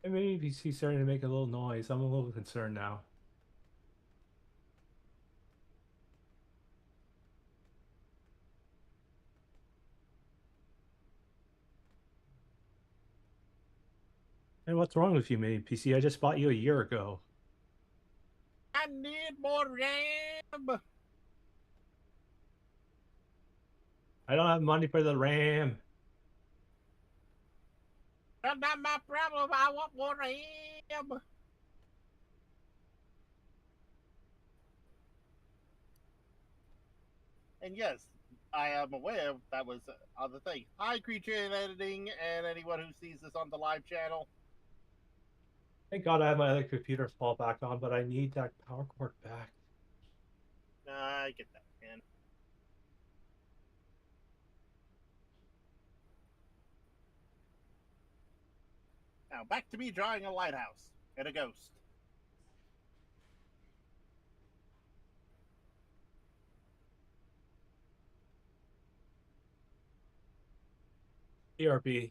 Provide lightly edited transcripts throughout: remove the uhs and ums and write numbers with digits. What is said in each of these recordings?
I mean, he's starting to make a little noise. I'm a little concerned now. Hey, what's wrong with you, mini PC? I just bought you a year ago. I need more RAM. I don't have money for the RAM. That's not my problem. I want more RAM. And yes, I am aware that was other thing. Hi, Creature in Editing, and anyone who sees this on the live channel. Thank God I have my other computer to fall back on, but I need that power cord back. I get that, man. Now back to me drawing a lighthouse and a ghost. BRB.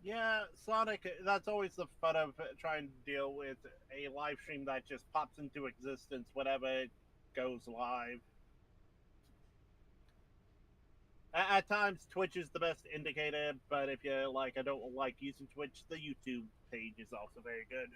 Yeah, Sonic, that's always the fun of trying to deal with a live stream that just pops into existence whenever it goes live. At times, Twitch is the best indicator, but if you like, I don't like using Twitch, the YouTube page is also very good.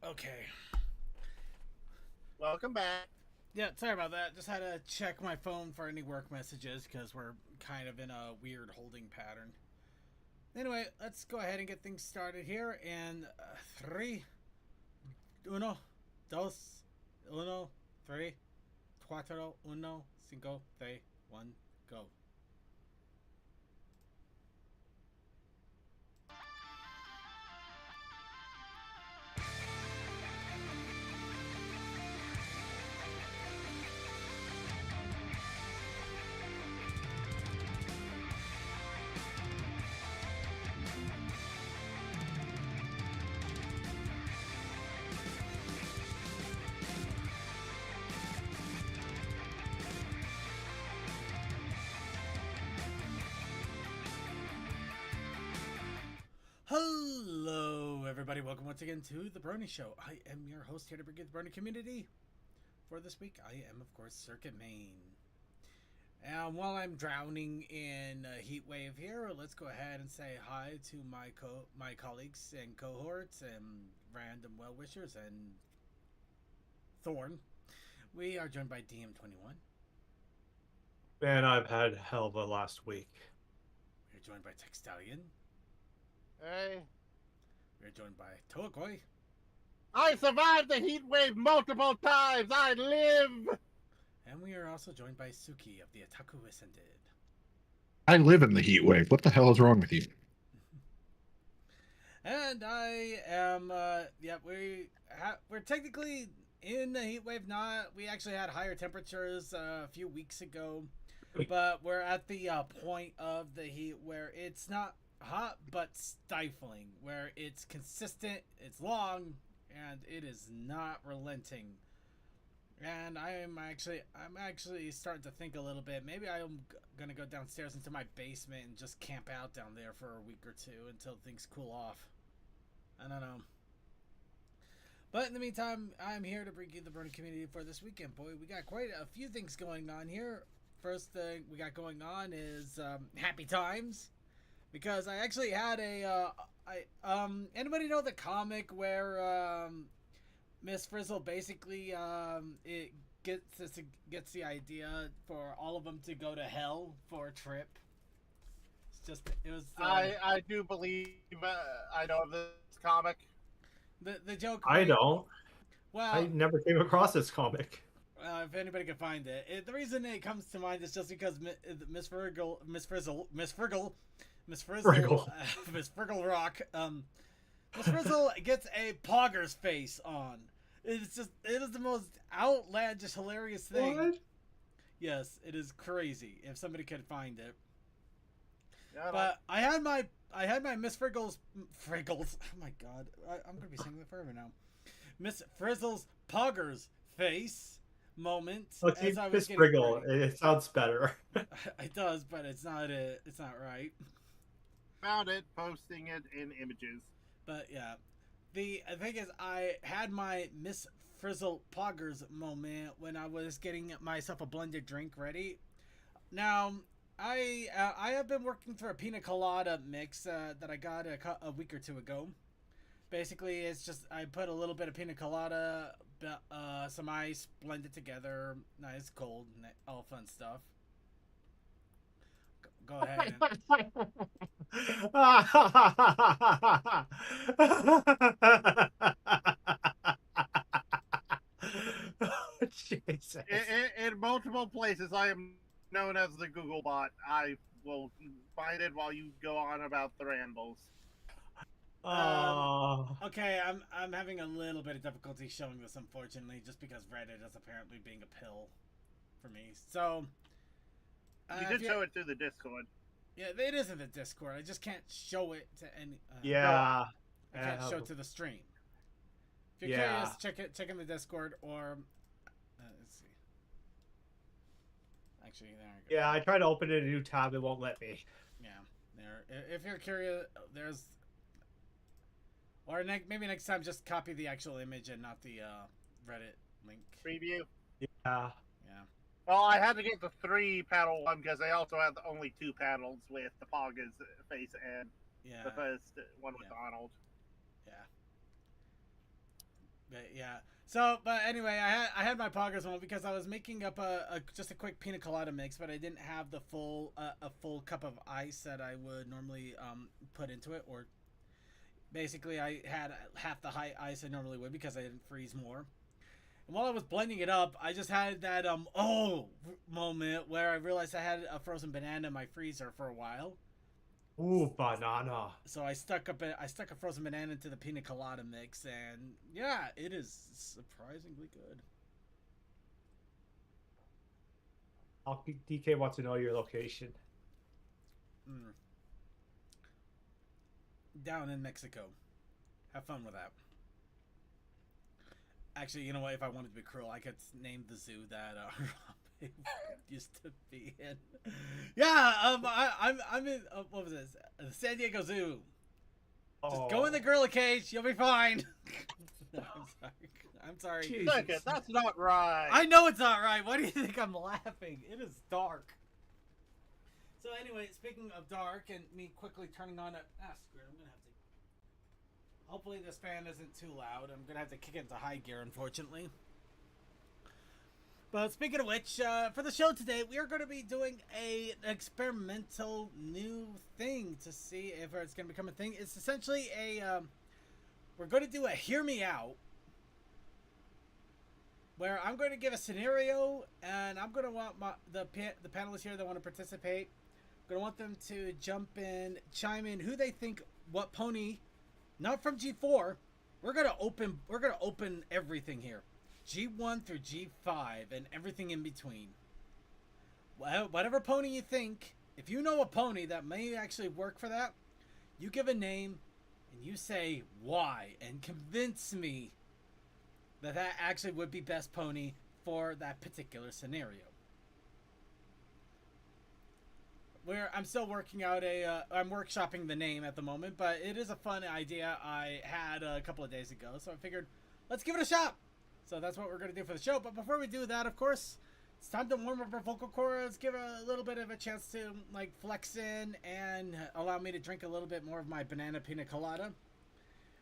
Okay. Welcome back. Yeah, sorry about that. Just had to check my phone for any work messages because we're kind of in a weird holding pattern. Anyway, let's go ahead and get things started here. And 3, 1, 2, 1, 3, 4, 1, 5, 4, 3, 1, go. Hello, everybody. Welcome once again to The Brony Show. I am your host here to bring you the Brony community. For this week, I am, of course, Circuit Main. And while I'm drowning in a heat wave here, let's go ahead and say hi to my colleagues and cohorts and random well-wishers and Thorn. We are joined by DM21. Man, I've had hell of a last week. We are joined by Textalion. Hey. We are joined by Toakoi. I survived the heat wave multiple times. I live. And we are also joined by Suki of the Otaku Ascended. I live in the heat wave. What the hell is wrong with you? And I am, we're technically in the heat wave. We actually had higher temperatures a few weeks ago, but we're at the point of the heat where it's not hot but stifling, where it's consistent, it's long, and it is not relenting. And I'm actually starting to think a little bit. Maybe I'm gonna go downstairs into my basement and just camp out down there for a week or two until things cool off. I don't know. But in the meantime, I'm here to bring you the Brony community for this weekend. Boy, we got quite a few things going on here. First thing we got going on is Happy Times. because I actually had anybody know the comic where Miss Frizzle basically it gets the idea for all of them to go to hell for a trip. It was. I do believe I know of this comic. The joke. I don't. Well, I never came across this comic. if anybody can find it, the reason it comes to mind is just because Miss Frizzle Miss Frizzle Miss Friggle Rock, Miss Frizzle gets a Pogger's face on. It is the most outlandish, hilarious thing. What? Yes, it is crazy. If somebody could find it. Yeah, But I had my Miss Friggles. Oh my god, I'm gonna be saying that forever now. Miss Frizzle's Poggers face moment. Let's see, as I was Miss getting Briggle. ready. It sounds better. It does, but it's not it. It's not right. found it, posting it in images. But yeah, the thing is, I had my Miss Frizzle Poggers moment when I was getting myself a blended drink ready. Now, I have been working through a pina colada mix that I got a week or two ago. Basically, it's just I put a little bit of pina colada, some ice, blend it together, nice, cold, all fun stuff. Go ahead. Jesus. In multiple places, I am known as the Google bot. I will find it while you go on about the rambles. Okay, I'm having a little bit of difficulty showing this, unfortunately, just because Reddit is apparently being a pill for me. So You did show it through the Discord. yeah, it is in the Discord. I just can't show it to any. Yeah. I can't show it to the stream. If you're Yeah. curious, check in the Discord or let's see. Actually, there we go. Yeah, I tried to open a new tab. It won't let me. Yeah, there. If you're curious, there's. Or maybe next time, just copy the actual image and not the Reddit link. Preview. Yeah. Yeah. Well, I had to get the 3-panel one because they also had only 2 panels with the Pogga's face and Yeah. the first one with Yeah. Donald. Yeah. But yeah. So, but anyway, I had my Poggers one because I was making up just a quick pina colada mix, but I didn't have the full a full cup of ice that I would normally put into it, or basically I had half the high ice I normally would because I didn't freeze more. And while I was blending it up, I just had that moment where I realized I had a frozen banana in my freezer for a while. Ooh, banana. So I stuck a frozen banana into the pina colada mix, and yeah, it is surprisingly good. DK wants to know your location. Down in Mexico. Have fun with that. Actually, you know what? If I wanted to be cruel, I could name the zoo that Robin used to be in. Yeah, I'm in. What was this? The San Diego Zoo. Just go in the gorilla cage. You'll be fine. I'm sorry. Jesus. Second, that's not right. I know it's not right. Why do you think I'm laughing? It is dark. So anyway, speaking of dark and me quickly turning on screw it, I'm gonna have to. Hopefully this fan isn't too loud. I'm gonna have to kick it into high gear, unfortunately. But speaking of which, for the show today, we are going to be doing an experimental new thing to see if it's going to become a thing. It's essentially we're going to do a Hear Me Out, where I'm going to give a scenario, and I'm going to want the panelists here that want to participate. I'm going to want them to jump in, chime in who they think, what pony, not from G4. We're going to open everything here. G1 through G5 and everything in between. Whatever pony you think, if you know a pony that may actually work for that, you give a name and you say why and convince me that that actually would be best pony for that particular scenario. I'm still working out I'm workshopping the name at the moment, but it is a fun idea I had a couple of days ago, so I figured let's give it a shot. So that's what we're going to do for the show. But before we do that, of course, it's time to warm up our vocal cords, give a little bit of a chance to like flex in, and allow me to drink a little bit more of my banana pina colada.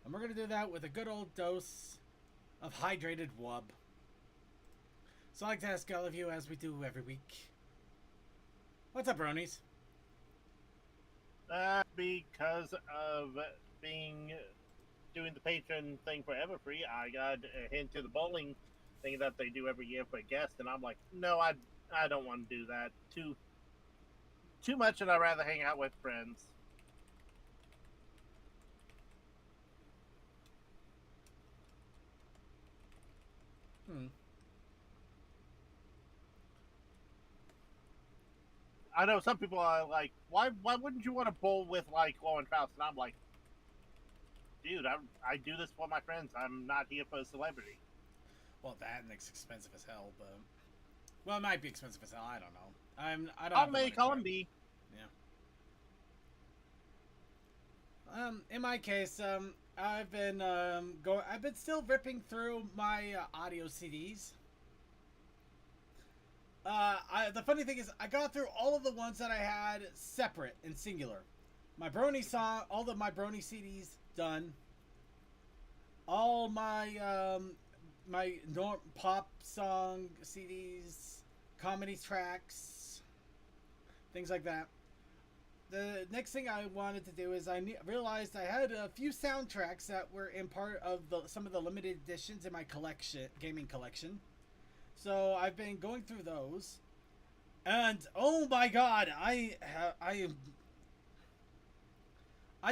And we're gonna do that with a good old dose of hydrated wub. So I'd like to ask all of you, as we do every week, what's up, bronies? Because of doing the patron thing for Everfree, I got a hint to the bowling thing that they do every year for guests, and I'm like, no, I don't want to do that. Too much, and I'd rather hang out with friends. I know some people are like, why wouldn't you want to bowl with like Lauren Faust? And I'm like, dude, I do this for my friends. I'm not here for a celebrity. Well, that and it's expensive as hell, but well, it might be expensive as hell. I don't know. I don't. I'll make on me. Yeah. In my case, I've been I've been still ripping through my audio CDs. The funny thing is, I got through all of the ones that I had separate and singular. My Brony song, all of my Brony CDs done. All my my pop song CDs, comedy tracks, things like that. The next thing I wanted to do is realized I had a few soundtracks that were in part of some of the limited editions in my gaming collection. So I've been going through those, and oh my god, I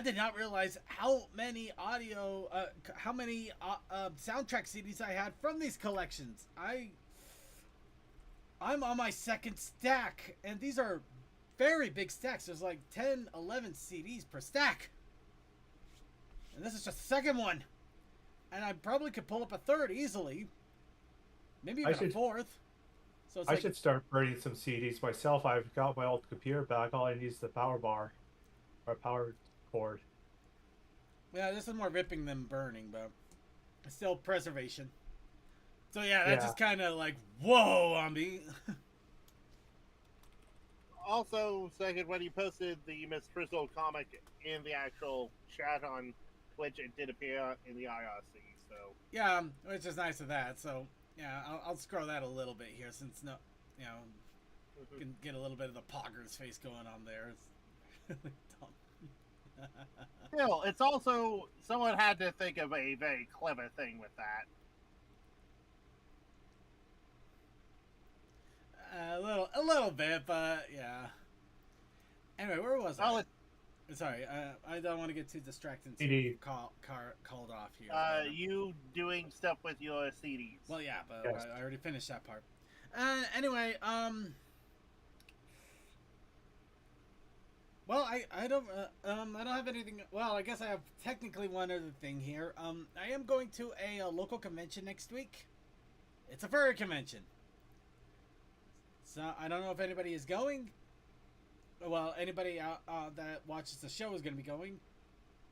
did not realize how many soundtrack CDs I had from these collections. I'm on my second stack, and these are very big stacks. There's like 10, 11 CDs per stack, and this is just the second one, and I probably could pull up a third easily. Maybe even a fourth. So I should start burning some CDs myself. I've got my old computer back. All I need is the power bar or power cord. Yeah, this is more ripping than burning, but still preservation. So yeah, that's just kind of like, whoa on me. Also, second, when you posted the Miss Frizzle comic in the actual chat on Twitch, it did appear in the IRC. So yeah, which is nice of that. So. Yeah, I'll scroll that a little bit here since can get a little bit of the Poggers face going on there. It's really dumb. Still, it's also someone had to think of a very clever thing with that. A little bit, but yeah. Anyway, where was I? Sorry, I don't want to get too distracted and called off here. You doing stuff with your CDs. Well, yeah, but yes. I already finished that part. Anyway, well, I don't have anything. Well, I guess I have technically one other thing here. I am going to a local convention next week. It's a furry convention. So I don't know if anybody is going. Well, anybody that watches the show is going to be going.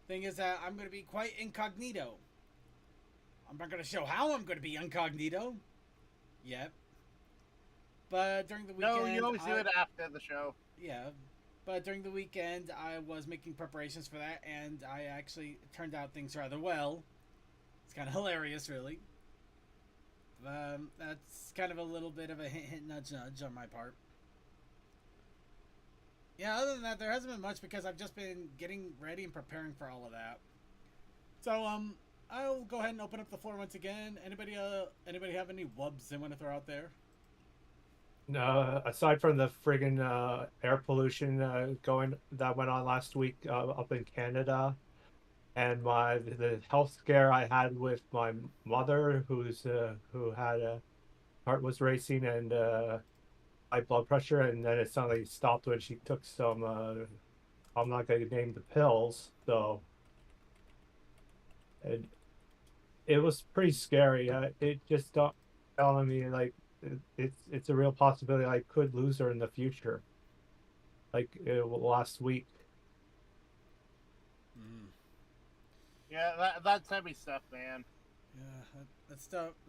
Thing is that I'm going to be quite incognito. I'm not going to show how I'm going to be incognito yet. But during the weekend... No, you always do it after the show. Yeah. But during the weekend, I was making preparations for that, and I actually turned out things rather well. It's kind of hilarious, really. That's kind of a little bit of a hint, nudge, nudge on my part. Yeah, other than that, there hasn't been much because I've just been getting ready and preparing for all of that. So, I'll go ahead and open up the floor once again. Anybody have any wubs they want to throw out there? No, aside from the friggin' air pollution that went on last week up in Canada, and the health scare I had with my mother, who had heart was racing and high blood pressure, and then it suddenly stopped when she took some I'm not going to name the pills, so it was pretty scary. It just telling me like it's a real possibility I could lose her in the future, like last week. Yeah, that's heavy stuff, man. Yeah, that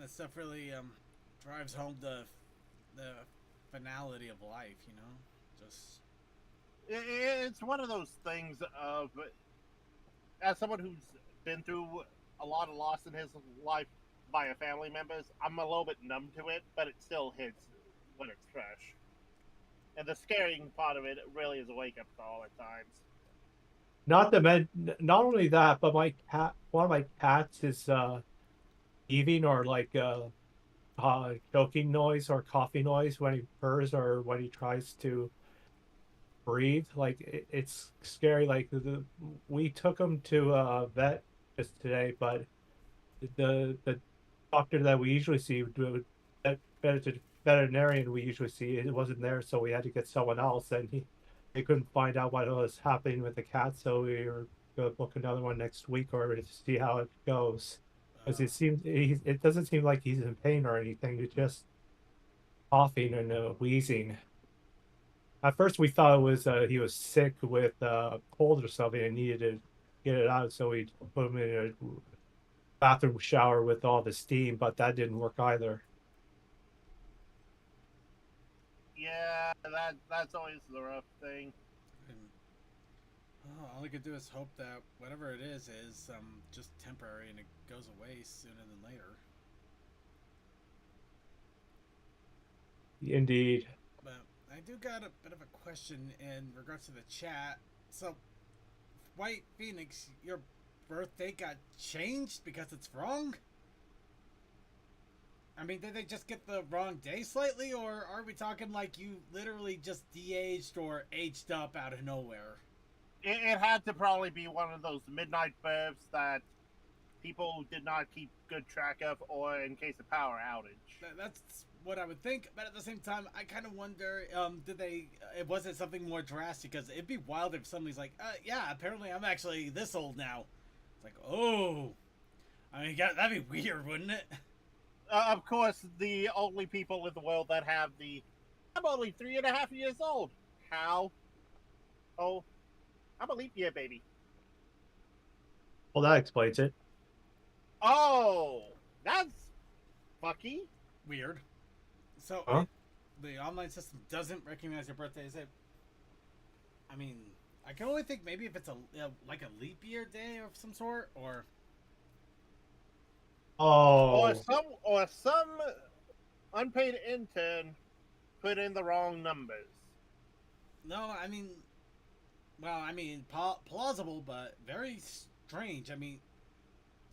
stuff really drives home the the finality of life, you know? Just It's one of those things of, as someone who's been through a lot of loss in his life via family members, I'm a little bit numb to it, but it still hits when it's fresh. And the scaring part of it really is a wake up call at times. Not only that, but my cat, one of my cats is heaving or like choking noise or coughing noise when he purrs or when he tries to breathe. Like it's scary. Like we took him to a vet just today, but the doctor that we usually see, that veterinarian we usually see, it wasn't there, so we had to get someone else, and they couldn't find out what was happening with the cat, so we were going to book another one next week or to see how it goes. Because it doesn't seem like he's in pain or anything. It's just coughing and wheezing. At first, we thought it was he was sick with cold or something and needed to get it out, so we put him in a bathroom shower with all the steam, but that didn't work either. Yeah, that's always the rough thing. and, all I could do is hope that whatever it is just temporary and it goes away sooner than later. Indeed. But I do got a bit of a question in regards to the chat. So, White Phoenix, your birthday got changed because it's wrong? I mean, did they just get the wrong day slightly, or are we talking like you literally just de-aged or aged up out of nowhere? It had to probably be one of those midnight births that people did not keep good track of, or in case of power outage. That's what I would think, but at the same time, I kind of wonder, did they? It wasn't something more drastic, because it'd be wild if somebody's like, yeah, apparently I'm actually this old now. It's like, oh, I mean, yeah, that'd be weird, wouldn't it? Of course, the only people in the world that have I'm only 3.5 years old. How? Oh, I'm a leap year baby. Well, that explains it. Oh, that's fucky. Weird. So, Huh? the online system doesn't recognize your birthday, is it? I mean, I can only think maybe if it's like a leap year day of some sort, or Oh, Or some unpaid intern put in the wrong numbers. no. I mean, well, I mean, plausible, but very strange. I mean,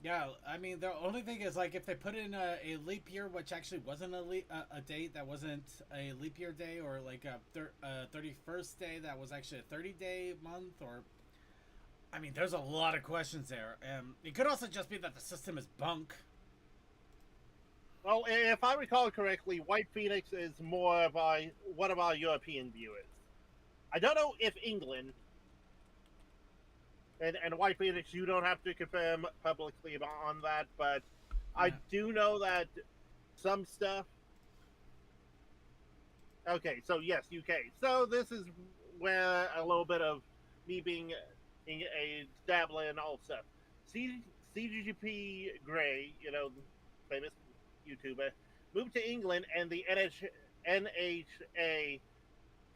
yeah, I mean, the only thing is, like, if they put in a leap year, which actually wasn't a date that wasn't a leap year day, or like a 31st day that was actually a 30-day month, or, I mean, there's a lot of questions there. It could also just be that the system is bunk. Well, if I recall correctly, White Phoenix is more of one of our European viewers. I don't know if England and White Phoenix, you don't have to confirm publicly on that, but yeah. I do know that some stuff. Okay, so yes, UK. So this is where a little bit of me being a dabbler in all stuff. CGP Grey, famous YouTuber, moved to England, and the NHA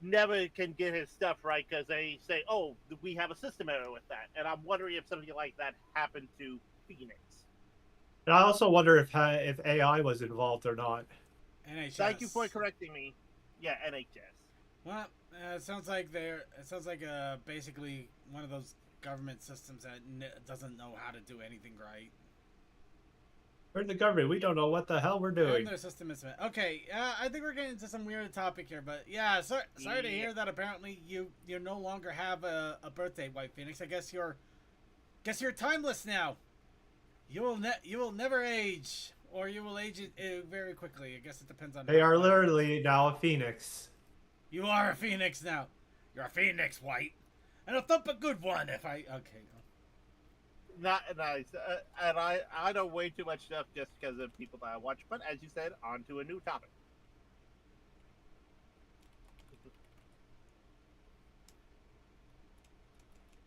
never can get his stuff right because they say, "Oh, we have a system error with that," and I'm wondering if something like that happened to Phoenix. and I also wonder if AI was involved or not. NHS. Thank you for correcting me. Yeah, NHS. Well, it sounds like basically one of those government systems that doesn't know how to do anything right. We're in the government. We don't know what the hell we're doing. And their system is okay. I think we're getting into some weird topic here, but yeah, sorry to hear that. Apparently, you no longer have a birthday, White Phoenix. I guess you're timeless now. You will never age, or you will age very quickly. I guess it depends on. They are literally now a phoenix. You are a phoenix now. You're a phoenix, White, and a thump a good one. If I okay. Not nice, and I know way too much stuff just because of people that I watch. But as you said, on to a new topic.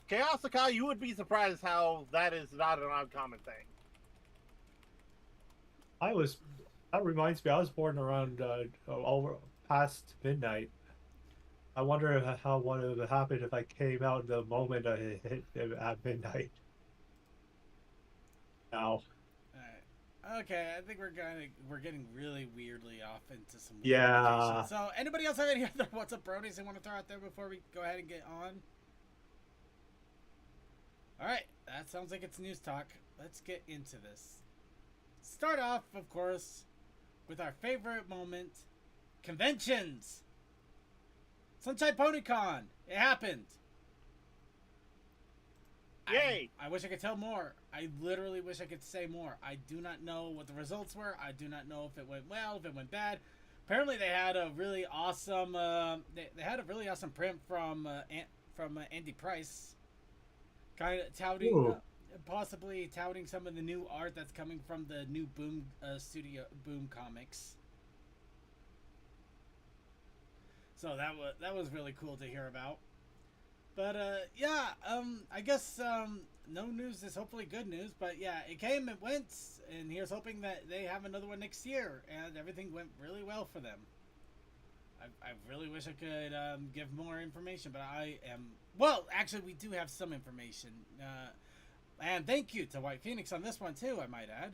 Chaos Sakai, you would be surprised how that is not an uncommon thing. I was That reminds me, I was born around over past midnight. I wonder how what would have happened if I came out the moment I hit at midnight. Now, Alright. Okay, I think we're getting really weirdly off into some weird yeah. implications. So, anybody else have any other what's up bronies they want to throw out there before we go ahead and get on? Alright, that sounds like it's news talk. Let's get into this. Start off, of course, with our favorite moment, conventions. Sunshine PonyCon. It happened. Yay! I wish I could tell more. I literally wish I could say more. I do not know what the results were. I do not know if it went well, if it went bad. Apparently, they had a really awesome. They had a really awesome print from Andy Price, kind of touting, possibly touting some of the new art that's coming from the new Boom studio, Boom Comics. So that was really cool to hear about. But yeah, I guess no news is hopefully good news. But yeah, it came, it went, and here's hoping that they have another one next year, and everything went really well for them. I really wish I could give more information, but I am well. Actually, we do have some information, and thank you to White Phoenix on this one too. I might add,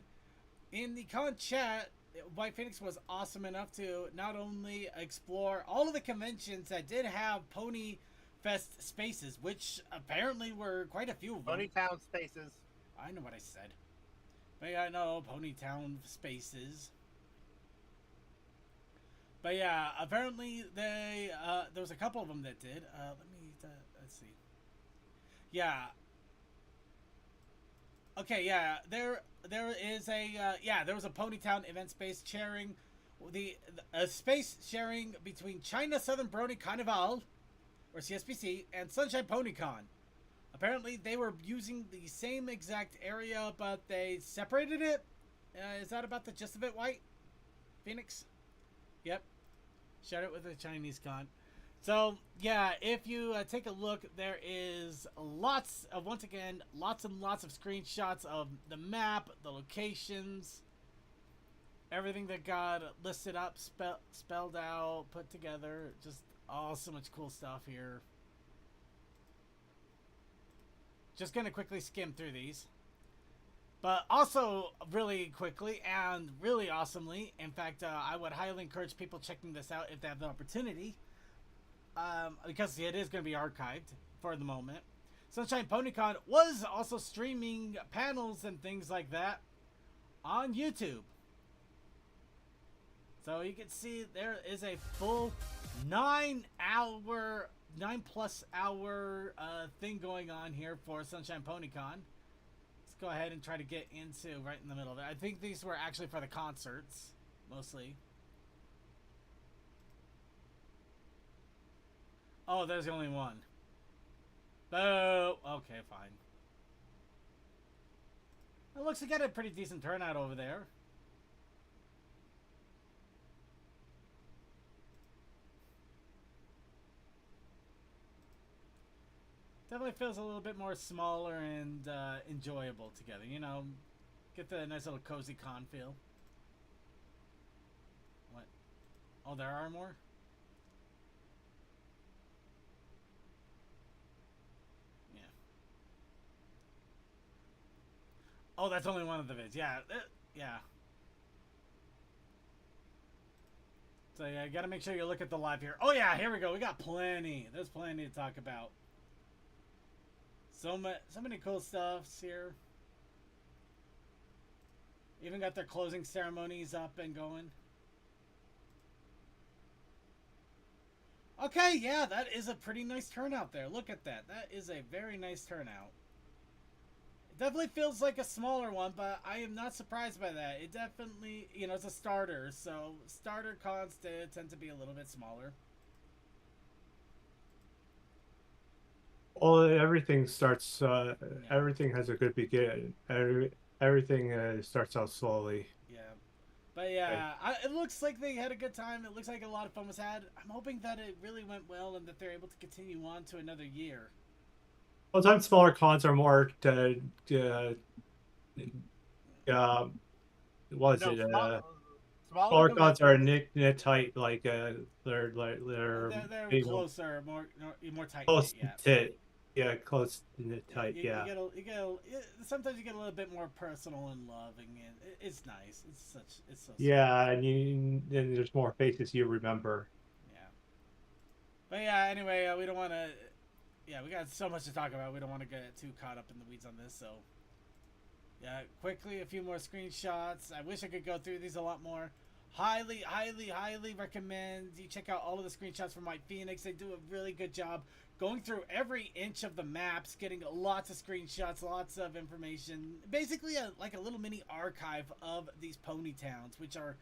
in the con chat, White Phoenix was awesome enough to not only explore all of the conventions that did have Pony Fest spaces, which apparently were quite a few of them. Ponytown spaces. I know what I said. But yeah, I know Ponytown spaces. But yeah, apparently there was a couple of them that did. Let's see. Yeah. Okay, yeah, there is a there was a Ponytown event space sharing a space sharing between China Southern Brony Carnival, or CSPC, and Sunshine PonyCon. Apparently, they were using the same exact area, but they separated it. Is that about the gist of it, White Phoenix? Yep. Shared it with a Chinese con. So, yeah, if you take a look, there is lots and lots of screenshots of the map, the locations, everything that got listed up, spelled out, put together. Just so much cool stuff here. Just going to quickly skim through these. But also, really quickly and really awesomely, in fact, I would highly encourage people checking this out if they have the opportunity. Because it is going to be archived for the moment. Sunshine PonyCon was also streaming panels and things like that on YouTube. So you can see there is a full 9+ hour thing going on here for Sunshine PonyCon. Let's go ahead and try to get into right in the middle there. I think these were actually for the concerts, mostly. Oh, there's the only one. Oh, okay, fine. It looks like you got a pretty decent turnout over there. Definitely feels a little bit more smaller and enjoyable together. You know, get the nice little cozy con feel. What? Oh, there are more? Yeah. Oh, that's only one of the vids. Yeah. Yeah. So yeah, you gotta make sure you look at the live here. Oh yeah, here we go. We got plenty. There's plenty to talk about. So many cool stuffs here. Even got their closing ceremonies up and going. Okay, yeah, that is a pretty nice turnout there. Look at that. That is a very nice turnout. It definitely feels like a smaller one, but I am not surprised by that. It definitely, you know, it's a starter, so starter cons tend to be a little bit smaller. Well, everything starts. Everything has a good beginning. Everything starts out slowly. Yeah, but yeah, it looks like they had a good time. It looks like a lot of fun was had. I'm hoping that it really went well and that they're able to continue on to another year. Well, sometimes smaller cons are more what is it? smaller Orcons are conventions. knit tight, like they're They're you know, closer, more tight knit. close Yeah. to yeah, close knit Yeah, tight. Yeah, sometimes you get a little bit more personal and loving, and it's nice. It's so sweet. yeah, and then there's more faces you remember. Yeah. But yeah, anyway, we don't want to. Yeah, we got so much to talk about. We don't want to get too caught up in the weeds on this. So, yeah, quickly a few more screenshots. I wish I could go through these a lot more. Highly recommend you check out all of the screenshots from White Phoenix. They do a really good job going through every inch of the maps, getting lots of screenshots, lots of information. Basically, like a little mini archive of these pony towns, which are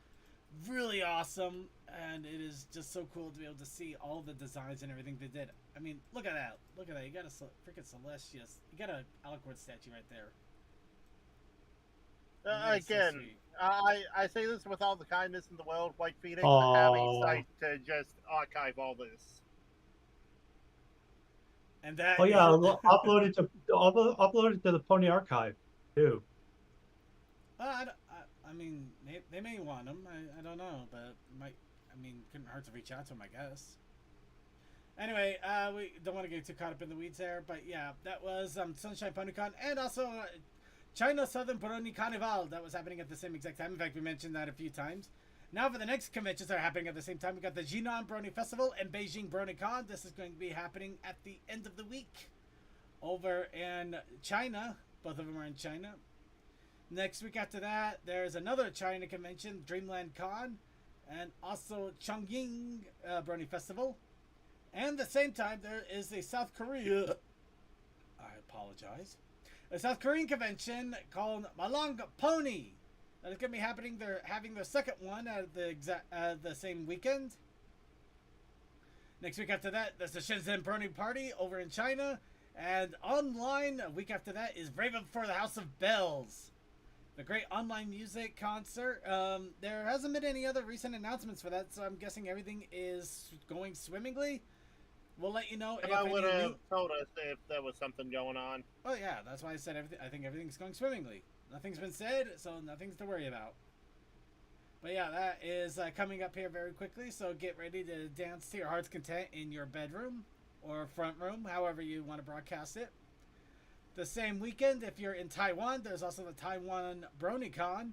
really awesome, and it is just so cool to be able to see all the designs and everything they did. I mean, look at that. Look at that. You got a freaking Celestius. You got a Alicorn statue right there. Again, So I say this with all the kindness in the world. White Phoenix have a Oh, site to just archive all this. and that oh is yeah, upload it to the Pony Archive too. I mean, they may want them. I don't know, but might. I mean, couldn't hurt to reach out to them, I guess. Anyway, we don't want to get too caught up in the weeds there, but yeah, that was Sunshine PonyCon, and also China Southern Brony Carnival that was happening at the same exact time. In fact, we mentioned that a few times. Now for the next conventions that are happening at the same time, we got the Jinan Brony Festival and Beijing BronyCon. This is going to be happening at the end of the week over in China. Both of them are in China. Next week after that, there's another China convention, Dreamland Con, and also Chongqing Brony Festival. And at the same time, there is a South Korea. I apologize. A South Korean convention called Malong Pony. That is going to be happening. They're having their second one at the same weekend. Next week after that, there's the Shenzhen Brony Party over in China. And online, a week after that, is Raven for the House of Bells. The great online music concert. There hasn't been any other recent announcements for that, so I'm guessing everything is going swimmingly. We'll let you know if I would any have new... told us if there was something going on. Oh yeah, that's why I said everything. I think everything's going swimmingly. Nothing's been said, so nothing's to worry about. But yeah, that is coming up here very quickly, so get ready to dance to your heart's content in your bedroom or front room, however you want to broadcast it. The same weekend, if you're in Taiwan, there's also the Taiwan BronyCon.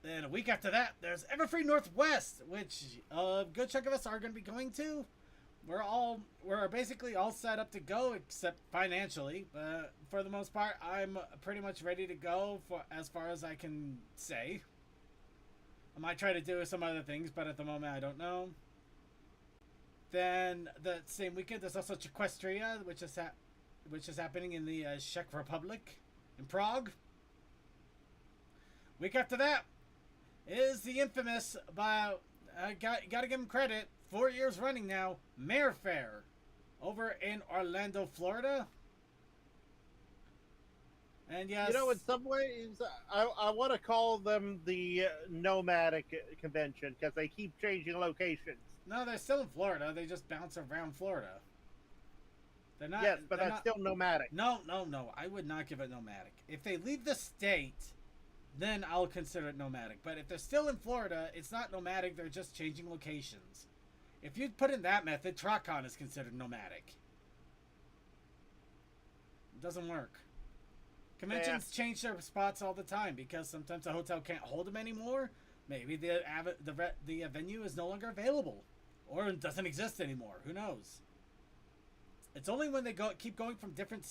Then a week after that, there's Everfree Northwest, which a good chunk of us are going to be going to. We're basically all set up to go, except financially. But for the most part, I'm pretty much ready to go for as far as I can say. I might try to do some other things, but at the moment I don't know. Then the same weekend, there's also Equestria, which is happening in the Czech Republic, in Prague. Week after that is the infamous, but gotta give him credit, 4 years running now, Mayor Fair, over in Orlando, Florida. And yes, You know, in some ways, I want to call them the nomadic convention because they keep changing locations. no, they're still in Florida. They just bounce around Florida. They're not. Yes, but they're that's not, still nomadic. No. I would not give it nomadic. If they leave the state, then I'll consider it nomadic. But if they're still in Florida, it's not nomadic. They're just changing locations. If you put in that method, TrotCon is considered nomadic. It doesn't work. Conventions change their spots all the time because sometimes the hotel can't hold them anymore. Maybe the venue is no longer available, or doesn't exist anymore. Who knows? It's only when they keep going from different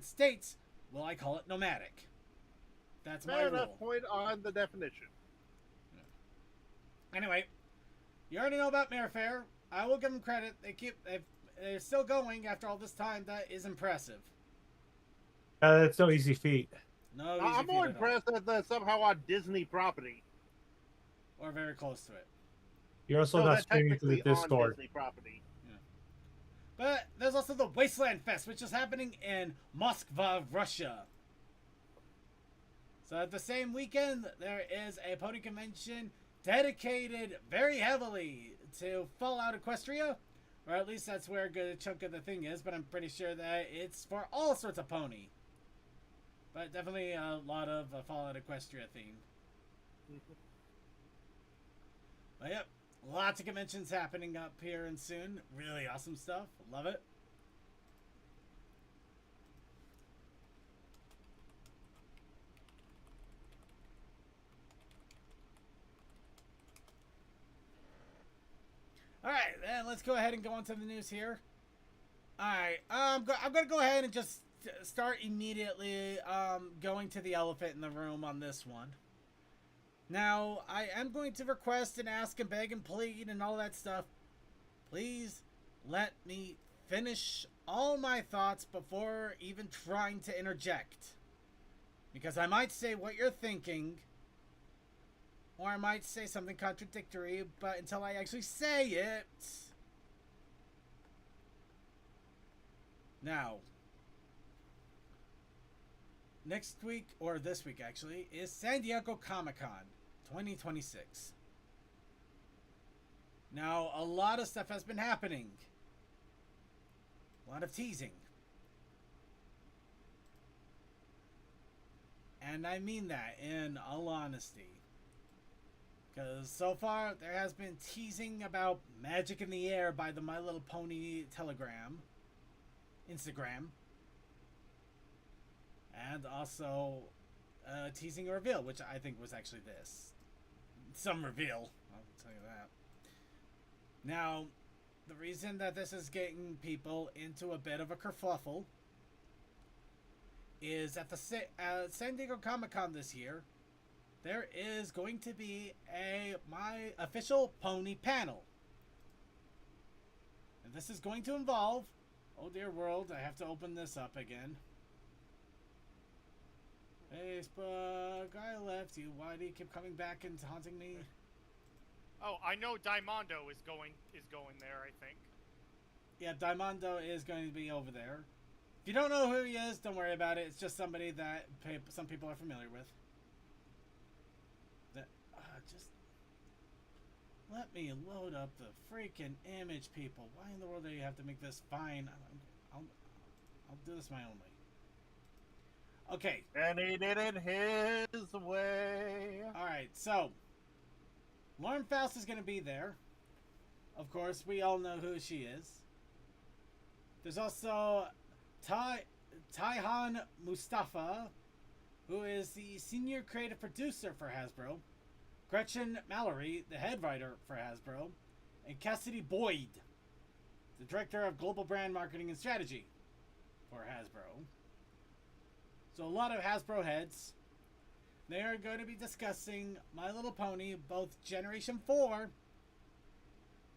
states will I call it nomadic. That's my Fair rule. enough point on the definition. Anyway, you already know about Mayor Fair. I will give them credit. They're still going after all this time. That is impressive. That's no easy feat. No, easy I'm feat more at all. impressed that they're somehow on Disney property. Or very close to it. You're also So not they're streaming to the technically on Discord. Disney property. But there's also the Wasteland Fest, which is happening in Moscow, Russia. So at the same weekend, there is a pony convention dedicated very heavily to Fallout Equestria. Or at least that's where a good chunk of the thing is, but I'm pretty sure that it's for all sorts of pony. But definitely a lot of Fallout Equestria theme. But yep, lots of conventions happening up here and soon. Really awesome stuff. Love it. All right, then let's go ahead and go on to the news here. All right, I'm going to go ahead and just start immediately going to the elephant in the room on this one. Now, I am going to request and ask and beg and plead and all that stuff. Please let me finish all my thoughts before even trying to interject. Because I might say what you're thinking, or I might say something contradictory, but until I actually say it... Now, next week, or this week actually, is San Diego Comic-Con 2026. Now, a lot of stuff has been happening. A lot of teasing. And I mean that in all honesty. Because so far, there has been teasing about Magic in the Air by the My Little Pony Instagram. And also teasing a reveal, which I think was actually this. Some reveal, I'll tell you that. Now, the reason that this is getting people into a bit of a kerfuffle is at the San Diego Comic-Con this year, there is going to be a My Official Pony panel. And this is going to involve... Oh dear world, I have to open this up again. Facebook, I left you. Why do you keep coming back and haunting me? Oh, I know Daimondo is going there, I think. Yeah, Daimondo is going to be over there. If you don't know who he is, don't worry about it. It's just somebody that some people are familiar with. Just let me load up the freaking image, people. Why in the world do you have to make this fine? I'll do this my own way. Okay. And he did it his way. Alright, so Lauren Faust is going to be there. Of course, we all know who she is. There's also Taihan Mustafa, who is the senior creative producer for Hasbro. Gretchen Mallory, the head writer for Hasbro. And Cassidy Boyd, the director of global brand marketing and strategy for Hasbro. So a lot of Hasbro heads. They are going to be discussing My Little Pony, both Generation 4,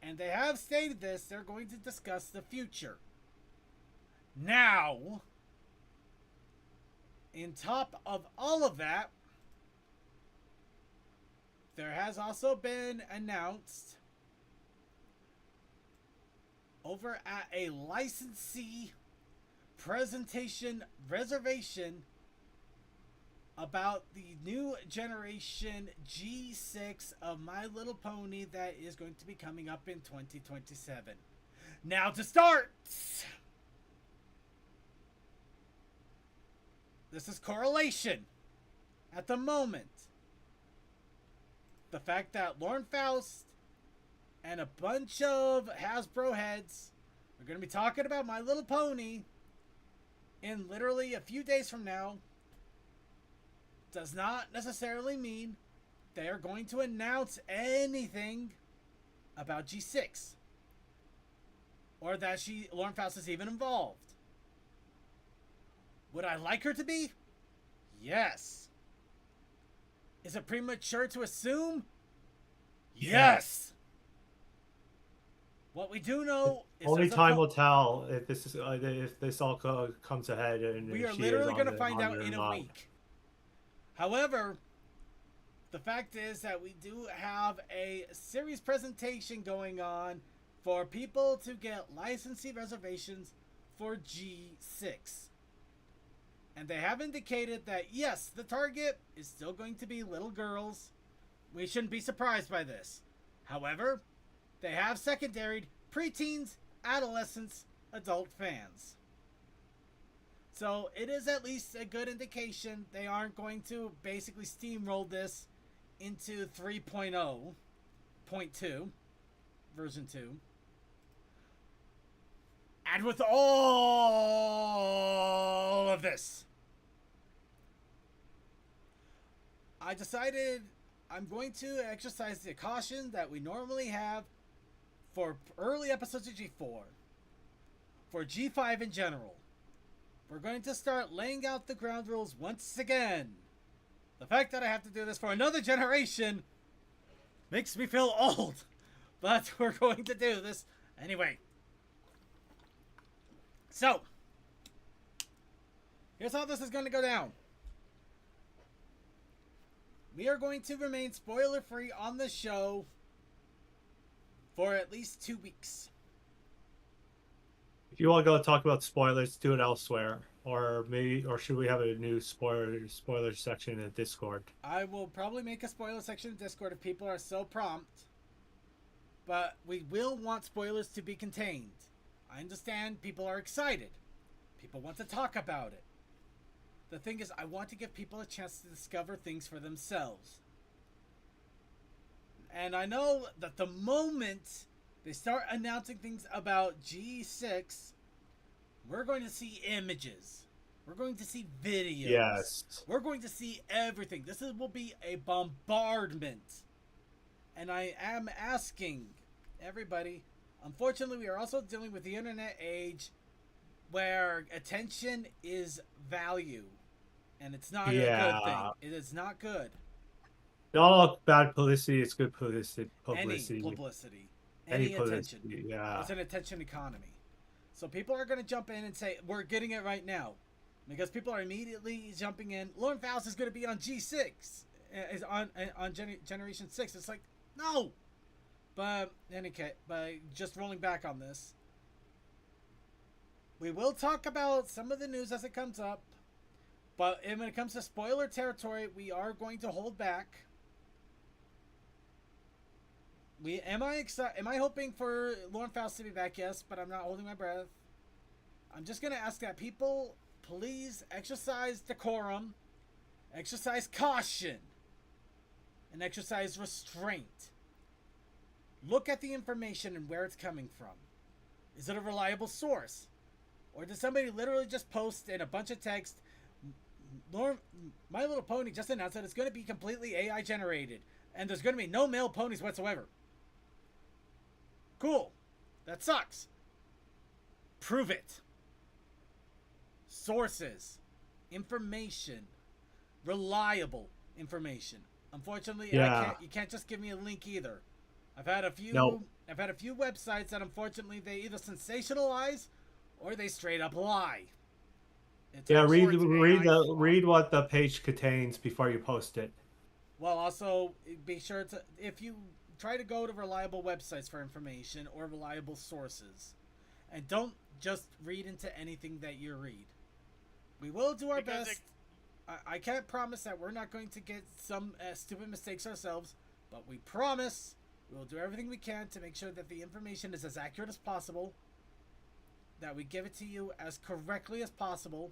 and they have stated this, they're going to discuss the future. Now, in top of all of that, there has also been announced over at a licensee presentation reservation about the new generation G6 of My Little Pony that is going to be coming up in 2027. Now to start! This is correlation. At the moment, the fact that Lauren Faust and a bunch of Hasbro heads are going to be talking about My Little Pony in literally a few days from now does not necessarily mean they are going to announce anything about G6 or that Lauren Faust is even involved. Would I like her to be? Yes. Is it premature to assume? Yes. What we do know is only time will tell if this all comes ahead, and we if are she literally going to find out in a not. week. However, the fact is that we do have a series presentation going on for people to get licensee reservations for G6. And they have indicated that, yes, the target is still going to be little girls. We shouldn't be surprised by this. However, they have secondaried preteens, adolescents, adult fans. So it is at least a good indication they aren't going to basically steamroll this into 3.0 4.2, version 2. And with all of this, I decided I'm going to exercise the caution that we normally have for early episodes of G4, for G5 in general. We're going to start laying out the ground rules once again. The fact that I have to do this for another generation makes me feel old, but we're going to do this anyway. So, here's how this is going to go down. We are going to remain spoiler-free on the show for at least 2 weeks. If you want to go talk about spoilers, do it elsewhere, or should we have a new spoiler section in Discord? I will probably make a spoiler section in Discord if people are so prompt, but we will want spoilers to be contained. I understand people are excited. People want to talk about it. The thing is, I want to give people a chance to discover things for themselves. And I know that the moment they start announcing things about G6, we're going to see images. We're going to see videos. Yes. We're going to see everything. Will be a bombardment. And I am asking everybody, unfortunately, we are also dealing with the internet age where attention is value. And it's not a good thing. It is not good. All bad publicity is good publicity. Any publicity. Any attention. Yeah. It's an attention economy. So people are going to jump in and say, we're getting it right now. Because people are immediately jumping in. Lauren Faust is going to be on G6. Is on Generation 6. It's like, no! But, just rolling back on this. We will talk about some of the news as it comes up. But when it comes to spoiler territory, we are going to hold back. Am I hoping for Lauren Faust to be back? Yes, but I'm not holding my breath. I'm just going to ask that people please exercise decorum, exercise caution, and exercise restraint. Look at the information and where it's coming from. Is it a reliable source? Or did somebody literally just post in a bunch of text, My Little Pony just announced that it's going to be completely AI generated, and there's going to be no male ponies whatsoever. Cool. That sucks. Prove it. Sources. Information. Reliable information. Unfortunately, you can't just give me a link either. I've had a few websites that unfortunately they either sensationalize or they straight up lie. Read what the page contains before you post it. Well, also be sure to, if you try to go to reliable websites for information or reliable sources, and don't just read into anything that you read. We will do our best. I can't promise that we're not going to get some stupid mistakes ourselves, but we promise we will do everything we can to make sure that the information is as accurate as possible, that we give it to you as correctly as possible,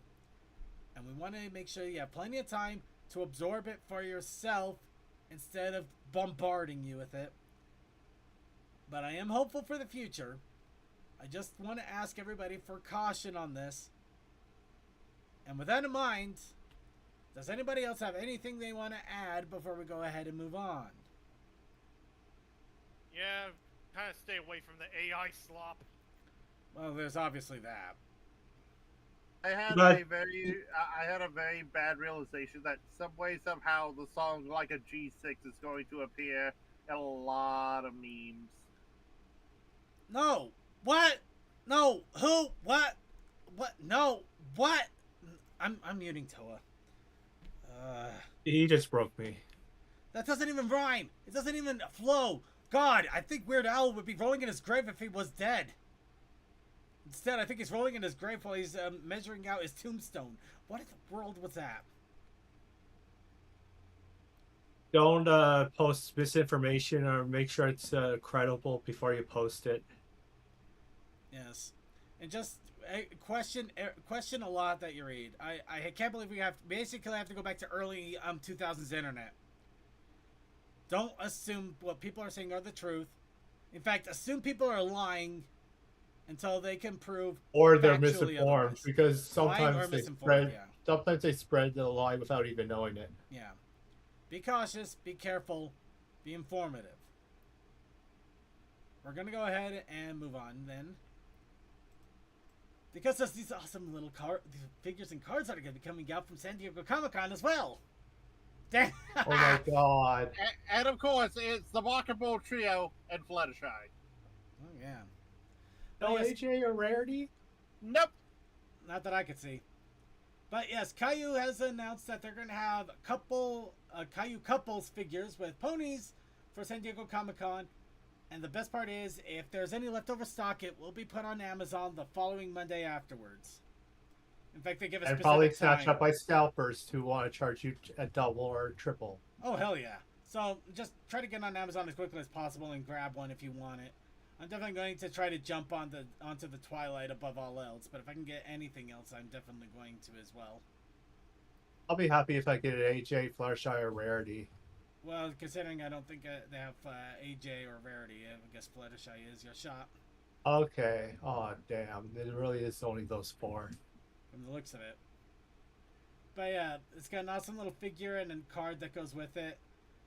and we want to make sure you have plenty of time to absorb it for yourself instead of bombarding you with it. But I am hopeful for the future. I just want to ask everybody for caution on this. And with that in mind, does anybody else have anything they want to add before we go ahead and move on? Yeah, kind of stay away from the AI slop. Well, there's obviously that. I had a very bad realization that some way, somehow, the song "Like a G6" is going to appear in a lot of memes. No. What? No. Who? What? What? No. What? I'm muting Toa. He just broke me. That doesn't even rhyme. It doesn't even flow. God, I think Weird Al would be rolling in his grave if he was dead. Instead, I think he's rolling in his grave while he's measuring out his tombstone. What in the world was that? Don't post misinformation, or make sure it's credible before you post it. Yes. And just question a lot that you read. I can't believe we basically have to go back to early 2000s internet. Don't assume what people are saying are the truth. In fact, assume people are lying until they can prove Or they're factually misinformed otherwise. because Lying or sometimes they misinformed, spread. yeah. Sometimes they spread the lie without even knowing it. Yeah. Be cautious, be careful, be informative. We're going to go ahead and move on then. Because there's these awesome little these figures and cards that are going to be coming out from San Diego Comic-Con as well. Damn. Oh my god. And of course, it's the Walker Bull Trio and Fluttershy. Oh, yeah. No Yes. AJ or Rarity? Nope. Not that I could see. But yes, Caillou has announced that they're going to have a couple Caillou couples figures with ponies for San Diego Comic-Con. And the best part is, if there's any leftover stock, it will be put on Amazon the following Monday afterwards. In fact, they give a And specific probably time. snatched up by scalpers who want to charge you a double or triple. Oh, hell yeah. So just try to get on Amazon as quickly as possible and grab one if you want it. I'm definitely going to try to jump onto the Twilight above all else, but if I can get anything else, I'm definitely going to as well. I'll be happy if I get an AJ, Fluttershy, or Rarity. Well, considering I don't think they have AJ or Rarity, I guess Fluttershy is your shot. Okay. Oh, damn. It really is only those 4. From the looks of it. But yeah, it's got an awesome little figure and a card that goes with it.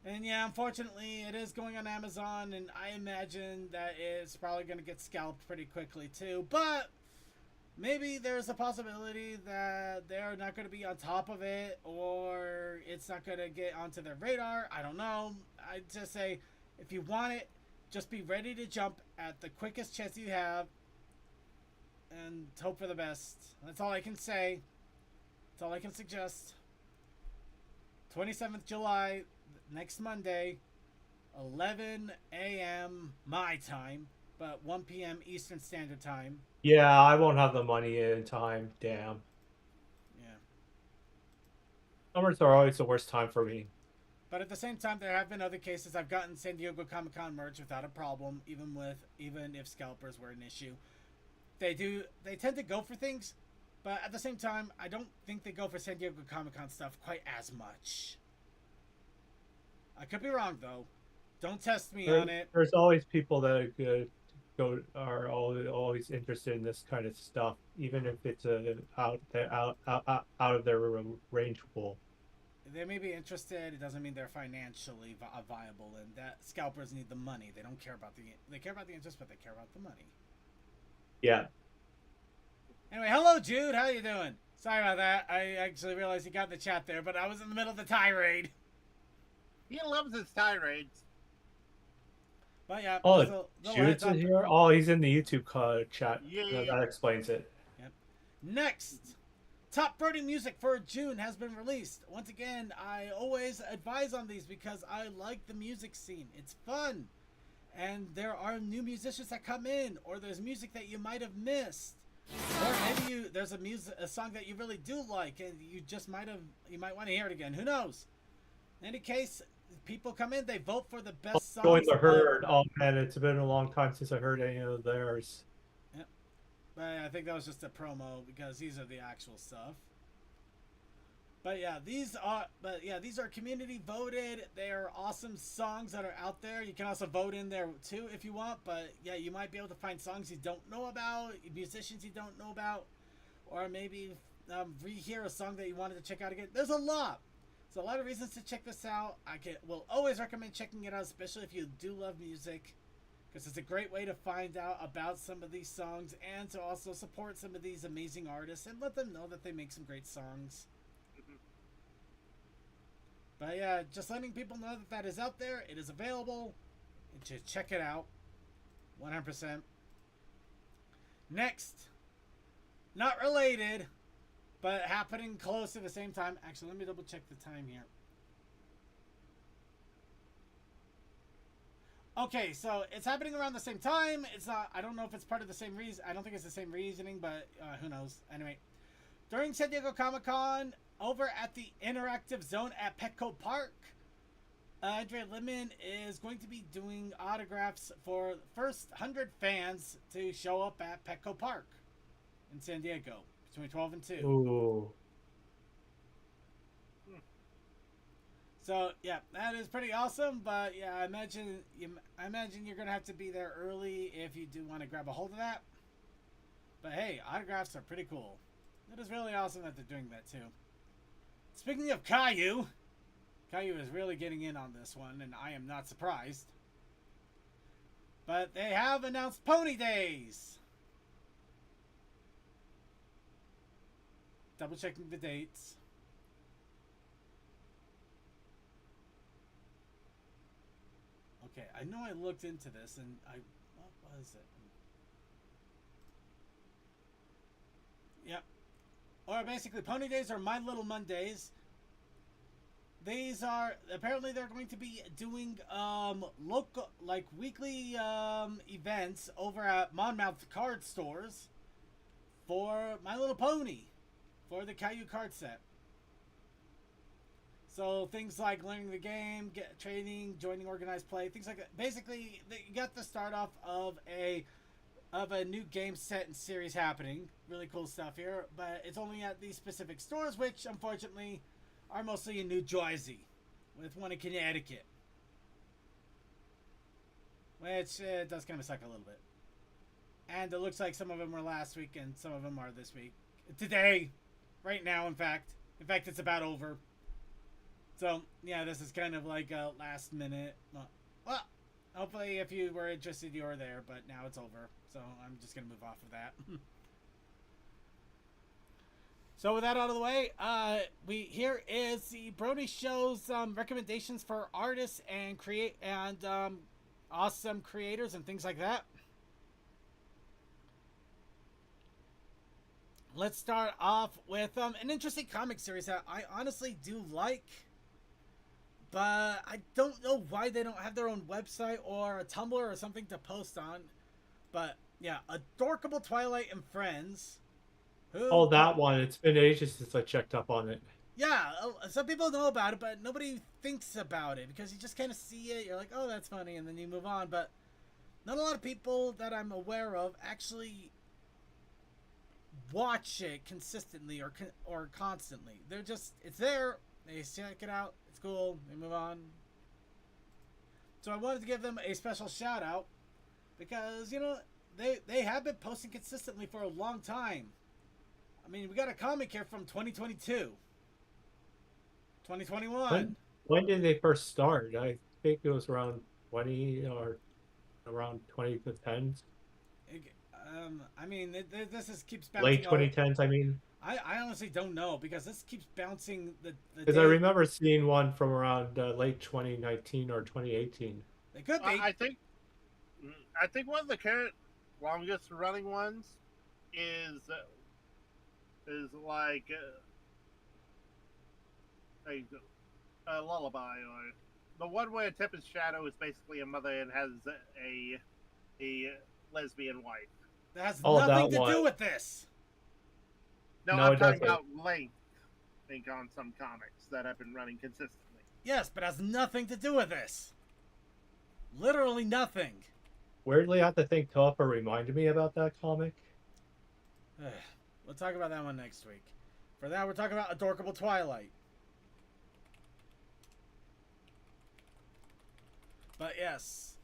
And yeah, unfortunately, it is going on Amazon, and I imagine that it's probably going to get scalped pretty quickly too. But maybe there's a possibility that they're not going to be on top of it, or it's not going to get onto their radar. I don't know. I just say, if you want it, just be ready to jump at the quickest chance you have, and hope for the best. That's all I can say. That's all I can suggest. 27th July, next Monday, 11 a.m. my time, but 1 p.m. Eastern Standard Time. Yeah, I won't have the money in time. Damn. Yeah. Summers are always the worst time for me. But at the same time, there have been other cases. I've gotten San Diego Comic-Con merch without a problem, even if scalpers were an issue. They tend to go for things, but at the same time, I don't think they go for San Diego Comic-Con stuff quite as much. I could be wrong though. Don't test me on it. There's always people that are always interested in this kind of stuff, even if it's out of their range pool. They may be interested. It doesn't mean they're financially viable, and that scalpers need the money. They don't care about they care about the interest, but they care about the money. Yeah. Anyway, hello Jude. How you doing? Sorry about that. I actually realized you got in the chat there, but I was in the middle of the tirade. He loves his tirades. But yeah. Oh, Jude's in here? Oh, he's in the YouTube chat. Yeah. That explains it. Yep. Next, top Brony music for June has been released. Once again, I always advise on these because I like the music scene. It's fun. And there are new musicians that come in, or there's music that you might have missed. Or maybe there's a song that you really do like, and you might want to hear it again. Who knows? In any case, people come in, they vote for the best songs. Going to Herd. Oh man, it's been a long time since I heard any of theirs. Yep. But I think that was just a promo because these are the actual stuff. But yeah, these are community voted. They are awesome songs that are out there. You can also vote in there too if you want. But yeah, you might be able to find songs you don't know about, musicians you don't know about, or maybe rehear a song that you wanted to check out again. There's a lot. There's a lot of reasons to check this out. Will always recommend checking it out, especially if you do love music, because it's a great way to find out about some of these songs and to also support some of these amazing artists and let them know that they make some great songs. But yeah, just letting people know that is out there. It is available. And to check it out. 100%. Next. Not related, but happening close at the same time. Actually, let me double check the time here. Okay, so it's happening around the same time. It's not, I don't know if it's part of the same reason. I don't think it's the same reasoning, but who knows. Anyway, during San Diego Comic-Con, over at the Interactive Zone at Petco Park, Andre Lemon is going to be doing autographs for the first 100 fans to show up at Petco Park in San Diego between 12 and 2. Ooh. So yeah, that is pretty awesome. But yeah, I imagine you're gonna have to be there early if you do want to grab a hold of that. But hey, autographs are pretty cool. It is really awesome that they're doing that too. Speaking of Caillou is really getting in on this one, and I am not surprised. But they have announced Pony Days. Double checking the dates. Okay, I know I looked into this, and what was it? Yep. Or basically, Pony Days are My Little Mondays. These are apparently they're going to be doing local weekly events over at Monmouth card stores for My Little Pony for the Caillou card set. So things like learning the game, training, joining organized play, things like that. Basically, you got the start off of a new game set and series happening. Really cool stuff here, but it's only at these specific stores, which unfortunately are mostly in New Jersey, with one in Connecticut, which does kind of suck a little bit. And it looks like some of them were last week and some of them are this week. Today, right now, in fact, it's about over. So yeah, this is kind of like a last minute. Well, hopefully, if you were interested, you were there, but now it's over. So I'm just gonna move off of that. So with that out of the way, here is the Brony Show's recommendations for artists and awesome creators and things like that. Let's start off with an interesting comic series that I honestly do like, but I don't know why they don't have their own website or a Tumblr or something to post on. But yeah, Adorkable Twilight and Friends. Oh, that one. It's been ages since I checked up on it. Yeah, some people know about it, but nobody thinks about it because you just kind of see it. You're like, oh, that's funny, and then you move on. But not a lot of people that I'm aware of actually watch it consistently or constantly. They're just, it's there. They check it out. It's cool. They move on. So I wanted to give them a special shout out because, you know, they have been posting consistently for a long time. I mean, we got a comic here from 2022. 2021. When did they first start? I think it was around 20 or around 2010s. I mean, this keeps bouncing. Late 2010s, I mean. I honestly don't know because this keeps bouncing the Because I remember seeing one from around late 2019 or 2018. They could be. I think one of the current longest running ones is like a lullaby, or the one where Tempest's shadow is basically a mother and has a lesbian wife. That has nothing to do with this. No, I'm talking about length. I think on some comics that have been running consistently. Yes, but has nothing to do with this. Literally nothing. Weirdly, I have to think Topper reminded me about that comic. We'll talk about that one next week. For now, we're talking about Adorkable Twilight. But yes,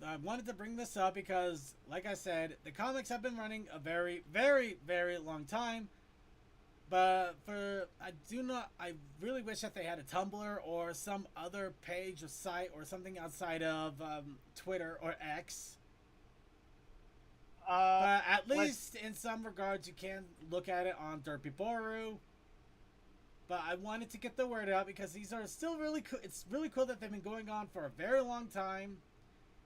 I wanted to bring this up because, like I said, the comics have been running a very, very, very long time. But I really wish that they had a Tumblr or some other page or site or something outside of Twitter or X. But at least in some regards, you can look at it on Derpy Boru. But I wanted to get the word out because these are still really cool. It's really cool that they've been going on for a very long time.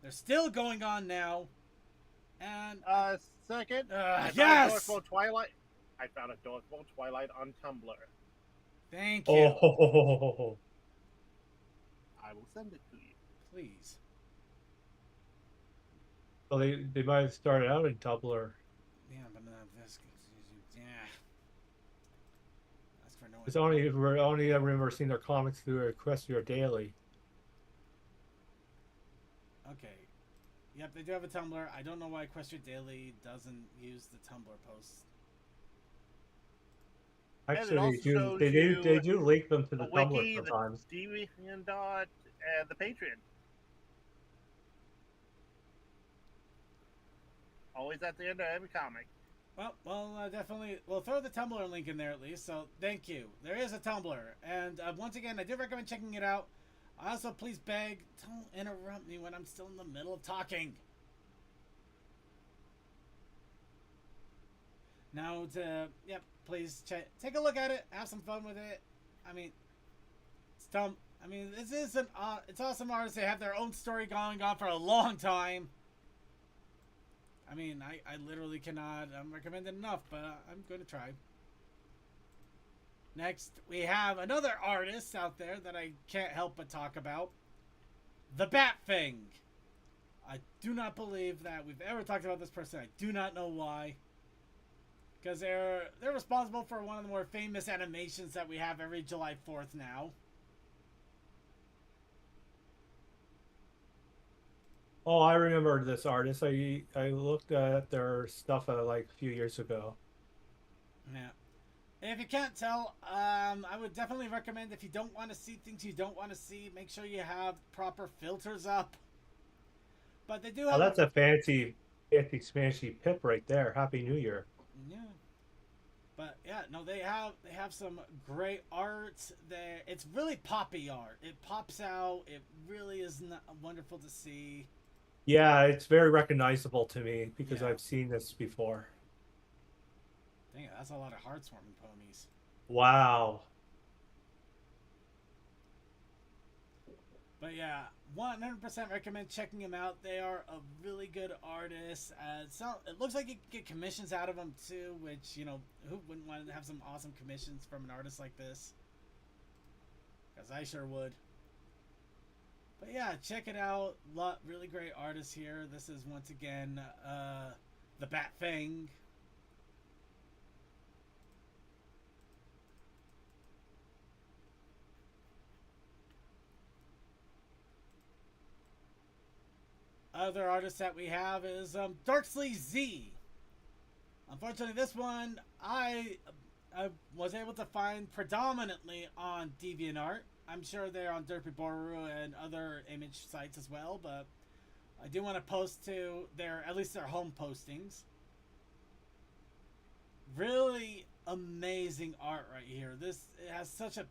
They're still going on now. And second, yes, I found Adorkable Twilight on Tumblr. Thank you. Oh. I will send it to you, please. Well, they might have started out in Tumblr. Yeah, but this, yeah. That's for no. It's only I remember seeing their comics through Equestria Daily. Okay. Yep, they do have a Tumblr. I don't know why Equestria Daily doesn't use the Tumblr posts. And it Actually, also shows they you do link them to a the Tumblr wiki, the sometimes. Deviant dot, and the Patreon. Always at the end of every comic. Well, definitely. We'll throw the Tumblr link in there at least. So thank you. There is a Tumblr, and once again, I do recommend checking it out. I also please beg, don't interrupt me when I'm still in the middle of talking. Now, please take a look at it. Have some fun with it. I mean, it's dumb. I mean, this is it's awesome artists. They have their own story going on for a long time. I mean, I literally cannot recommend it enough, but I'm going to try. Next, we have another artist out there that I can't help but talk about. The Bat Thing. I do not believe that we've ever talked about this person. I do not know why. Because they're responsible for one of the more famous animations that we have every July 4th now. Oh, I remember this artist. I looked at their stuff like a few years ago. Yeah. If you can't tell, I would definitely recommend if you don't want to see things you don't want to see, make sure you have proper filters up. But they do Oh, have. that's a fancy pip right there. Happy New Year. Yeah. But yeah, no, they have some great art there. It's really poppy art. It pops out. It really is wonderful to see. Yeah, it's very recognizable to me because Yeah. I've seen this before. Dang it, that's a lot of heartwarming ponies. Wow. But yeah, 100% recommend checking them out. They are a really good artist. It looks like you can get commissions out of them too, which, you know, who wouldn't want to have some awesome commissions from an artist like this? Because I sure would. But yeah, check it out. Really great artists here. This is once again the Bat Thing. Other artist that we have is Darksley Z. Unfortunately, this one I was able to find predominantly on DeviantArt. I'm sure they're on Derpy Boru and other image sites as well, but I do want to post to at least their home postings. Really amazing art right here. It has such a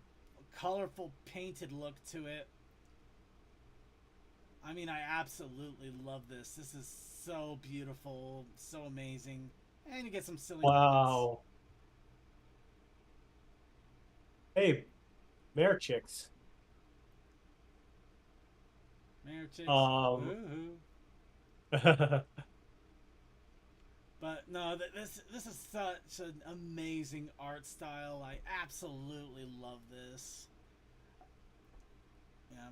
colorful painted look to it. I mean, I absolutely love this. This is so beautiful, so amazing. And you get some silly moments. Wow. Hey, Mare Chicks. Mare Chicks. But no, this is such an amazing art style. I absolutely love this. Yeah.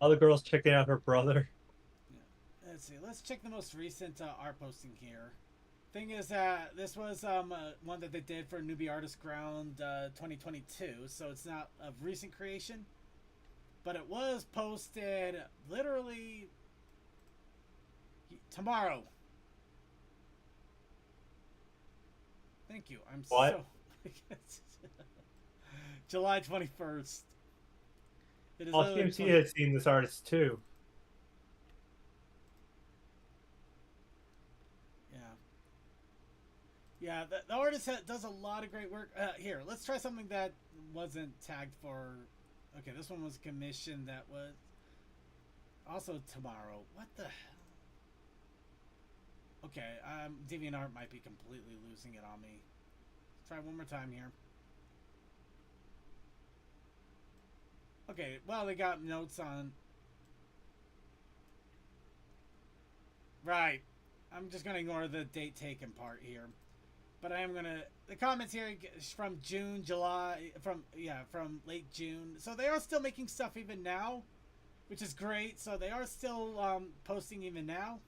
Other girls checking out her brother. Yeah. Let's see. Let's check the most recent art posting here. Thing is, this was one that they did for Newbie Artist Ground 2022, so it's not a recent creation, but it was posted literally tomorrow. Thank you. I'm What? so July 21st. It is Oh, CMC has seen this artist too. Yeah, the artist does a lot of great work. Here, let's try something that wasn't tagged for. Okay, this one was commissioned. That was also tomorrow. What the hell? Okay, DeviantArt might be completely losing it on me. Let's try one more time here. Okay, well, they got notes on. Right. I'm just going to ignore the date taken part here. But I am going to... The comments here is from June, July... From late June. So they are still making stuff even now, which is great. So they are still posting even now.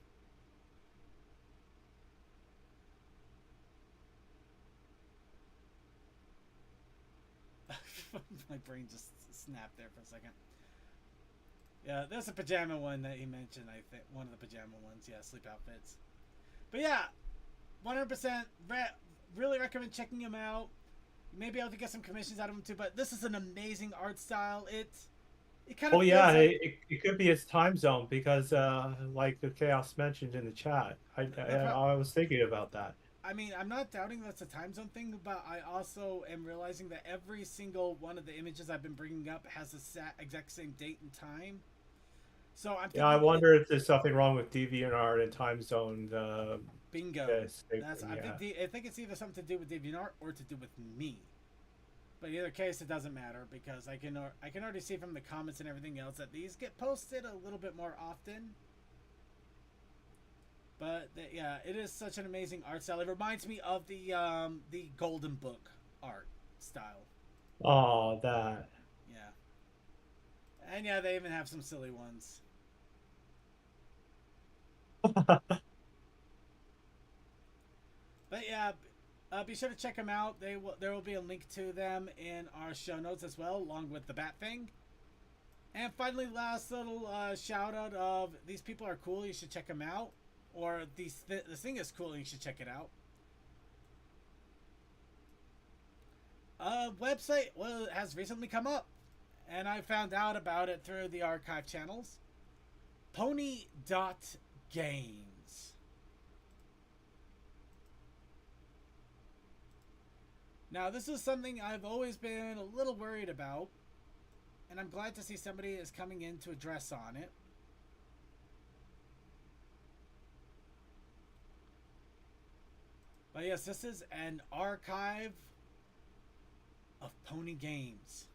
My brain just snapped there for a second. Yeah, there's a pajama one that he mentioned, I think. One of the pajama ones. Yeah, sleep outfits. But yeah, 100% really recommend checking him out. You may be able to get some commissions out of them too. But this is an amazing art style. It kind of Oh feels yeah, like it could be its time zone because like the Chaos mentioned in the chat, I was thinking about that. I mean, I'm not doubting that's a time zone thing, but I also am realizing that every single one of the images I've been bringing up has the exact same date and time. So I'm Yeah, I thinking, wonder if there's something wrong with DeviantArt and time zone. bingo. That's Yeah. I think it's either something to do with DeviantArt or to do with me. But in either case, it doesn't matter because I can already see from the comments and everything else that these get posted a little bit more often. But yeah, it is such an amazing art style. It reminds me of the Golden Book art style. Oh, that. Yeah, and yeah, they even have some silly ones. But yeah, be sure to check them out. There will be a link to them in our show notes as well, along with the Bat thing. And finally, last little shout out of these people are cool. You should check them out. Or this thing is cool. You should check it out. Website has recently come up, and I found out about it through the archive channels. Pony.games. Now, this is something I've always been a little worried about, and I'm glad to see somebody is coming in to address on it. But yes, this is an archive of pony games.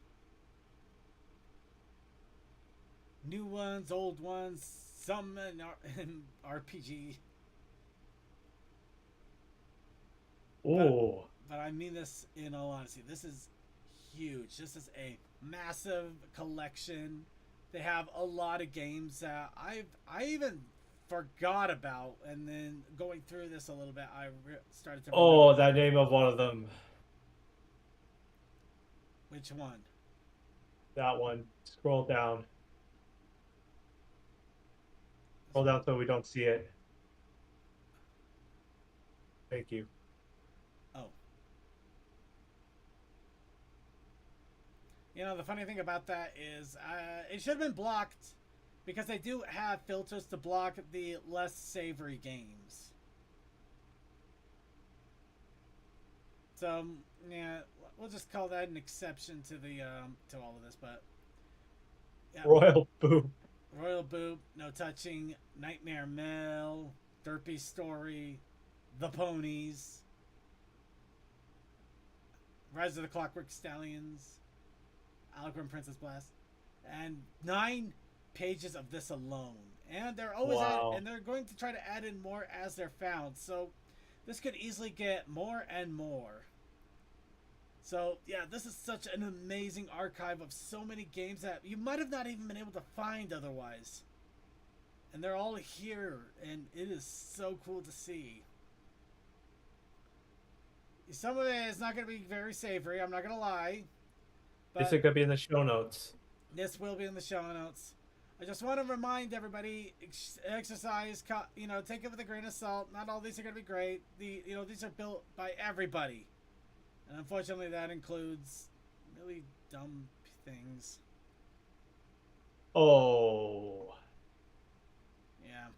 New ones, old ones, some in RPG. Oh. But I mean this in all honesty. This is huge. This is a massive collection. They have a lot of games that I even forgot about, and then going through this a little bit, I started to. Oh, that name of one of them. Which one? That one. Scroll down. Scroll down so we don't see it. Thank you. Oh. You know, the funny thing about that is it should have been blocked because they do have filters to block the less savory games. So, yeah, we'll just call that an exception to the to all of this, but yeah. Royal Boop. Royal Boop, No Touching, Nightmare Mill, Derpy Story, The Ponies, Rise of the Clockwork Stallions, Algrim Princess Blast, and 9 pages of this alone. And they're always and they're going to try to add in more as they're found. So this could easily get more and more. So yeah, this is such an amazing archive of so many games that you might have not even been able to find otherwise. And they're all here, and it is so cool to see. Some of it is not going to be very savory, I'm not going to lie. But this is going to be in the show notes. This will be in the show notes. I just want to remind everybody, exercise, you know, take it with a grain of salt. Not all these are going to be great. These are built by everybody. And unfortunately, that includes really dumb things. Oh. Yeah.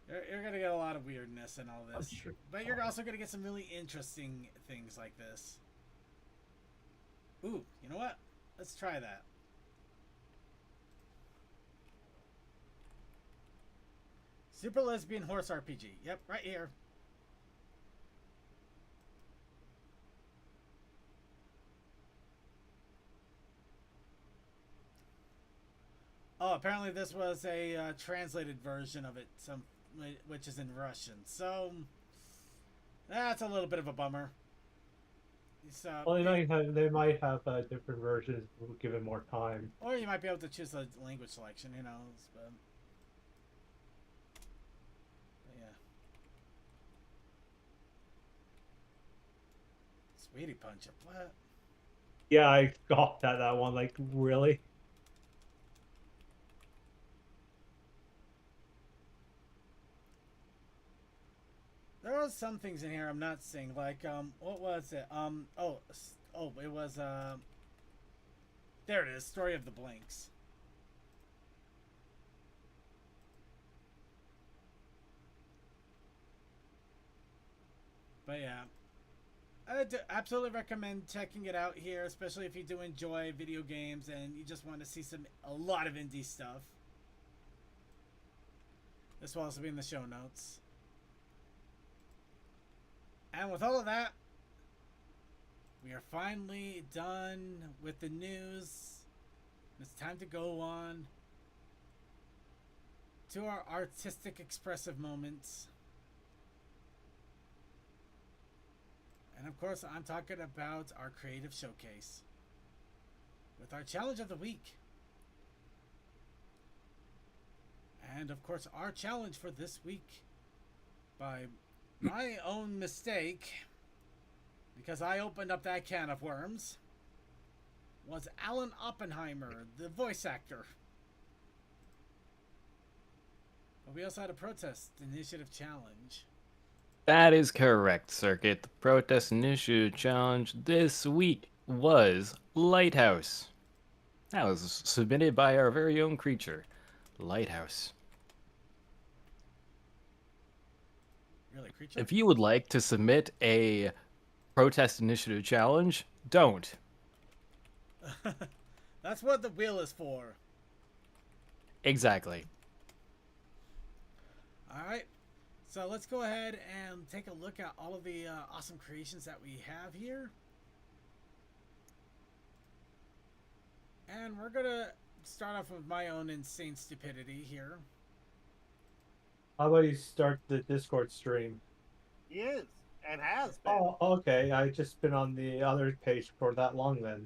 You're going to get a lot of weirdness in all this. Sure. But you're also going to get some really interesting things like this. Ooh, you know what? Let's try that. Super Lesbian Horse RPG. Yep, right here. Oh, apparently this was a translated version of it, which is in Russian. So that's a little bit of a bummer. Well, they might have different versions given more time. Or you might be able to choose a language selection, who knows. But yeah. Sweetie Punch, what? Yeah, I scoffed at that one. Like, really? There was some things in here I'm not seeing. Like, what was it? It was, there it is. Story of the Blinks. But yeah, I absolutely recommend checking it out here, especially if you do enjoy video games and you just want to see a lot of indie stuff. This will also be in the show notes. And with all of that, we are finally done with the news. It's time to go on to our artistic expressive moments. And of course, I'm talking about our creative showcase with our challenge of the week. And of course, our challenge for this week, by my own mistake, because I opened up that can of worms, was Alan Oppenheimer, the voice actor. But we also had a protest initiative challenge. That is correct, Circuit. The protest initiative challenge this week was Lighthouse. That was submitted by our very own creature, Lighthouse. Really, creature? If you would like to submit a protest initiative challenge, don't. That's what the wheel is for. Exactly. Alright, so let's go ahead and take a look at all of the awesome creations that we have here. And we're going to start off with my own insane stupidity here. How about you start the Discord stream? He is and has been. Oh, okay. I just been on the other page for that long then.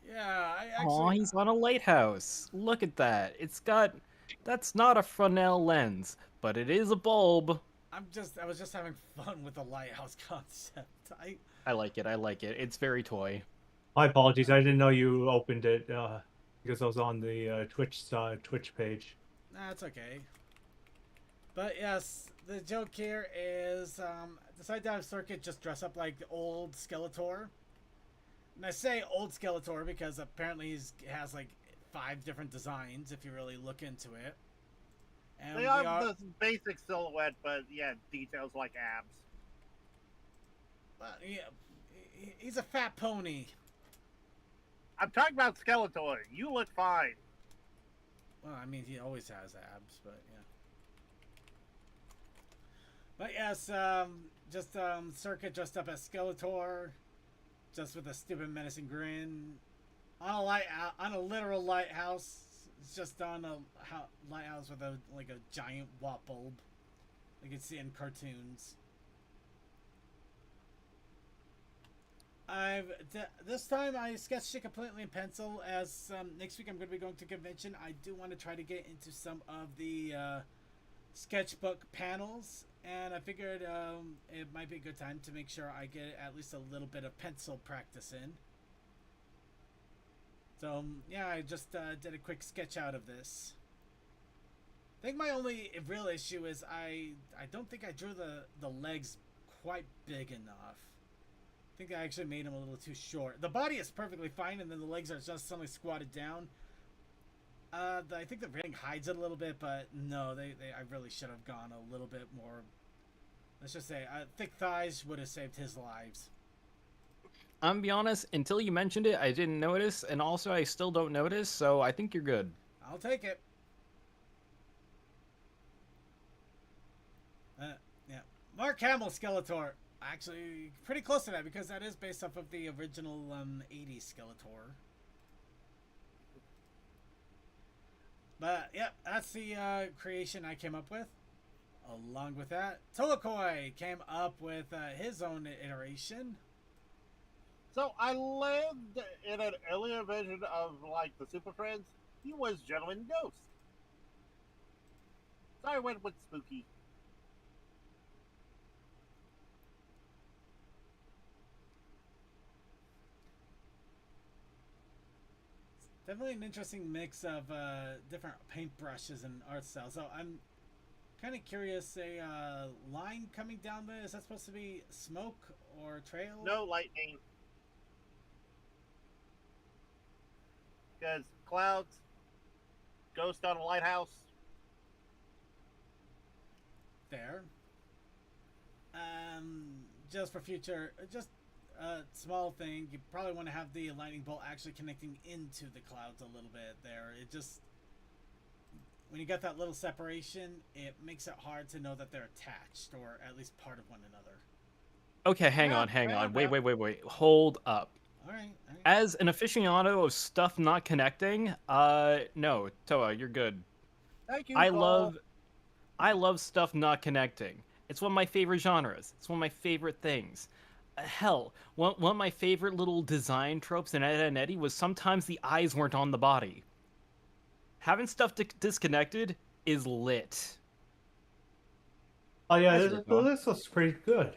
Yeah, I Aw, actually... he's on a lighthouse. Look at that. It's got... That's not a Fresnel lens, but it is a bulb. I was just having fun with the lighthouse concept. I like it. I like it. It's very toy. My apologies. I didn't know you opened it because I was on the Twitch page. That's okay. But yes, the joke here is decide to have Circuit just dress up like the old Skeletor. And I say old Skeletor because apparently he has like 5 different designs if you really look into it. And They are the basic silhouette, but yeah, details like abs. But yeah, he's a fat pony. I'm talking about Skeletor. You look fine. Well, I mean, he always has abs, but yeah. But yes, just Circuit dressed up as Skeletor, just with a stupid menacing grin, on a literal lighthouse. It's just on a lighthouse with a giant watt bulb, like you see in cartoons. This time I sketched it completely in pencil. As next week I'm going to be going to convention, I do want to try to get into some of the sketchbook panels, and I figured it might be a good time to make sure I get at least a little bit of pencil practice in. So yeah, I just did a quick sketch out of this. I think my only real issue is I don't think I drew the legs quite big enough. I think I actually made them a little too short. The body is perfectly fine, and then the legs are just suddenly squatted down. I think the ring hides it a little bit, but no, I really should have gone a little bit more. Let's just say thick thighs would have saved his lives. I'm gonna be honest, until you mentioned it, I didn't notice, and also I still don't notice, so I think you're good. I'll take it. Yeah. Mark Hamill Skeletor. Actually, pretty close to that, because that is based off of the original 80s Skeletor. But, yep, that's the creation I came up with. Along with that, Tolokoi came up with his own iteration. So I lived in an earlier version of like the Super Friends. He was Gentleman Ghost. So I went with Spooky. Definitely an interesting mix of different paintbrushes and art styles. So Kind of curious, a line coming down there, is that supposed to be smoke or trail? No lightning. Because clouds, ghost on a lighthouse. There. Just for future, just a small thing, you probably want to have the lightning bolt actually connecting into the clouds a little bit there. It just, when you got that little separation, it makes it hard to know that they're attached, or at least part of one another. Okay, hang Yeah, on. fair Wait, enough. wait. Hold up. Alright. As an aficionado of stuff not connecting, no, Toa, you're good. Thank you, I Cole. love stuff not connecting. It's one of my favorite genres. It's one of my favorite things. Hell, one of my favorite little design tropes in Ed, and Eddie was sometimes the eyes weren't on the body. Having stuff disconnected is lit. Oh yeah, Nice, Rick, this looks pretty good.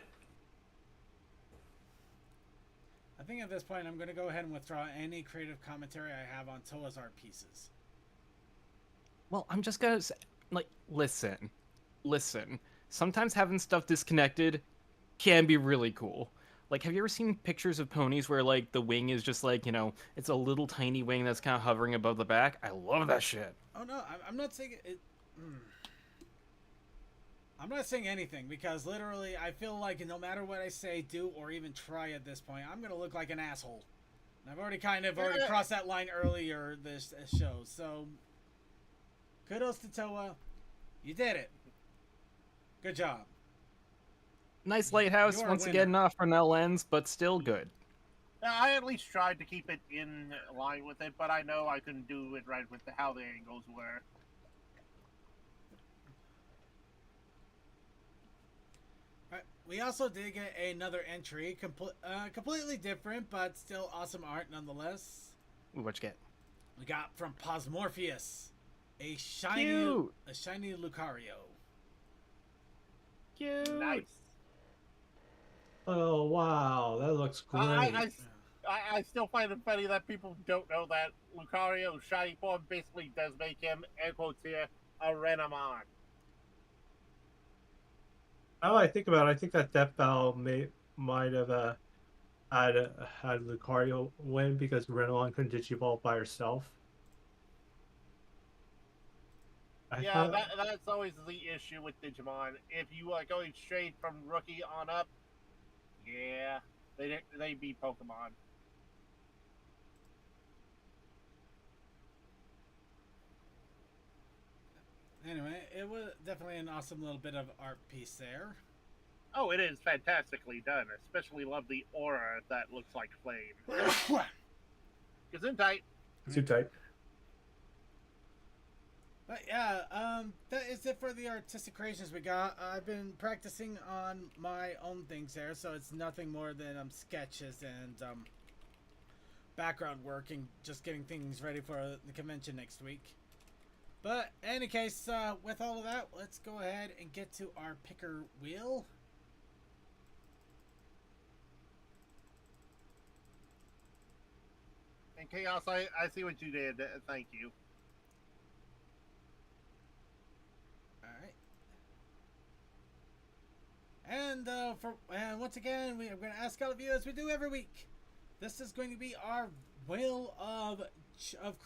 I think at this point I'm going to go ahead and withdraw any creative commentary I have on Toa's art pieces. Well, I'm just gonna say, like, listen. Sometimes having stuff disconnected can be really cool. Like, have you ever seen pictures of ponies where, like, the wing is just, like, it's a little tiny wing that's kind of hovering above the back? I love that shit. Oh no, I'm not saying it. I'm not saying anything because literally I feel like no matter what I say, do, or even try at this point, I'm gonna look like an asshole. And I've already crossed that line earlier this show. So kudos to Toa, you did it. Good job. Nice lighthouse, You're a once winner. again, not Fresnel lens, but still good. I at least tried to keep it in line with it, but I know I couldn't do it right with how the angles were. Alright, we also did get another entry, completely different, but still awesome art nonetheless. Ooh, what'd you get? We got from Posmorpheus, a shiny Cute. Lucario. Cute. Nice. Oh wow, that looks great. I still find it funny that people don't know that Lucario's shiny form basically does make him, air quotes here, a Renamon. Now that I think about it, I think that Death Battle might have had Lucario win because Renalon couldn't digivolve by herself. Yeah, that's always the issue with Digimon. If you are going straight from rookie on up, yeah, they beat Pokemon. Anyway, it was definitely an awesome little bit of art piece there. Oh, it is fantastically done. Especially love the aura that looks like flame. Gesundheit. Too tight. But yeah, that is it for the artistic creations we got. I've been practicing on my own things there, so it's nothing more than sketches and background work and just getting things ready for the convention next week. But in any case, with all of that, let's go ahead and get to our picker wheel. And Chaos, I see what you did. Thank you. Alright. And once again, we are going to ask all of you, as we do every week, this is going to be our wheel of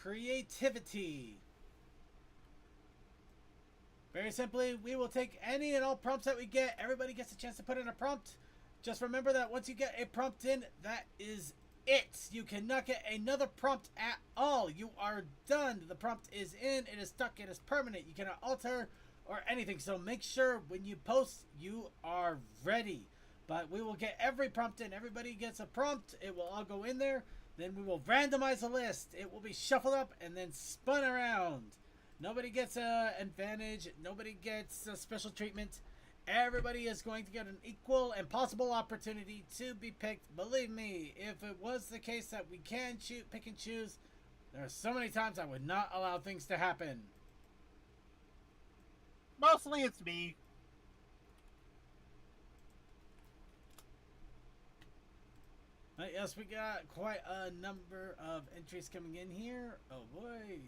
creativity. Very simply, we will take any and all prompts that we get. Everybody gets a chance to put in a prompt. Just remember that once you get a prompt in, that is it. You cannot get another prompt at all. You are done. The prompt is in. It is stuck. It is permanent. You cannot alter or anything. So make sure when you post, you are ready. But we will get every prompt in. Everybody gets a prompt. It will all go in there. Then we will randomize the list. It will be shuffled up and then spun around. Nobody gets an advantage. Nobody gets a special treatment. Everybody is going to get an equal and possible opportunity to be picked. Believe me, if it was the case that we can pick and choose, there are so many times I would not allow things to happen. Mostly it's me. But yes, we got quite a number of entries coming in here. Oh boy.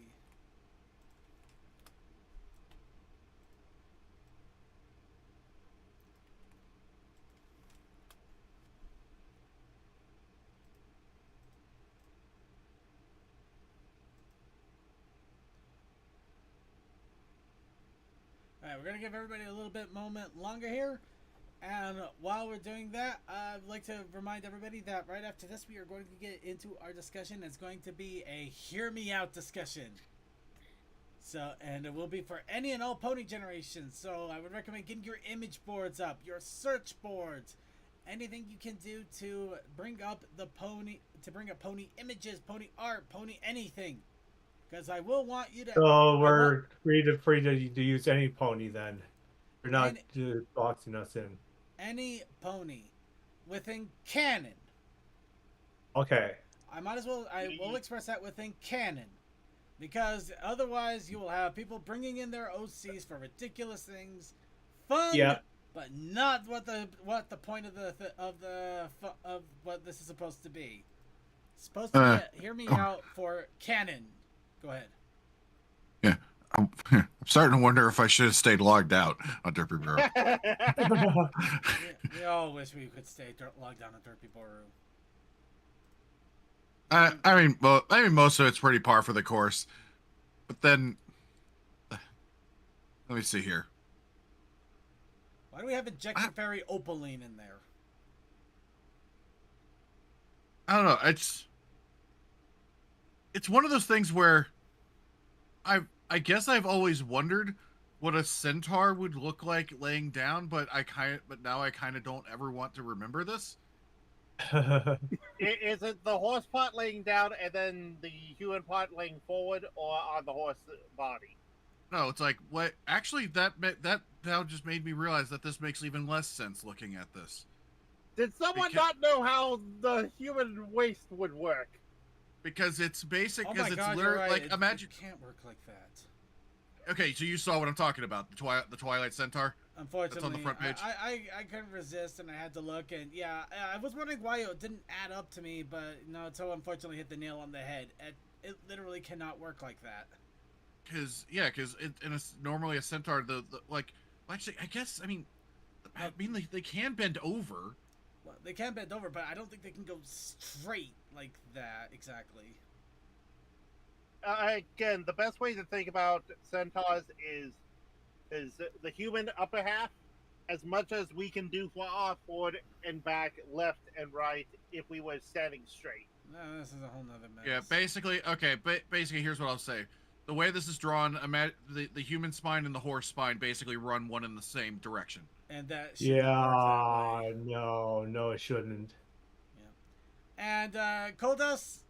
All right, we're gonna give everybody a little bit moment longer here. And while we're doing that, I'd like to remind everybody that right after this, we are going to get into our discussion. It's going to be a hear me out discussion. So, and it will be for any and all pony generations. So I would recommend getting your image boards up, your search boards, anything you can do to bring up the pony, to bring up pony images, pony art, pony anything. Because I will want you to. So we're free to use any pony then. You're not boxing us in. Any pony within canon. Okay. I will express that within canon. Because otherwise you will have people bringing in their OCs for ridiculous things. Fun, yeah. But not what the point of what this is supposed to be. It's supposed to be hear me out for canon. Go ahead. Yeah. I'm starting to wonder if I should have stayed logged out on Derpy Bureau. We all wish we could stay logged down on Derpy Bureau. I mean, most of it's pretty par for the course. But then, let me see here. Why do we have Injection Fairy Opaline in there? I don't know. It's one of those things where I guess I've always wondered what a centaur would look like laying down, but now I kind of don't ever want to remember this. Is it the horse part laying down and then the human part laying forward, or on the horse body? No, it's like what? Actually, that now just made me realize that this makes even less sense looking at this. Did someone not know how the human waist would work? Because it's basic. Because God, literally right. like imagine. It can't work like that. Okay, so you saw what I'm talking about, the Twilight Centaur? Unfortunately, that's on the front page. I couldn't resist, and I had to look, and yeah, I was wondering why it didn't add up to me, but no, so unfortunately hit the nail on the head. It literally cannot work like that. Because it's normally a centaur, actually, I mean, they can bend over. Well, they can bend over, but I don't think they can go straight like that exactly. Again, the best way to think about centaurs is the human upper half, as much as we can do forward and back, left and right, if we were standing straight. No, this is a whole nother mess. Yeah, basically, basically, here's what I'll say. The way this is drawn, the human spine and the horse spine basically run one in the same direction. And that no, it shouldn't. Yeah. And Koldos,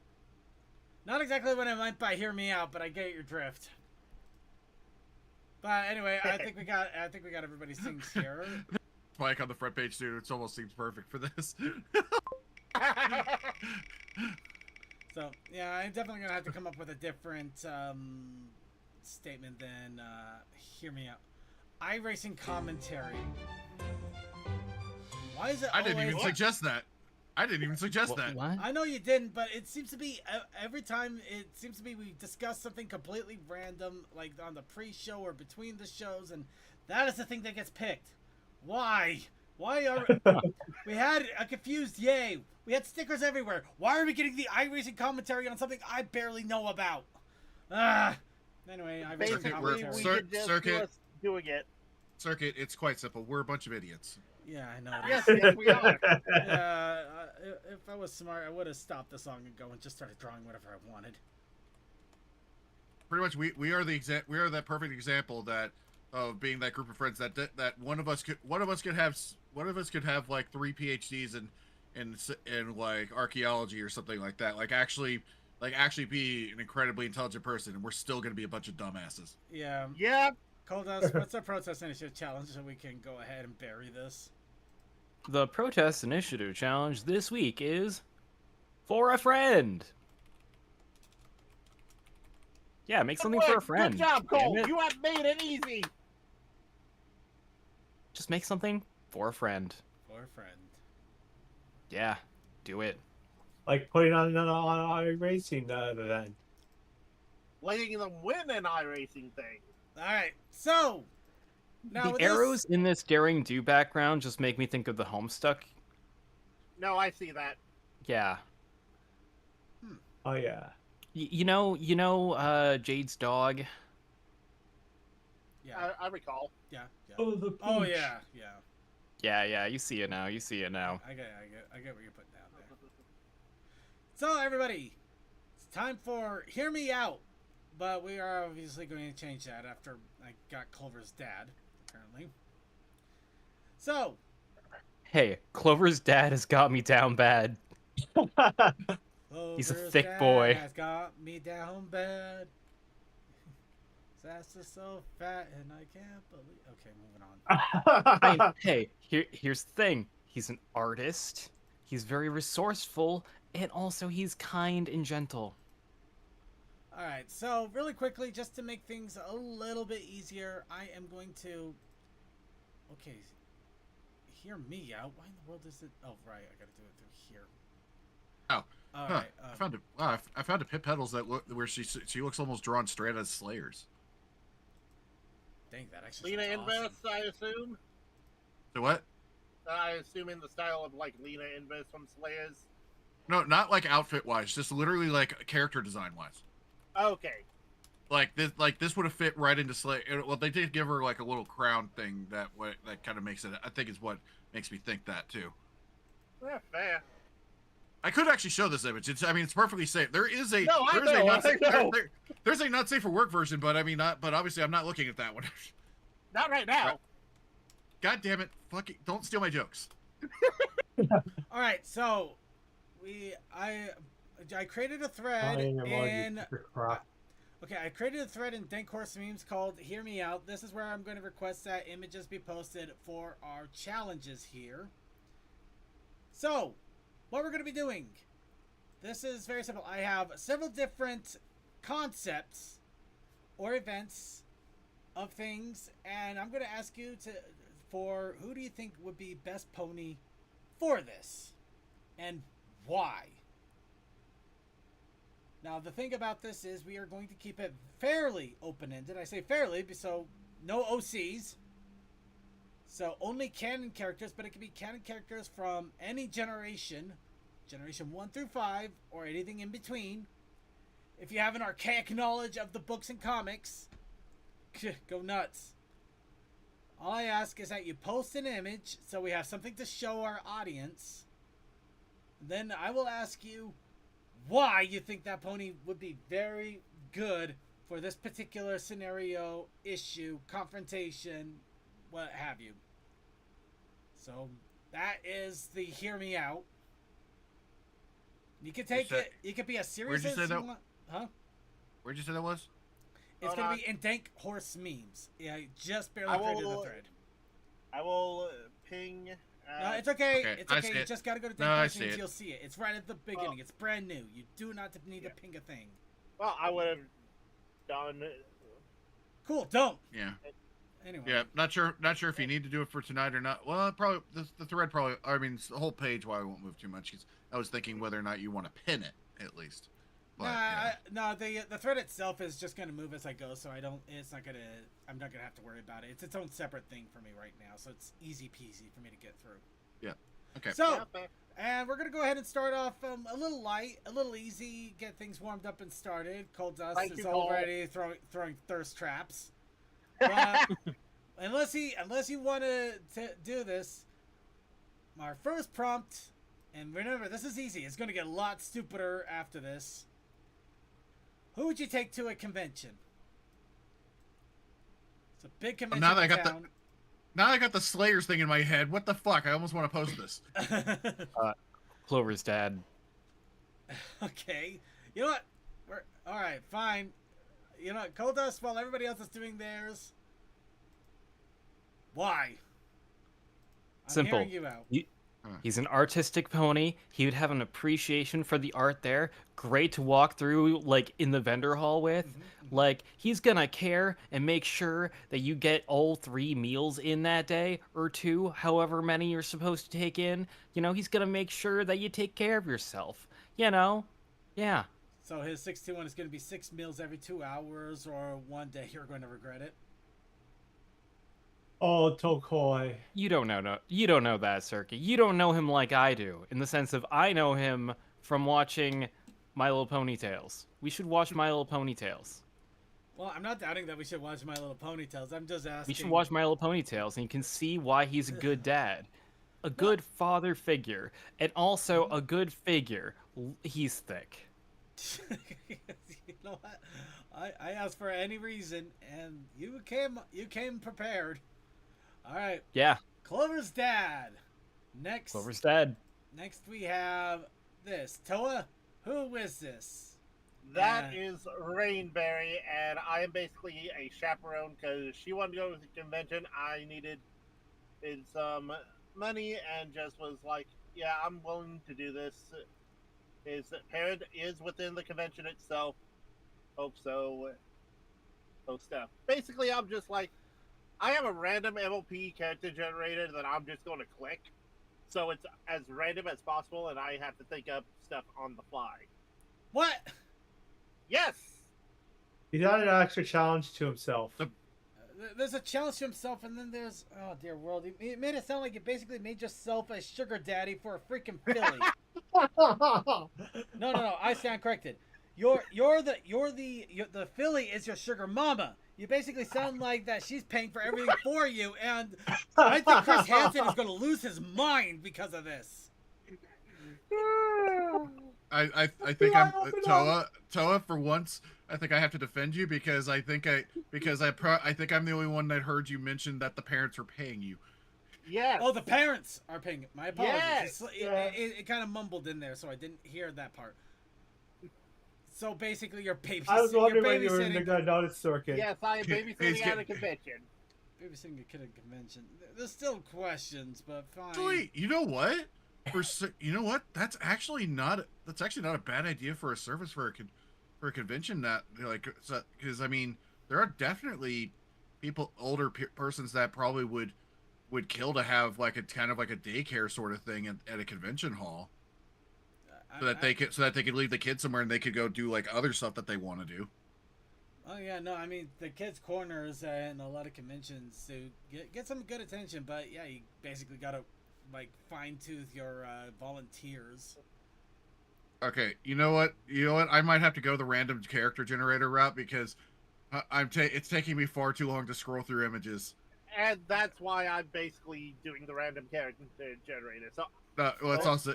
not exactly what I meant by hear me out, but I get your drift. But anyway, I think we got everybody's things here. Mike on the front page too. It almost seems perfect for this. So yeah, I'm definitely gonna have to come up with a different statement than hear me out. iRacing commentary. Why is it? I didn't even suggest that. What? I know you didn't, but it seems to be every time. It seems to be we discuss something completely random, like on the pre-show or between the shows, and that is the thing that gets picked. Why? Why are we had a confused yay? We had stickers everywhere. Why are we getting the iRacing commentary on something I barely know about? Anyway, iRacing commentary. Circuit. Doing it. Circuit. It's quite simple. We're a bunch of idiots. Yeah, I know. Yes, we are. Yeah, if I was smart, I would have stopped the song and go and just started drawing whatever I wanted. Pretty much, we are that perfect example of being that group of friends that one of us could have like 3 PhDs in like archaeology or something like that. Like actually be an incredibly intelligent person, and we're still gonna be a bunch of dumbasses. Yeah. Yeah. Koldos, what's our protest initiative challenge so we can go ahead and bury this? The protest initiative challenge this week is for a friend. Yeah, make something for a friend. Good job, Cole. Damn it. You have made it easy. Just make something for a friend. For a friend. Yeah, do it. Like putting on an iRacing event. Letting them win an iRacing thing. All right, so now The arrows in this daring do background just make me think of the Homestuck. No, I see that. Yeah. Oh yeah. You know, Jade's dog. Yeah. I recall. Yeah. Yeah. Oh, the Oh pooch. yeah. Yeah. Yeah, you see it now. You see it now. I get what you're putting down there. So everybody, it's time for Hear Me Out. But we are obviously going to change that after I got Clover's dad, apparently. So, Hey, Clover's dad has got me down bad. He's a Clover's thick dad boy. has got me down bad. His ass is so fat and I can't believe. Okay, moving on. Hey, here's the thing. He's an artist. He's very resourceful, and also he's kind and gentle. Alright, so really quickly, just to make things a little bit easier, I am going to... Okay, hear me out. Why in the world is it... Oh, right, I gotta do it through here. Oh. Alright, I found it. Wow, I found a Pip Petals that look where she looks almost drawn straight as Slayers. dang, that actually Lena sounds awesome. Invis, I assume. So what? I assume in the style of like Lena Invis from Slayers. No, not like outfit wise, just literally like character design wise. Okay. Like this would have fit right into Slay. Well, they did give her like a little crown thing that kind of makes it. I think is what makes me think that too. Yeah, fair. I could actually show this image. It's perfectly safe. There is a No, I there's a know, not safe, I know. there's a not safe for work version, but but obviously I'm not looking at that one. Not right now. Right. God damn it! Fucking don't steal my jokes. Alright, so I created a thread in okay, I created a thread in Dank Horse Memes called Hear Me Out. This is where I'm going to request that images be posted for our challenges here. So, what we're going to be doing. This is very simple. I have several different concepts or events of things, and I'm going to ask you for who do you think would be best pony for this, and why? Now, the thing about this is we are going to keep it fairly open-ended. I say fairly, so no OCs. So only canon characters, but it can be canon characters from any generation, generation 1 through 5, or anything in between. If you have an archaic knowledge of the books and comics, go nuts. All I ask is that you post an image so we have something to show our audience. Then I will ask you why you think that pony would be very good for this particular scenario, issue, confrontation, what have you. So that is the Hear Me Out. You can take it. It could be a series. Where'd you say that? Huh? Where'd you say that was? It's Hold gonna on. be in Dank Horse Memes. Yeah, I just barely created the thread. I will ping. No, it's okay. Okay, It's I okay. see You it. just gotta go to No, Dank I Horse see Memes. it. You'll see it. It's right at the beginning. Oh. It's brand new. You do not need to ping a thing. Well, I would have done. Cool. Don't. Yeah. Anyway. Yeah. Not sure if you need to do it for tonight or not. Well, probably the thread probably. I mean, it's the whole page. Why I won't move too much. 'Cause I was thinking whether or not you want to pin it at least. But, No, the thread itself is just gonna move as I go, so I don't. It's not gonna. I'm not gonna have to worry about it. It's its own separate thing for me right now, so it's easy peasy for me to get through. Yeah. Okay. So, and we're gonna go ahead and start off a little light, a little easy, get things warmed up and started. Cold Dust Thank is you, Cole. already throwing thirst traps. But unless you want to do this, our first prompt, and remember this is easy. It's gonna get a lot stupider after this. Who would you take to a convention? It's a big convention. Now that I got town. Now I got the Slayers thing in my head. What the fuck? I almost want to post this. Clover's dad. Okay. You know what? We're all right. Fine. You know what? Cold Dust while everybody else is doing theirs. Why? I'm Simple. hearing you out. He's an artistic pony. He would have an appreciation for the art there. Great to walk through, like, in the vendor hall with. Like, he's gonna care and make sure that you get all 3 meals in that day, or 2, however many you're supposed to take in. You know, he's gonna make sure that you take care of yourself. You know? Yeah. So his 621 is going to be 6 meals every 2 hours, or one day you're going to regret it. Oh, Tokoi. You don't know that, Circuit. You don't know him like I do, in the sense of I know him from watching My Little Ponytails. We should watch My Little Ponytails. Well, I'm not doubting that we should watch My Little Ponytails. I'm just asking. We should watch My Little Ponytails, and you can see why he's a good dad, a good father figure, and also a good figure. He's thick. You know what? I asked for any reason, and you came prepared. All right, Yeah, Clover's dad. Next, Clover's dad. next we have this Toa. Who is this? That is Rainberry, and I am basically a chaperone because she wanted to go to the convention. I needed some money and just was like, yeah, I'm willing to do this. His parent is within the convention itself. Hope so. Hope stuff. Basically, I'm just like, I have a random MLP character generator that I'm just going to click. So it's as random as possible, and I have to think up stuff on the fly. What? Yes! He got an extra challenge to himself. There's a challenge to himself, and then there's dear world. He made it sound like you basically made yourself a sugar daddy for a freaking filly. No. I stand corrected. The filly is your sugar mama. You basically sound like that she's paying for everything for you, and I think Chris Hansen is going to lose his mind because of this. I think I'm Toa for once. I think I have to defend you because I think I'm the only one that heard you mention that the parents were paying you. Yes. Oh, the parents are paying. My apologies. Yes. It kind of mumbled in there, so I didn't hear that part. So basically, you're babysitting. I was wondering when you were in the notice circuit. Yes, I am babysitting at a convention. Babysitting a kid at a convention. There's still questions, but fine. Actually, you know what? You know what? That's actually not a bad idea for a service for a convention. That because I mean there are definitely older persons that probably would kill to have like a kind of like a daycare sort of thing at a convention hall, so that they could leave the kids somewhere and they could go do like other stuff that they want to do. Oh yeah, no, I mean the kids' corners and a lot of conventions to get some good attention, but yeah, you basically gotta like fine tooth your volunteers. Okay, you know what? I might have to go the random character generator route because it's taking me far too long to scroll through images. And that's why I'm basically doing the random character generator. So,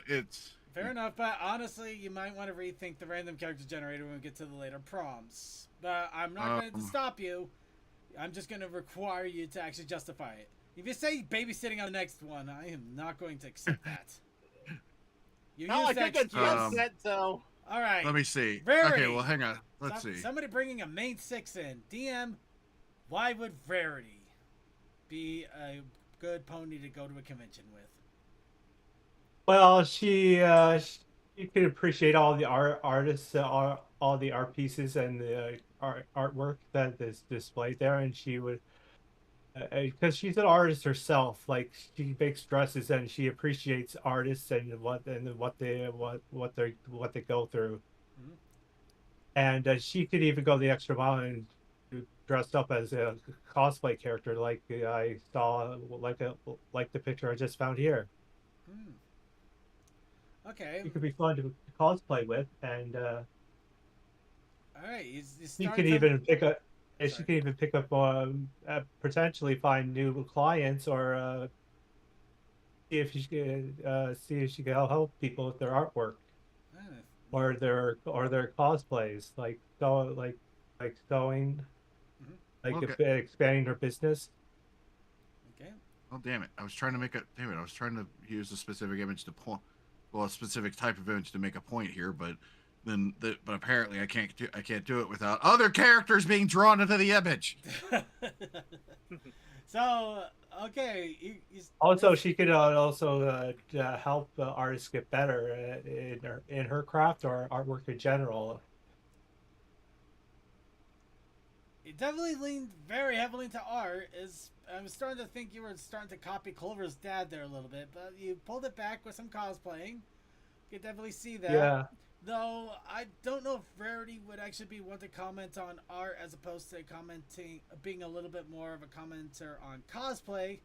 It's fair enough, but honestly, you might want to rethink the random character generator when we get to the later prompts. But I'm not going to stop you. I'm just going to require you to actually justify it. If you say babysitting on the next one, I am not going to accept that. You no, I think it's set, so... All right. Let me see. Rarity. Okay, well, hang on. Let's see. Somebody bringing a main 6 in. DM, why would Rarity be a good pony to go to a convention with? Well, she could appreciate all the artists, all the art pieces and the artwork that is displayed there, and she would, because she's an artist herself. Like she makes dresses and she appreciates artists and what they go through. Mm-hmm. And she could even go the extra mile and dressed up as a cosplay character, like I saw, like the picture I just found here. Hmm. Okay. It could be fun to cosplay with, and all right. she could even pick up. She could even pick up, potentially find new clients, or see if she could help people with their artwork, or their cosplays, like sewing, Mm-hmm. expanding her business. Okay. Oh damn it! I was trying to use a specific image to point. Well, a specific type of image to make a point here, but apparently I can't do it without other characters being drawn into the image. So okay, Also, she could also help artists get better in her craft or artwork in general. it definitely leaned very heavily into art. I was starting to think you were starting to copy Clover's dad there a little bit, but you pulled it back with some cosplaying. You can definitely see that. Yeah. Though I don't know if Rarity would actually be one to comment on art as opposed to being a little bit more of a commenter on cosplay.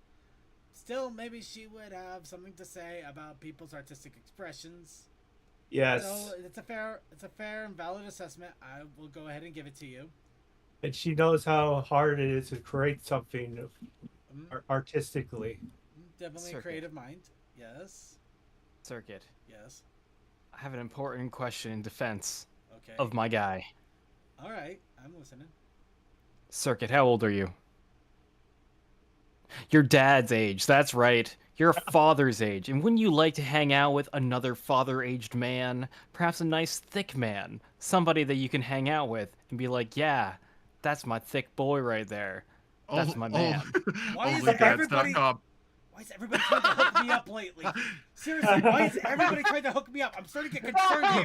Still, maybe she would have something to say about people's artistic expressions. Yes. So it's a fair and valid assessment. I will go ahead and give it to you. and she knows how hard it is to create something artistically. Definitely a Circuit. creative mind. Yes. Circuit. Yes. I have an important question in defense Okay. of my guy. All right. I'm listening. Circuit, how old are you? Your dad's age. That's right. Your father's age. And wouldn't you like to hang out with another father-aged man? Perhaps a nice thick man. Somebody that you can hang out with and be like, yeah, that's my thick boy right there. That's my man. Why is OnlyDads.com. Why is everybody trying to hook me up lately? Seriously, why is everybody trying to hook me up? I'm starting to get concerned here.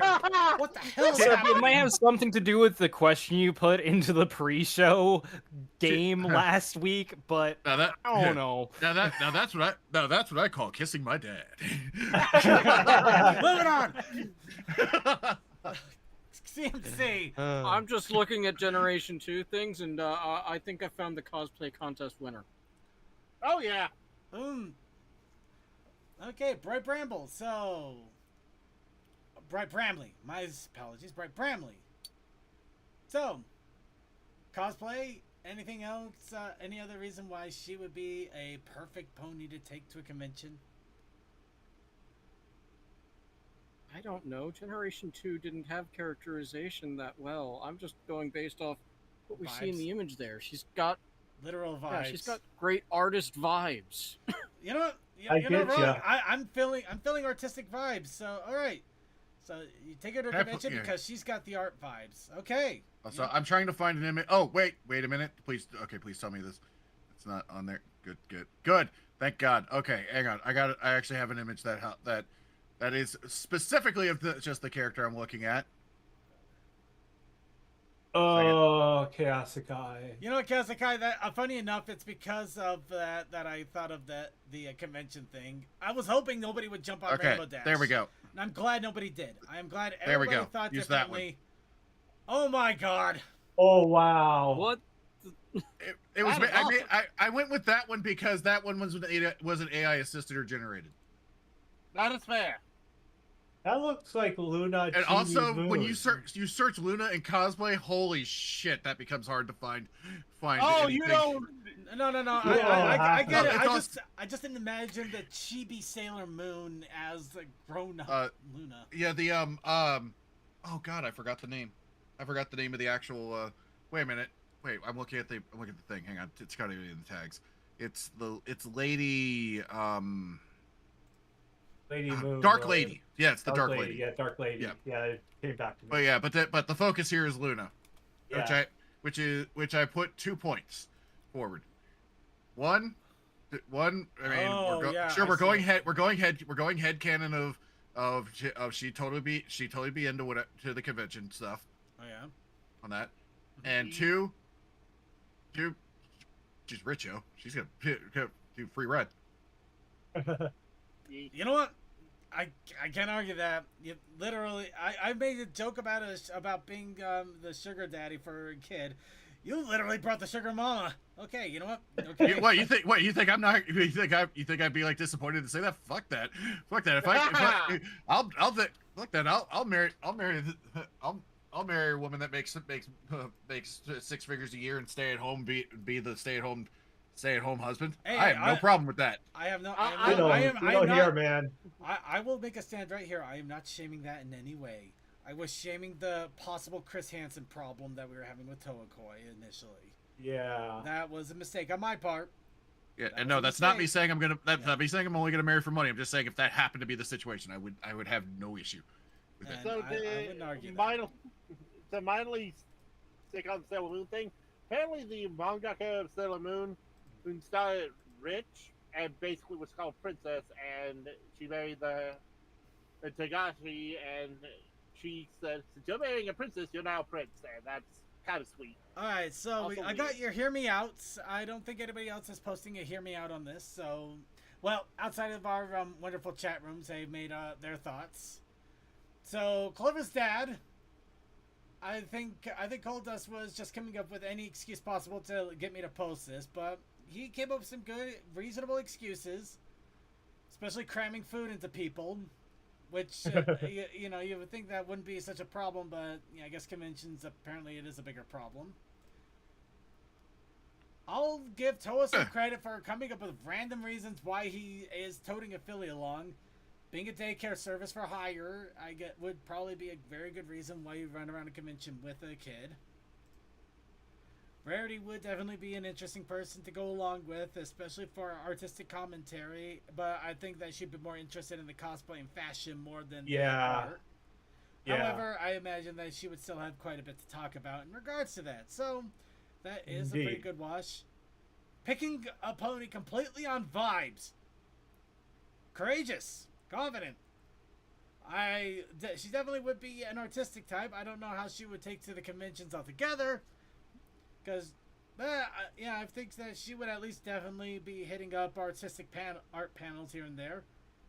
What the hell is Circuit, happening? it might have something to do with the question you put into the pre-show game last week, but Now that, I don't know. Now that's what I call kissing my dad. Moving on. CMC. I'm just looking at Generation 2 things, and I think I found the cosplay contest winner. Oh yeah. Okay, Bright Bramble. So, Bright Bramley. My apologies, Bright Bramley. So, cosplay. Anything else? Any other reason why she would be a perfect pony to take to a convention? I don't know. Generation 2 didn't have characterization that well. I'm just going based off what we see in Vibes. the image there. She's got Literal vibes. yeah, she's got great artist vibes. You know what? I You're not get wrong. ya. I'm feeling artistic vibes. So all right. So you take her to a Can I convention put- yeah. because she's got the art vibes. Okay. So I'm trying to find an image. Oh wait a minute. Please tell me this. It's not on there. Good. Thank God. Okay, hang on. I actually have an image that is specifically of just the character I'm looking at. Oh, Chaosikai. You know what, Kazakai? That funny enough, it's because of that I thought of the convention thing. I was hoping nobody would jump on Okay, Rainbow Dash. there we go. And I'm glad nobody did. I am glad There we everybody go. thought Use that one. differently. Oh my God. Oh wow. What? It was. That is awesome. I went with that one because that one wasn't AI assisted or generated. That is fair. That looks like Luna. And Chibi's also, when moon. you search Luna and cosplay, holy shit, that becomes hard to find. Oh, you anything. know. No. Yeah, I get it. it's I just didn't imagine the chibi Sailor Moon as the grown-up Luna. Yeah, the oh god, I forgot the name. I forgot the name of the actual. Wait a minute. Wait, I'm looking at the thing. Hang on, it's got to be in the tags. It's Lady Lady Moon. Dark or- Lady. Yeah, it's the Dark Lady. Yeah, Dark Lady. Yeah. Yeah, it came back to me. But yeah, but the focus here is Luna, Yeah. which I put 2 points forward. One. I mean, Oh, yeah, I we're going see. head canon of she totally be into to the convention stuff Oh yeah. on that, and two, she's rich, yo. She's gonna do free ride. You know what? I can't argue that. You literally, I made a joke about being the sugar daddy for a kid. You literally brought the sugar mama. Okay, you know what? Okay. You think I'm not? You think I'd be like disappointed to say that? Fuck that. I'll marry a woman that makes 6 figures a year and stay at home, be the stay at home husband. Hey, I have no problem with that. I have no. You know, I am here, not. man. I will make a stand right here. I am not shaming that in any way. I was shaming the possible Chris Hansen problem that we were having with Toakoi initially. Yeah. That was a mistake on my part. Yeah, That and was no, a that's not me mistake. saying not me saying I'm only gonna marry for money. I'm just saying if that happened to be the situation, I would have no issue with it. And So I wouldn't argue that. to mildly stick on the Sailor Moon thing, apparently the mangaka of Sailor Moon, who started rich and basically was called Princess, and she married the Tagashi, and she said, "Since you're marrying a princess, you're now a prince," and that's kind of sweet. All right, so Also I got weird. your hear me outs. I don't think anybody else is posting a hear me out on this. So, well, outside of our wonderful chat rooms, they made their thoughts. So, Clover's dad, I think Coldust was just coming up with any excuse possible to get me to post this, but he came up with some good, reasonable excuses, especially cramming food into people. Which, you would think that wouldn't be such a problem, but I guess conventions, apparently it is a bigger problem. I'll give Toa some credit for coming up with random reasons why he is toting a filly along. Being a daycare service for hire, would probably be a very good reason why you run around a convention with a kid. Rarity would definitely be an interesting person to go along with, especially for artistic commentary. But I think that she'd be more interested in the cosplay and fashion more than the art. Yeah. However, I imagine that she would still have quite a bit to talk about in regards to that. So, that is a pretty good wash. Picking a pony completely on vibes. Courageous. Confident. She definitely would be an artistic type. I don't know how she would take to the conventions altogether. Because, yeah, I think that she would at least definitely be hitting up artistic art panels here and there.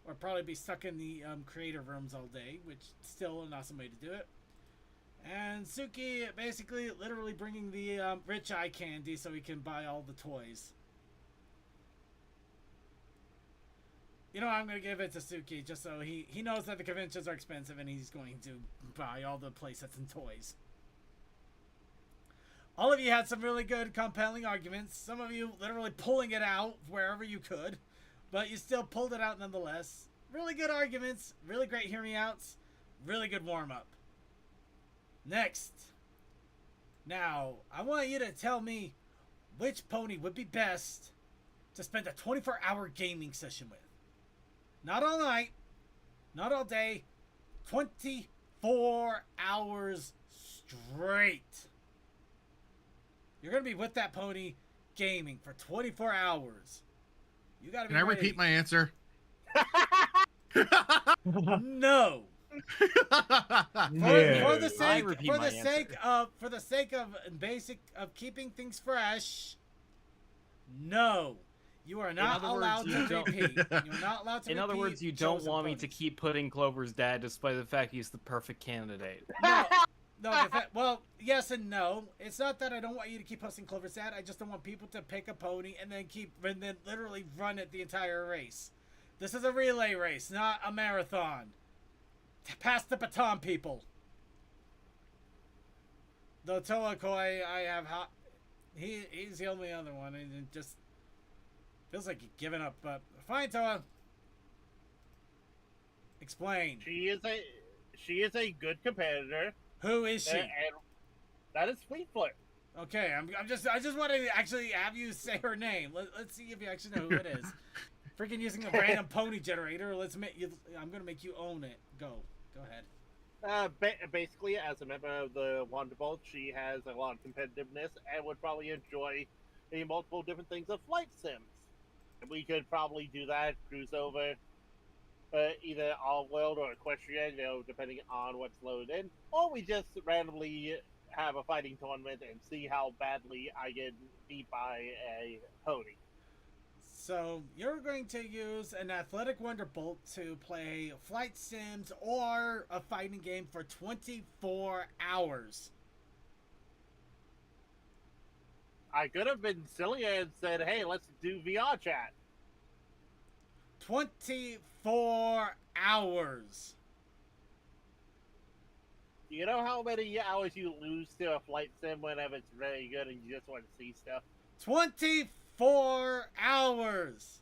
Or probably be stuck in the creator rooms all day, which is still an awesome way to do it. And Suki basically literally bringing the rich eye candy so he can buy all the toys. You know, I'm going to give it to Suki just so he knows that the conventions are expensive and he's going to buy all the playsets and toys. All of you had some really good, compelling arguments. Some of you literally pulling it out wherever you could. But you still pulled it out nonetheless. Really good arguments. Really great hearing outs. Really good warm-up. Next. Now, I want you to tell me which pony would be best to spend a 24-hour gaming session with. Not all night. Not all day. 24 hours straight. You're going to be with that pony gaming for 24 hours. You gotta be Can I repeat my answer? No. For the sake of keeping things fresh, no. You are not allowed to repeat. You're not allowed to repeat. In other words, you don't want me to keep putting Clover's dad despite the fact he's the perfect candidate. No, well, yes and no. It's not that I don't want you to keep posting Clover's dad. I just don't want people to pick a pony and then literally run it the entire race. This is a relay race, not a marathon. Pass the baton, people. Though Toa Koi, I have he's the only other one, and it just feels like you've given up. But fine, Toa. Explain. She is a good competitor. Who is she? And that is Fleetfoot. Okay, I just want to actually have you say her name. Let's see if you actually know who it is. Freaking using a random pony generator. I'm gonna make you own it. Go ahead. Basically, as a member of the Wonderbolt, she has a lot of competitiveness and would probably enjoy multiple different things of flight sims. We could probably do that, cruise over either All-World or Equestrian, depending on what's loaded in, or we just randomly have a fighting tournament and see how badly I get beat by a pony. So you're going to use an Athletic Wonderbolt to play flight sims or a fighting game for 24 hours. I could have been silly and said, hey, let's do VR chat. 24 hours. You know how many hours you lose to a flight sim whenever it's very good and you just want to see stuff? 24 hours.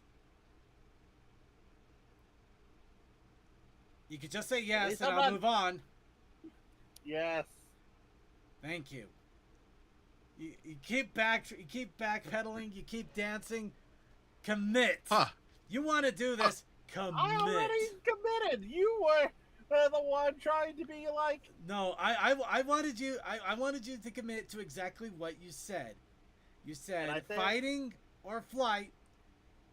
You could just say yes and I'll move on. Yes. Thank you. You keep backpedaling, you keep dancing. Commit. Huh. You want to do this? Commit. I already committed. You were the one trying to be like. No, I wanted you. I wanted you to commit to exactly what you said. You said fighting or flight,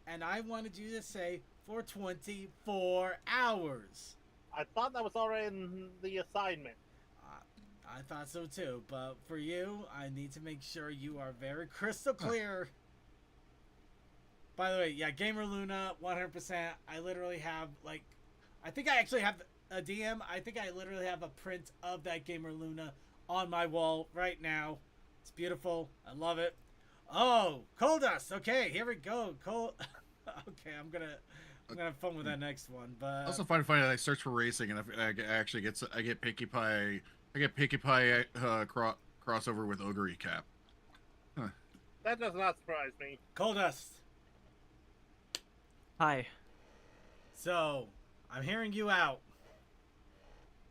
and I wanted you to say for 24 hours. I thought that was already in the assignment. I thought so too, but for you, I need to make sure you are very crystal clear. By the way, yeah, Gamer Luna, 100%. I literally have, like, I think I actually have a DM. I think I literally have a print of that Gamer Luna on my wall right now. It's beautiful. I love it. Oh, Coal Dust. Okay, here we go. Okay, I'm gonna have fun with that next one. But I also find it funny that I search for racing and I actually get Pinkie Pie. I get Pinkie Pie crossover with Ogre Cap. Huh. That does not surprise me. Coldust. Hi. So, I'm hearing you out.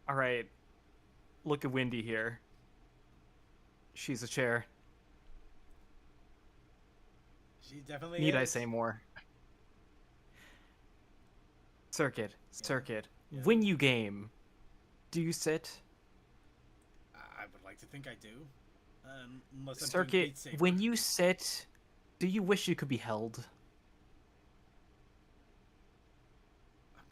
All right. Look at Wendy here. She's a chair. She definitely Need is. I say more? Circuit. Yeah. When you game, do you sit? I would like to think I do. Unless I'm doing Circuit. Beat Saber. When you sit, do you wish you could be held?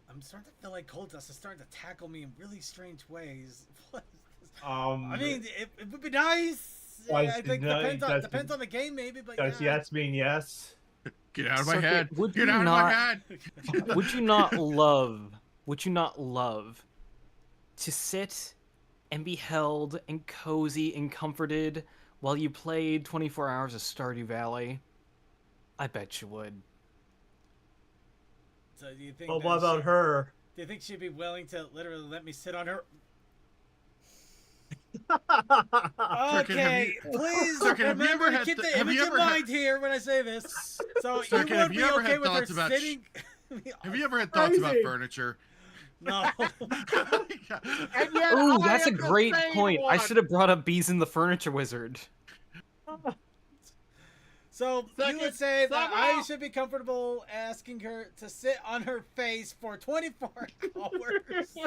I'm starting to feel like Coldust is starting to tackle me in really strange ways. What is this? Um, I mean, it would be nice. Does- I think no, depends on the game, maybe. But does yeah. yes mean yes? Get out of my Circuit, head. would Get you out of not- my head. Would you not love? Would you not love to sit and be held and cozy and comforted while you played 24 hours of Stardew Valley? I bet you would. So do you think? Well, that what about her? Do you think she'd be willing to literally let me sit on her? Circuit, have Okay, you- please Circuit, have you remember ever to had keep the- the have image you in ever had- mind here when I say this. So Circuit, you have would you be ever okay had with her thoughts about sitting? Have you ever had thoughts about Crazy. furniture? No. And yet Ooh, I that's a am the great same point. I one. should have brought up Bees in the Furniture Wizard. So you Second, would say that I somehow- should be comfortable asking her to sit on her face for 24 hours?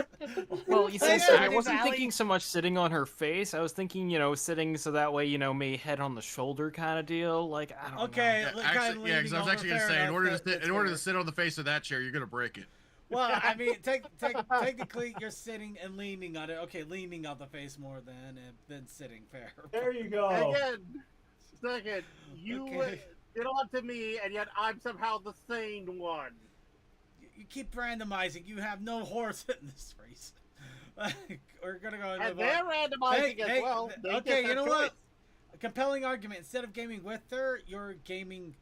Well, you see, Play sir, I Stardew wasn't Valley? thinking so much sitting on her face. I was thinking, sitting so that way, may head on the shoulder kind of deal. Like, I don't Okay, know. kind of Actually, yeah, because I was leaning actually over, gonna say, fair in order enough, to sit, that's in order to fair. sit on the face of that chair, you're gonna break it. Well, I mean, technically, you're sitting and leaning on it. Okay, leaning on the face more than sitting. Fair. There you go. Again, second, you Okay. did on to me, and yet I'm somehow the sane one. You keep randomizing. You have no horse in this race. We're gonna go. And they're randomizing as well. They okay, get you that know choice. what? A compelling argument. Instead of gaming with her, you're gaming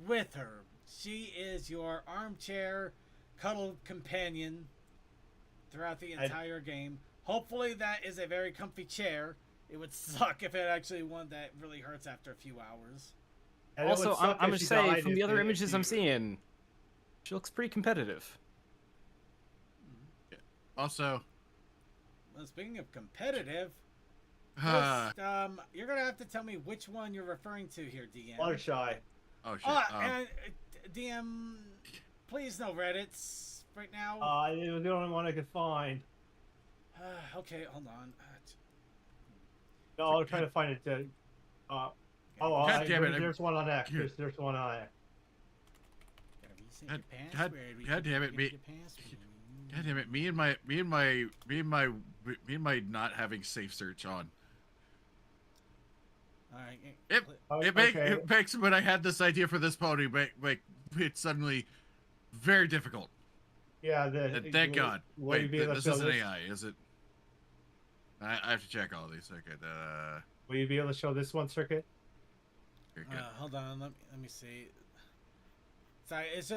with her. She is your armchair cuddle companion throughout the entire game. Hopefully, that is a very comfy chair. It would suck if it actually one that really hurts after a few hours. And it would Also, suck I'm if just she saying, died from if the other they- images I'm if you- seeing, she looks pretty competitive. Also, Well, speaking of competitive, uh, first, you're gonna have to tell me which one you're referring to here, DM. Fluttershy. oh shit. And DM, please no Reddits right now. It was the only one I could find. Okay, hold on. No, I'm trying to find it. Oh, God damn it, there's one on X. Here. There's one on X. Gotta reset God- your God- password. God damn it, Reset me- your password. God damn it, me and my not having safe search on. All right. It it makes when I had this idea for this pony, make it suddenly very difficult. Yeah, And thank God. Will Wait, you be able to this show isn't this? AI, is it? I have to check all these. Okay. Will you be able to show this one, Circuit? Okay, good. Hold on. Let me see. Sorry, it's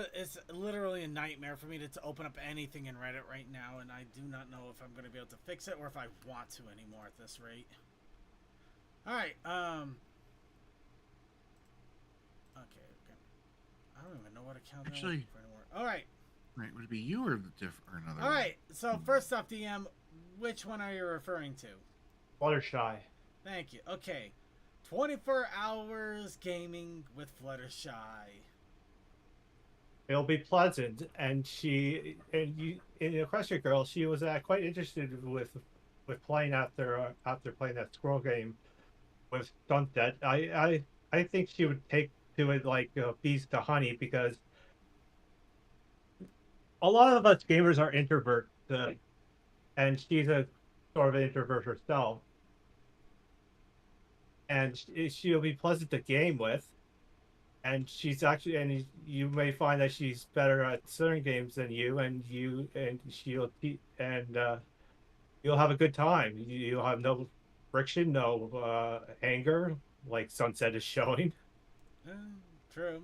literally a nightmare for me to open up anything in Reddit right now, and I do not know if I'm going to be able to fix it or if I want to anymore at this rate. All right. Okay. I don't even know what account I'm Actually- looking for anymore. All right. Right, would it be you or another? All right. So first off, DM, which one are you referring to? Fluttershy. Thank you. Okay. 24 hours gaming with Fluttershy. It'll be pleasant, and she and you in Equestria Girl, she was quite interested with playing after playing that squirrel game with Sunset. I think she would take to it like bees to honey, because a lot of us gamers are introverts, and she's a sort of an introvert herself, and she'll be pleasant to game with. And she's actually, and you may find that she's better at certain games than you, and she'll and you'll have a good time. You'll have no friction, no anger, like Sunset is showing. True.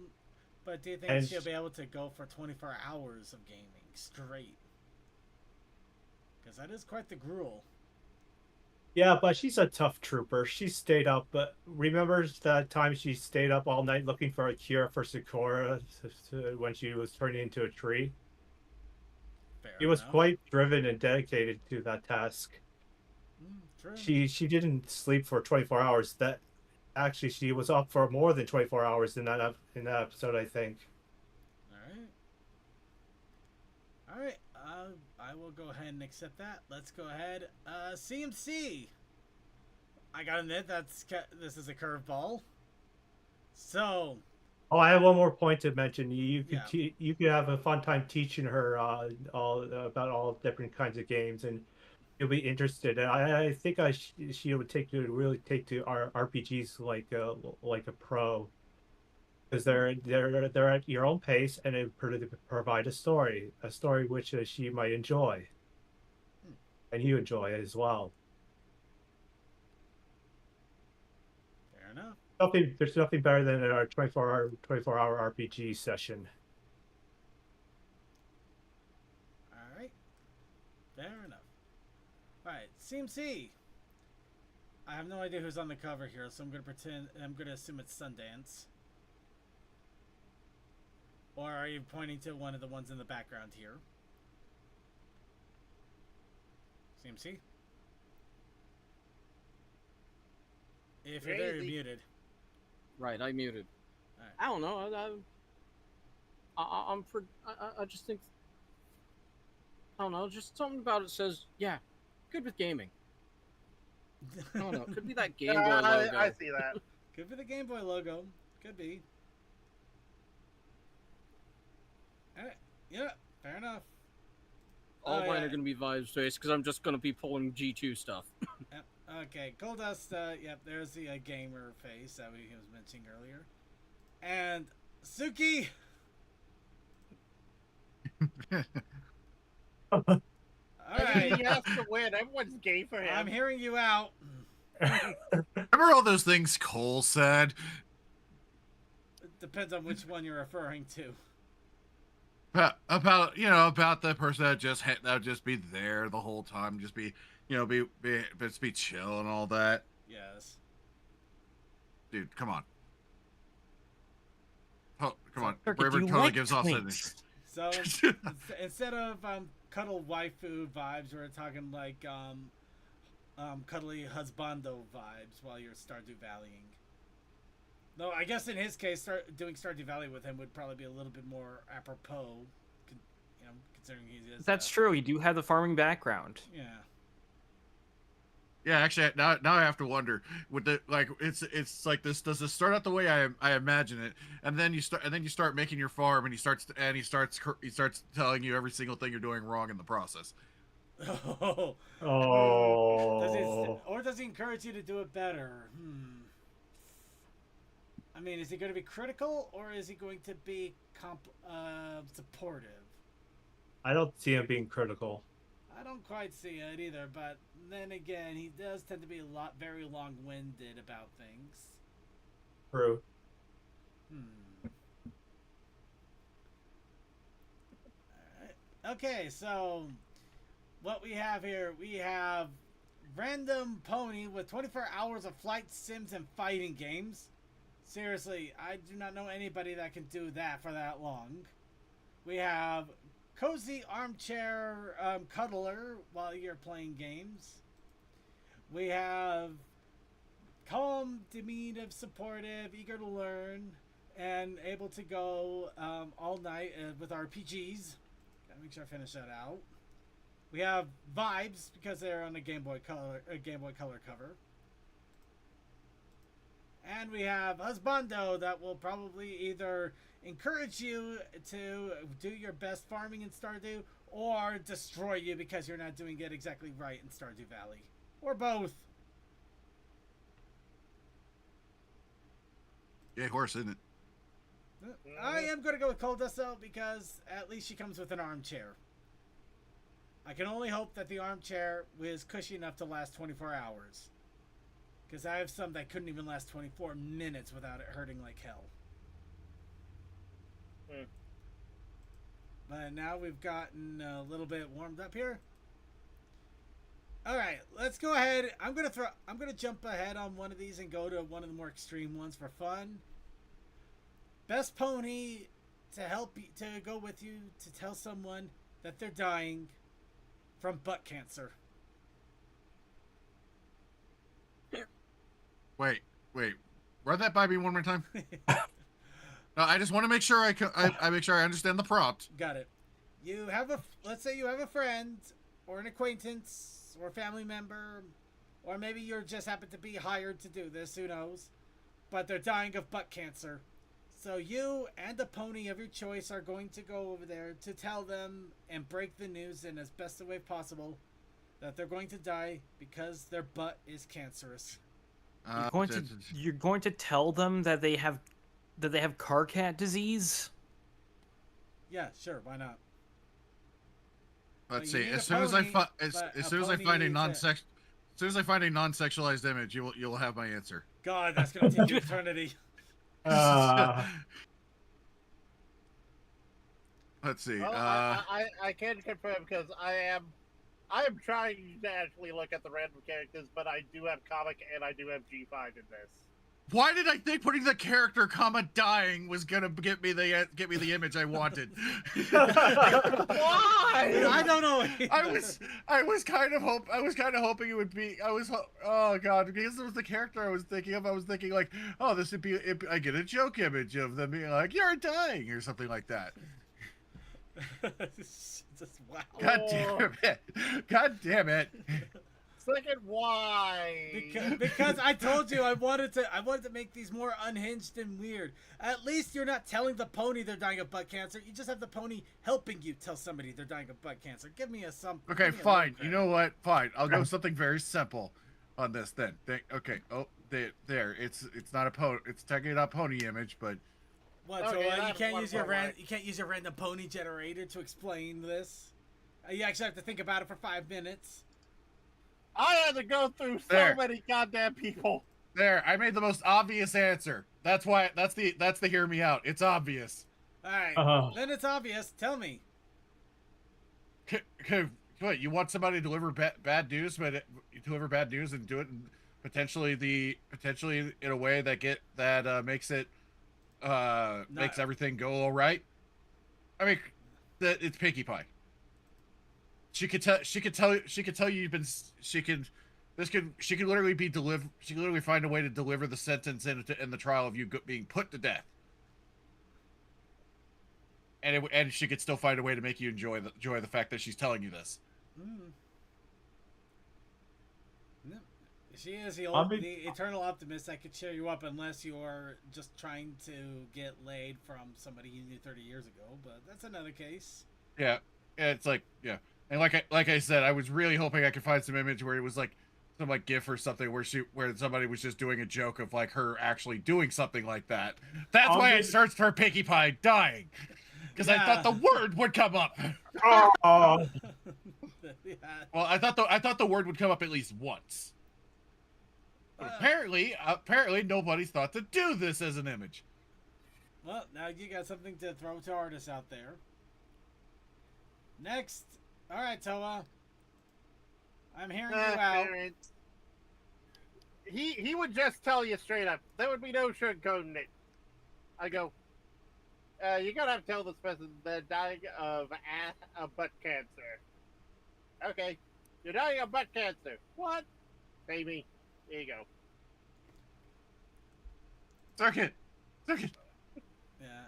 But do you think And she'll be able to go for 24 hours of gaming straight? Because that is quite the gruel. Yeah, but she's a tough trooper. She stayed up, but remembers that time she stayed up all night looking for a cure for Sakura when she was turning into a tree? She Fair was enough. quite driven and dedicated to that task. True. She didn't sleep for 24 hours. That actually she was up for more than 24 hours in that episode, I think. All right. All right. I will go ahead and accept that. Let's go ahead. CMC. I gotta admit this is a curveball. So Oh, I have one more point to mention. You could yeah. you could have a fun time teaching her all about all different kinds of games, and you'll be interested. And I think she would really take to our RPGs like a pro, because they're at your own pace, and it provide a story which she might enjoy, and you enjoy as well. Fair enough. There's nothing better than our 24-hour RPG session. All right. Fair enough. All right. CMC. I have no idea who's on the cover here, so I'm gonna assume it's Sundance. Or are you pointing to one of the ones in the background here? CMC? If you're there, you're Crazy. muted. Right, I muted. Alright. I don't know. I just think. I don't know. Just something about it says, yeah, good with gaming. I don't know. Could be that Game Boy logo. I see that. Could be the Game Boy logo. Could be. Alright. Yeah, fair enough. All Oh, mine yeah. are going to be Vibes based because I'm just going to be pulling G2 stuff. Yep. Okay, Goldust, yep, there's the gamer face that we was mentioning earlier. And Suki! Alright, He has to win. Everyone's gay for him. I'm hearing you out. Remember all those things Cole said? It depends on which one you're referring to. About about the person that would just be there the whole time, just be just be chill and all that. Yes. Dude, come on. Oh, come on. Circuit, Braver do you totally like gives off twinks? So instead of cuddle waifu vibes, we're talking like cuddly husbando vibes while you're Stardew Valleying. No, I guess in his case, doing Stardew Valley with him would probably be a little bit more apropos, considering he is. That's true. You do have the farming background. Yeah. Yeah, actually, now I have to wonder. With the it's like this. Does this start out the way I imagine it, and then you start making your farm, and he starts telling you every single thing you're doing wrong in the process. Oh. Oh. Does he encourage you to do it better? I mean, is he going to be critical, or is he going to be supportive? I don't see him being critical. I don't quite see it either, but then again, he does tend to be very long-winded about things. True. Alright. Okay, so what we have here, we have Random Pony with 24 hours of flight sims and fighting games. Seriously, I do not know anybody that can do that for that long. We have Cozy Armchair Cuddler while you're playing games. We have Calm, Demeaning, Supportive, Eager to Learn, and able to go all night with RPGs. Gotta make sure I finish that out. We have Vibes because they're on a Game Boy Color cover. And we have Husbando that will probably either encourage you to do your best farming in Stardew or destroy you because you're not doing it exactly right in Stardew Valley. Or both. Yeah, horse, isn't it? I am going to go with Coldust though because at least she comes with an armchair. I can only hope that the armchair is cushy enough to last 24 hours. Because I have some that couldn't even last 24 minutes without it hurting like hell. But now we've gotten a little bit warmed up here. All right, let's go ahead. I'm gonna jump ahead on one of these and go to one of the more extreme ones for fun. Best pony to help you, to go with you to tell someone that they're dying from butt cancer. Wait. Run that by me one more time. No, I just want to make sure I make sure I understand the prompt. Got it. Let's say you have a friend or an acquaintance or a family member, or maybe you just happen to be hired to do this, who knows, but they're dying of butt cancer. So you and a pony of your choice are going to go over there to tell them and break the news in as best a way possible that they're going to die because their butt is cancerous. You're going to tell them that they have car cat disease? Yeah, sure, why not? Let's Well, you see. need As a soon as I pony, find but as a soon as I pony find a is non-sex, as soon as I find a non-sexualized image, you'll have my answer. God, that's gonna take you eternity. Let's see. Well, I can confirm because I am trying to actually look at the random characters, but I do have comic and I do have G5 in this. Why did I think putting the character comma dying was gonna get me the image I wanted? Why? I don't know. I was kind of hoping it would be. Oh god, because it was the character I was thinking of. I was thinking like, oh, this would be. I get a joke image of them being like, "You're dying" or something like that. Wow. God damn it! God damn it! Second, why? Because I told you I wanted to make these more unhinged and weird. At least you're not telling the pony they're dying of butt cancer. You just have the pony helping you tell somebody they're dying of butt cancer. Give me a something. Okay, fine. You know what? Fine. I'll go with something very simple on this then. Okay. Oh, there. It's not a pony. It's technically not pony image, but what? Okay, So you can't use your one. you can't use your random pony generator to explain this. You actually have to think about it for 5 minutes. I had to go through so There. many goddamn people. there. I made the most obvious answer. That's why. That's the hear me out. It's obvious. All right. Then it's obvious. Tell me. What, you want somebody to deliver bad news, but deliver bad news and do it potentially in a way that makes it makes everything go all right. I mean, it's Pinkie Pie. She could tell you she could literally be deliver. She could literally find a way to deliver the sentence in the trial of you being put to death. And she could still find a way to make you enjoy the fact that she's telling you this. No. She is the eternal optimist that could cheer you up unless you're just trying to get laid from somebody you knew 30 years ago. But that's another case. Yeah, it's like and like I said, I was really hoping I could find some image where it was like some like GIF or something where somebody was just doing a joke of like her actually doing something like that. That's why I searched for Pinkie Pie dying. Because I thought the word would come up. Oh. Yeah. Well, I thought the word would come up at least once. But apparently nobody's thought to do this as an image. Well, now you got something to throw to artists out there. Next. All right, Toa. I'm hearing you out. He would just tell you straight up. There would be no sugarcoating it. I go, you're gonna have to tell this person they're dying of butt cancer. Okay, you're dying of butt cancer. What? Baby, here you go. Circuit. Yeah.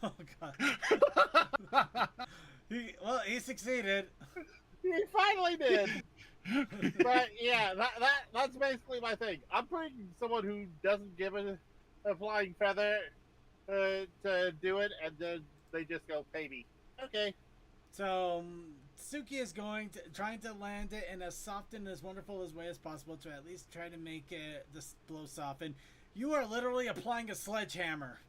Oh God. He succeeded. He finally did. But yeah, that's basically my thing. I'm putting someone who doesn't give a flying feather to do it, and then they just go, baby. Okay. So Suki is trying to land it in as soft and as wonderful as way as possible to at least try to make the blow soften. You are literally applying a sledgehammer.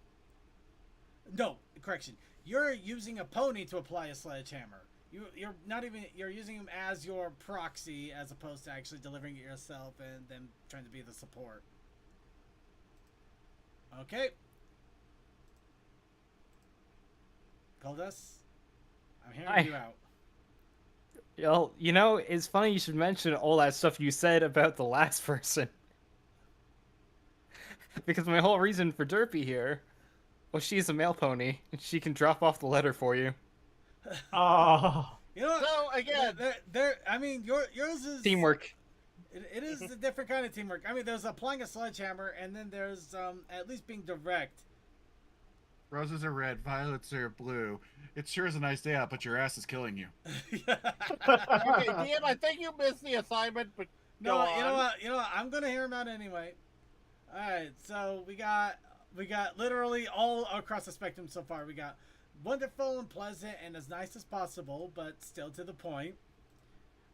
No, correction. You're using a pony to apply a sledgehammer. You're using him as your proxy as opposed to actually delivering it yourself and then trying to be the support. Okay. Goldust, I'm hearing you out. Well, you know, it's funny you should mention all that stuff you said about the last person. Because my whole reason for Derpy here was she's a male pony, and she can drop off the letter for you. Oh, You know what? So again, I mean, yours is Teamwork. It is a different kind of teamwork. I mean, there's applying a sledgehammer, and then there's at least being direct. Roses are red, violets are blue. It sure is a nice day out, but your ass is killing you. okay, DM, I think you missed the assignment, but No, go on. you know what? I'm gonna hear him out anyway. All right, so we got literally all across the spectrum so far. We got wonderful and pleasant and as nice as possible, but still to the point.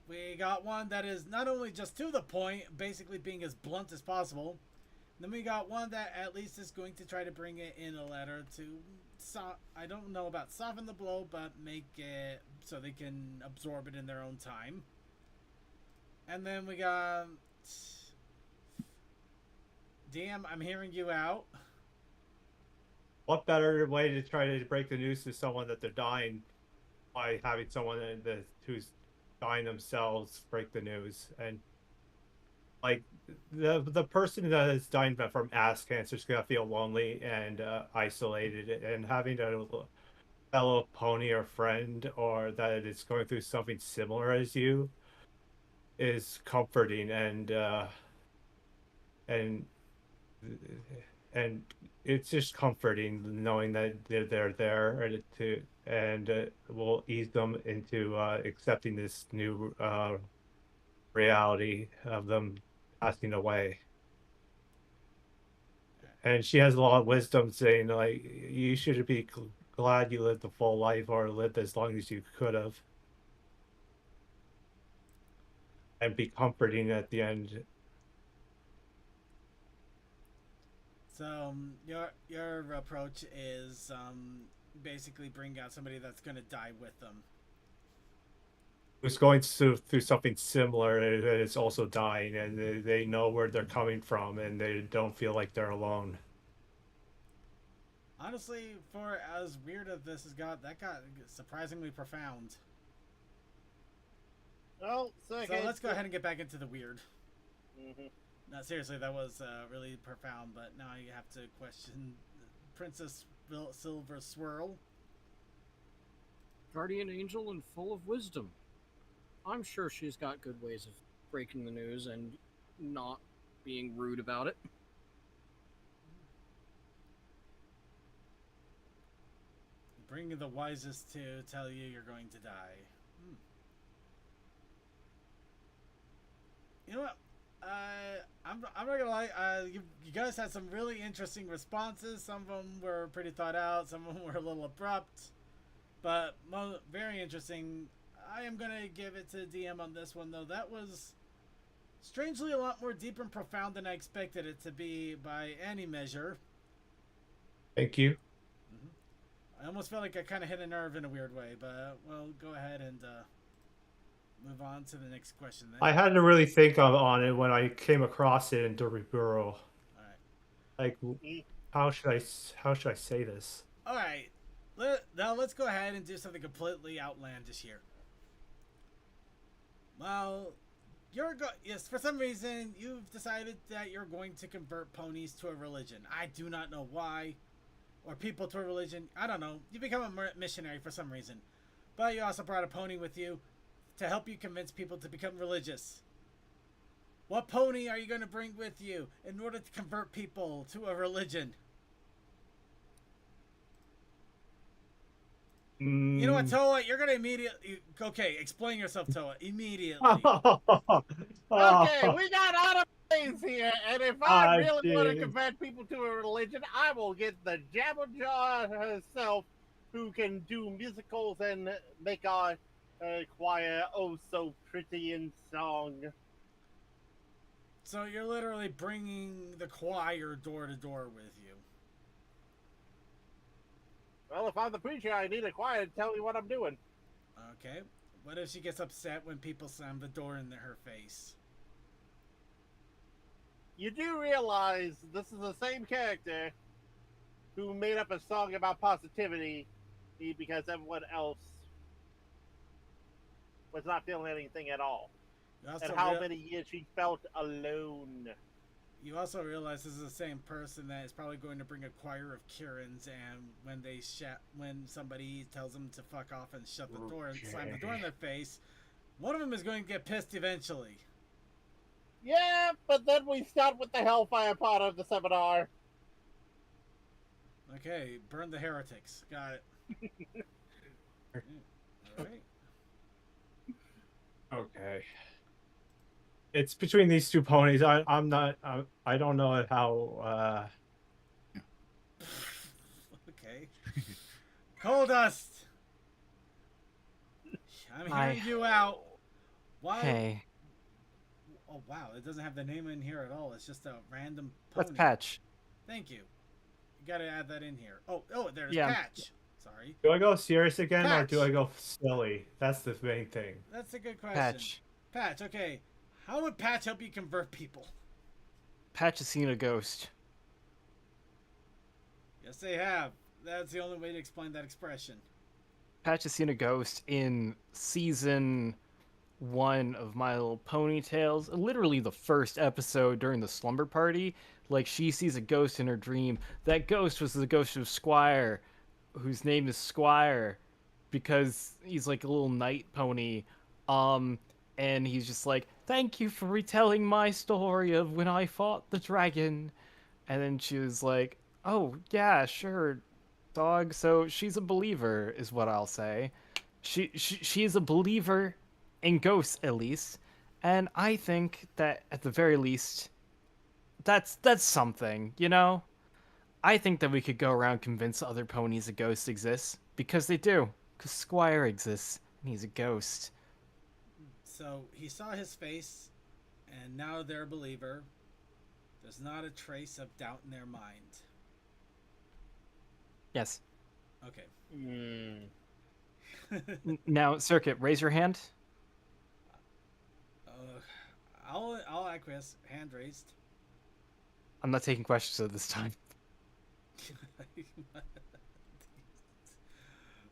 We got one that is not only just to the point, basically being as blunt as possible. Then we got one that at least is going to try to bring it in a letter to, I don't know about soften the blow, but make it so they can absorb it in their own time. And then we got DM, I'm hearing you out. what better way to try to break the news to someone that they're dying by having someone who's dying themselves break the news? And like the person that is dying from ass cancer is gonna feel lonely and isolated, and having a fellow pony or friend or that is going through something similar as you is comforting, and and it's just comforting knowing that they're there and will ease them into accepting this new reality of them passing away. And she has a lot of wisdom saying like you should be glad you lived a full life or lived as long as you could have, and be comforting at the end. So your approach is basically bring out somebody that's going to die with them. Who's going through something similar and is also dying, and they know where they're coming from, and they don't feel like they're alone. Honestly, for as weird as this has got, that got surprisingly profound. Well, So let's go ahead and get back into the weird. Mm-hmm. No, seriously, that was really profound, but now you have to question Princess Silver Swirl. Guardian angel and full of wisdom. I'm sure she's got good ways of breaking the news and not being rude about it. Bring the wisest to tell you you're going to die. You know what? I'm not gonna lie. You guys had some really interesting responses. Some of them were pretty thought out. Some of them were a little abrupt, but very interesting. I am gonna give it to DM on this one though. That was strangely a lot more deep and profound than I expected it to be by any measure. Thank you. I almost felt like I kind of hit a nerve in a weird way, but we'll go ahead and move on to the next question then. I had to really think on it when I came across it in Derby Bureau. Alright. Like, how should I say this? Alright. Now let's go ahead and do something completely outlandish here. Well, yes, for some reason, you've decided that you're going to convert ponies to a religion. I do not know why. Or people to a religion. I don't know. You become a missionary for some reason. But you also brought a pony with you to help you convince people to become religious. What pony are you going to bring with you in order to convert people to a religion? You know what, Toa? You're going to immediately... Okay, explain yourself, Toa. Immediately. Okay, we got out of place here, and if I really want to geez. convert people to a religion, I will get the Jabberjaw herself, who can do musicals and make our choir oh so pretty in song. So you're literally bringing the choir door to door with you. Well, if I'm the preacher, I need a choir to tell me what I'm doing. Okay. What if she gets upset when people slam the door in her face? You do realize this is the same character who made up a song about positivity because everyone else was not feeling anything at all, You also, and how many years she felt alone. you also realize this is the same person that is probably going to bring a choir of Kirins, and when somebody tells them to fuck off and shut the door and slam the door in their face, one of them is going to get pissed eventually. Yeah, but then we start with the Hellfire part of the seminar. Okay, burn the heretics. Got it. All right. Okay. It's between these two ponies. I'm not. I don't know how. Okay. Coal Dust. I'm hearing you out. Why? Hey, Oh wow, it doesn't have the name in here at all. It's just a random pony. that's Patch. Thank you. You gotta add that in here. Oh, there's Yeah. Patch. Sorry. Do I go serious again or do Patch. I go silly? That's the main thing. That's a good question. Patch. Patch, okay. How would Patch help you convert people? Patch has seen a ghost. Yes, they have. That's the only way to explain that expression. Patch has seen a ghost in season 1 of My Little Pony Tales. Literally the first episode during the slumber party. Like, she sees a ghost in her dream. That ghost was the ghost of Squire, whose name is Squire, because he's like a little night pony. And he's just like, thank you for retelling my story of when I fought the dragon. And then she was like, oh, yeah, sure, dog. So she's a believer, is what I'll say. She is a believer in ghosts, at least. And I think that, at the very least, that's something, you know? I think that we could go around convince other ponies that ghosts exist. Because they do. Because Squire exists, and he's a ghost. So he saw his face, and now they're a believer. There's not a trace of doubt in their mind. Yes. Okay. Now, Circuit, raise your hand. I'll acquiesce. Hand raised. I'm not taking questions at this time.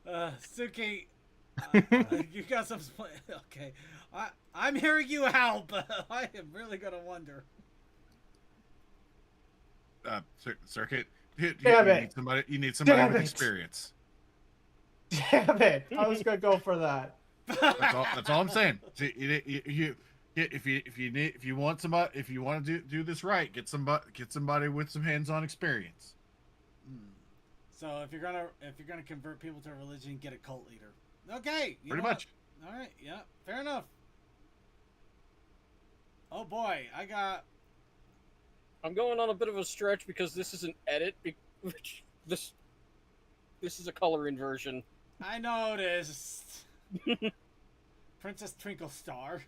Suki, you got some. Okay, I'm hearing you out, but I am really gonna wonder. Circuit. Damn it. You need somebody Damn with it. experience. Damn it! I was gonna go for that. That's all I'm saying. If you want to do this right, get somebody with some hands-on experience. So if you're gonna convert people to a religion, get a cult leader. Okay, Pretty much. All right, yeah, fair enough. Oh boy, I'm going on a bit of a stretch because this is an edit. This is a color inversion. I noticed. Princess Twinkle Star,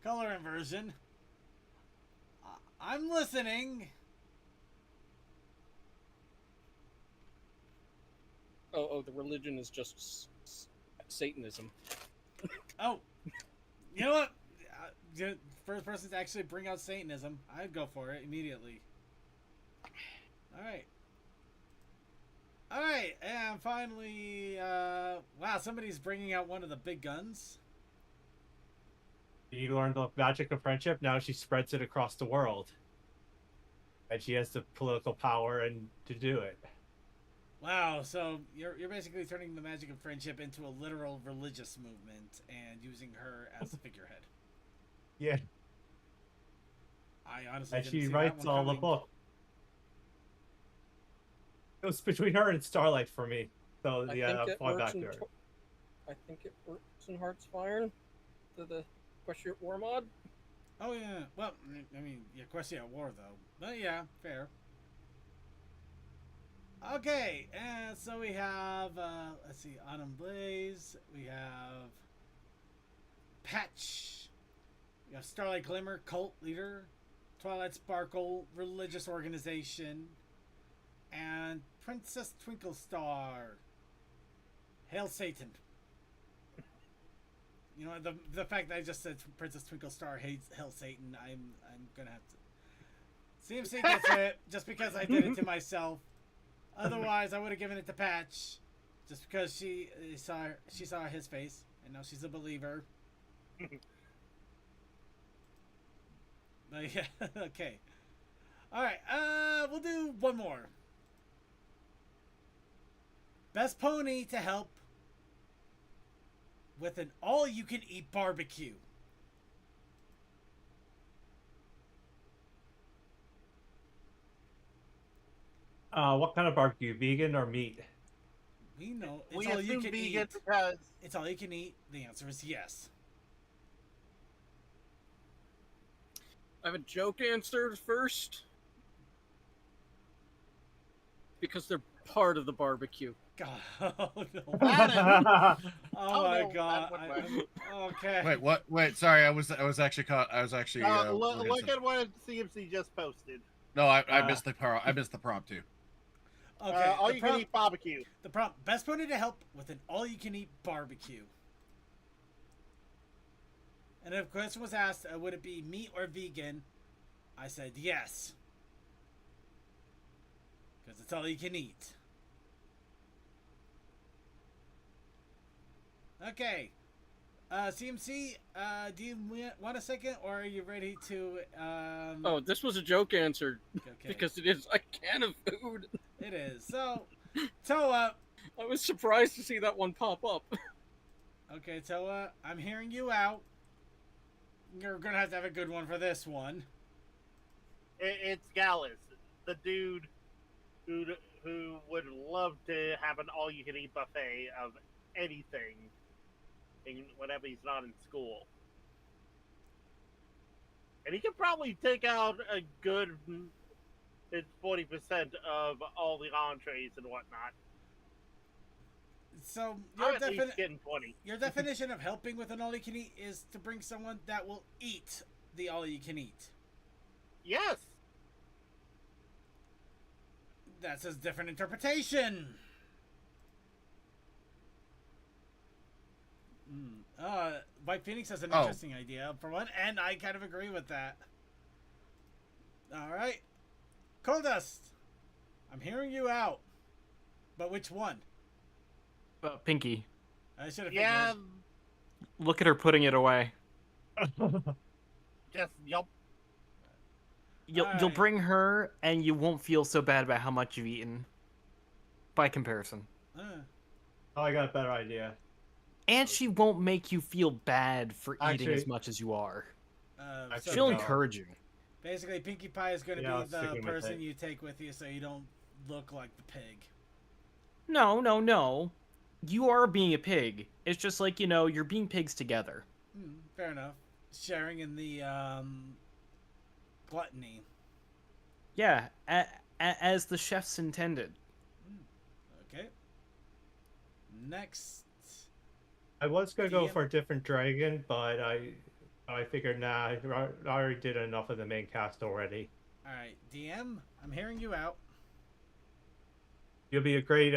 color inversion. I'm listening. Oh, the religion is just Satanism. Oh, you know what? First person to actually bring out Satanism, I'd go for it immediately. All right, and finally, wow, somebody's bringing out one of the big guns. You learned the magic of friendship. Now she spreads it across the world, and she has the political power and to do it. Wow, so you're basically turning the magic of friendship into a literal religious movement and using her as a figurehead. Yeah, I honestly and didn't she see writes that one all the coming. book. It was between her and Starlight for me. So I yeah, I'm think it falling works back in to her. I think it works in Heartsfire, the Question War mod. Oh yeah, well, I mean, yeah, Question at War though, but yeah, fair. Okay, and so we have, let's see, Autumn Blaze, we have Patch, we have Starlight Glimmer, cult leader, Twilight Sparkle, religious organization, and Princess Twinkle Star, Hail Satan. You know, the fact that I just said Princess Twinkle Star hates Hail Satan, I'm gonna have to. CMC gets it, just because I did it to myself. Otherwise, I would have given it to Patch, just because she saw his face, and now she's a believer. Yeah, okay. All right. We'll do one more. Best pony to help with an all-you-can-eat barbecue. What kind of barbecue? Vegan or meat? We know it's We all you assume can vegan eat. because It's all you can eat. The answer is yes. I have a joke answer first. Because they're part of the barbecue. God, oh no! That Oh my no, God! that would work. Okay. Wait, what? Wait, sorry. I was actually caught. I was actually. looking Look some- at what CMC just posted. No, I missed the I missed the prompt too. Okay. All you can eat barbecue. The prompt: best pony to help with an all-you-can-eat barbecue. And if a question was asked, would it be meat or vegan? I said yes. Because it's all you can eat. Okay. CMC, do you want a second, or are you ready to... Oh, this was a joke answer. Okay. Because it is a can of food. It is. So, Toa... I was surprised to see that one pop up. Okay, Toa, I'm hearing you out. You're gonna have a good one for this one. It's Gallus, the dude who would love to have an all-you-can-eat buffet of anything whenever he's not in school. And he could probably take out a good 40% of all the entrees and whatnot. So, I'm at least getting 20. your definition of helping with an all-you-can-eat is to bring someone that will eat the all-you-can-eat. Yes! That's a different interpretation. White Phoenix has an interesting idea, for one, and I kind of agree with that. Alright. Coldust, I'm hearing you out. But which one? Pinky. I should have Yeah, figured. Look at her putting it away. just, yup. You'll Alright. bring her, and you won't feel so bad about how much you've eaten. By comparison. Oh, I got a better idea. And she won't make you feel bad for eating Actually- as much as you are. Actually, She'll no. encourage you. Basically, Pinkie Pie is going to Yeah, I be was the sticking with person it. you take with you so you don't look like the pig. No. You are being a pig. It's just like, you're being pigs together. Fair enough. Sharing in the gluttony. Yeah, as the chefs intended. Okay. Next. I was gonna go DM? for a different dragon, but I figured nah, I already did enough of the main cast already. Alright, DM, I'm hearing you out. You'll be a great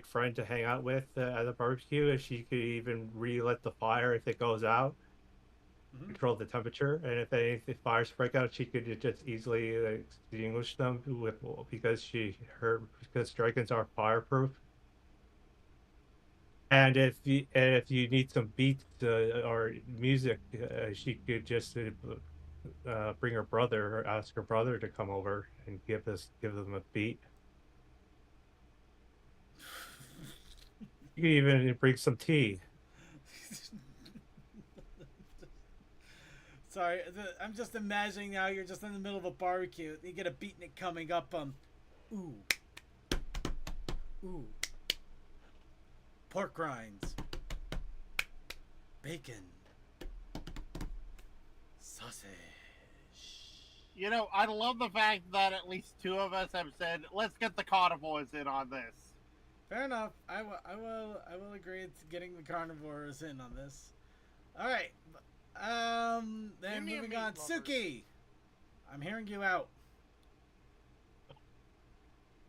friend to hang out with at a barbecue. If she could even relit the fire if it goes out, control the temperature, and if any fires break out, she could just easily extinguish them because dragons are fireproof. And if you need some beats or music, she could just bring her brother or ask her brother to come over and give them a beat. You can even bring some tea. Sorry, I'm just imagining now you're just in the middle of a barbecue. You get a beatnik coming up. Ooh. Pork rinds. Bacon. Sausage. You know, I love the fact that at least two of us have said, let's get the carnivores in on this. Fair enough. I will agree to getting the carnivores in on this. All right. Then Give me a moving meat on. lover. Suki, I'm hearing you out.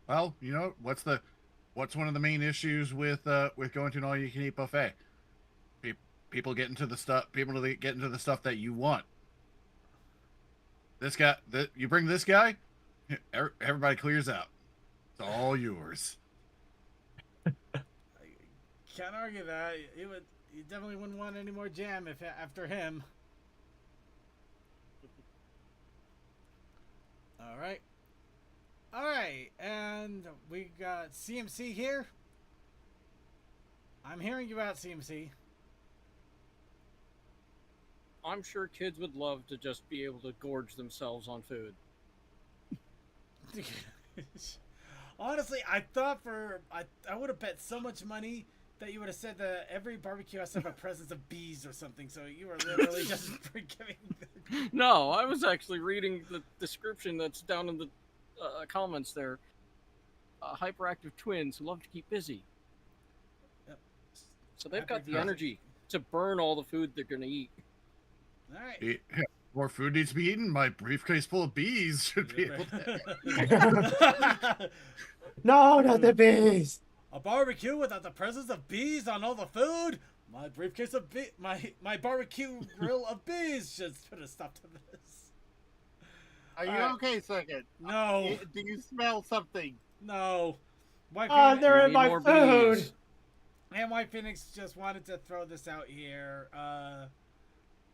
Well, what's one of the main issues with going to an all-you-can-eat buffet? People get into the stuff that you want. This guy, you bring this guy, everybody clears out. It's all yours. Can't argue that. You definitely wouldn't want any more jam if after him. All right. All right, and we got CMC here. I'm hearing you out, CMC. I'm sure kids would love to just be able to gorge themselves on food. Honestly, I thought I would have bet so much money that you would have said that every barbecue has to have a presence of bees or something. So you were literally just giving. No, I was actually reading the description that's down in the comments there. Hyperactive twins who love to keep busy. Yep. So they've got the energy to burn all the food they're going to eat. All right. More food needs to be eaten. My briefcase full of bees should be able to. No, not the bees. A barbecue without the presence of bees on all the food? My briefcase of my barbecue grill of bees should put a stop to this. Are you okay, Circuit? No. Do you smell something? No. Oh, they're in need my more food. bees. And White Phoenix just wanted to throw this out here.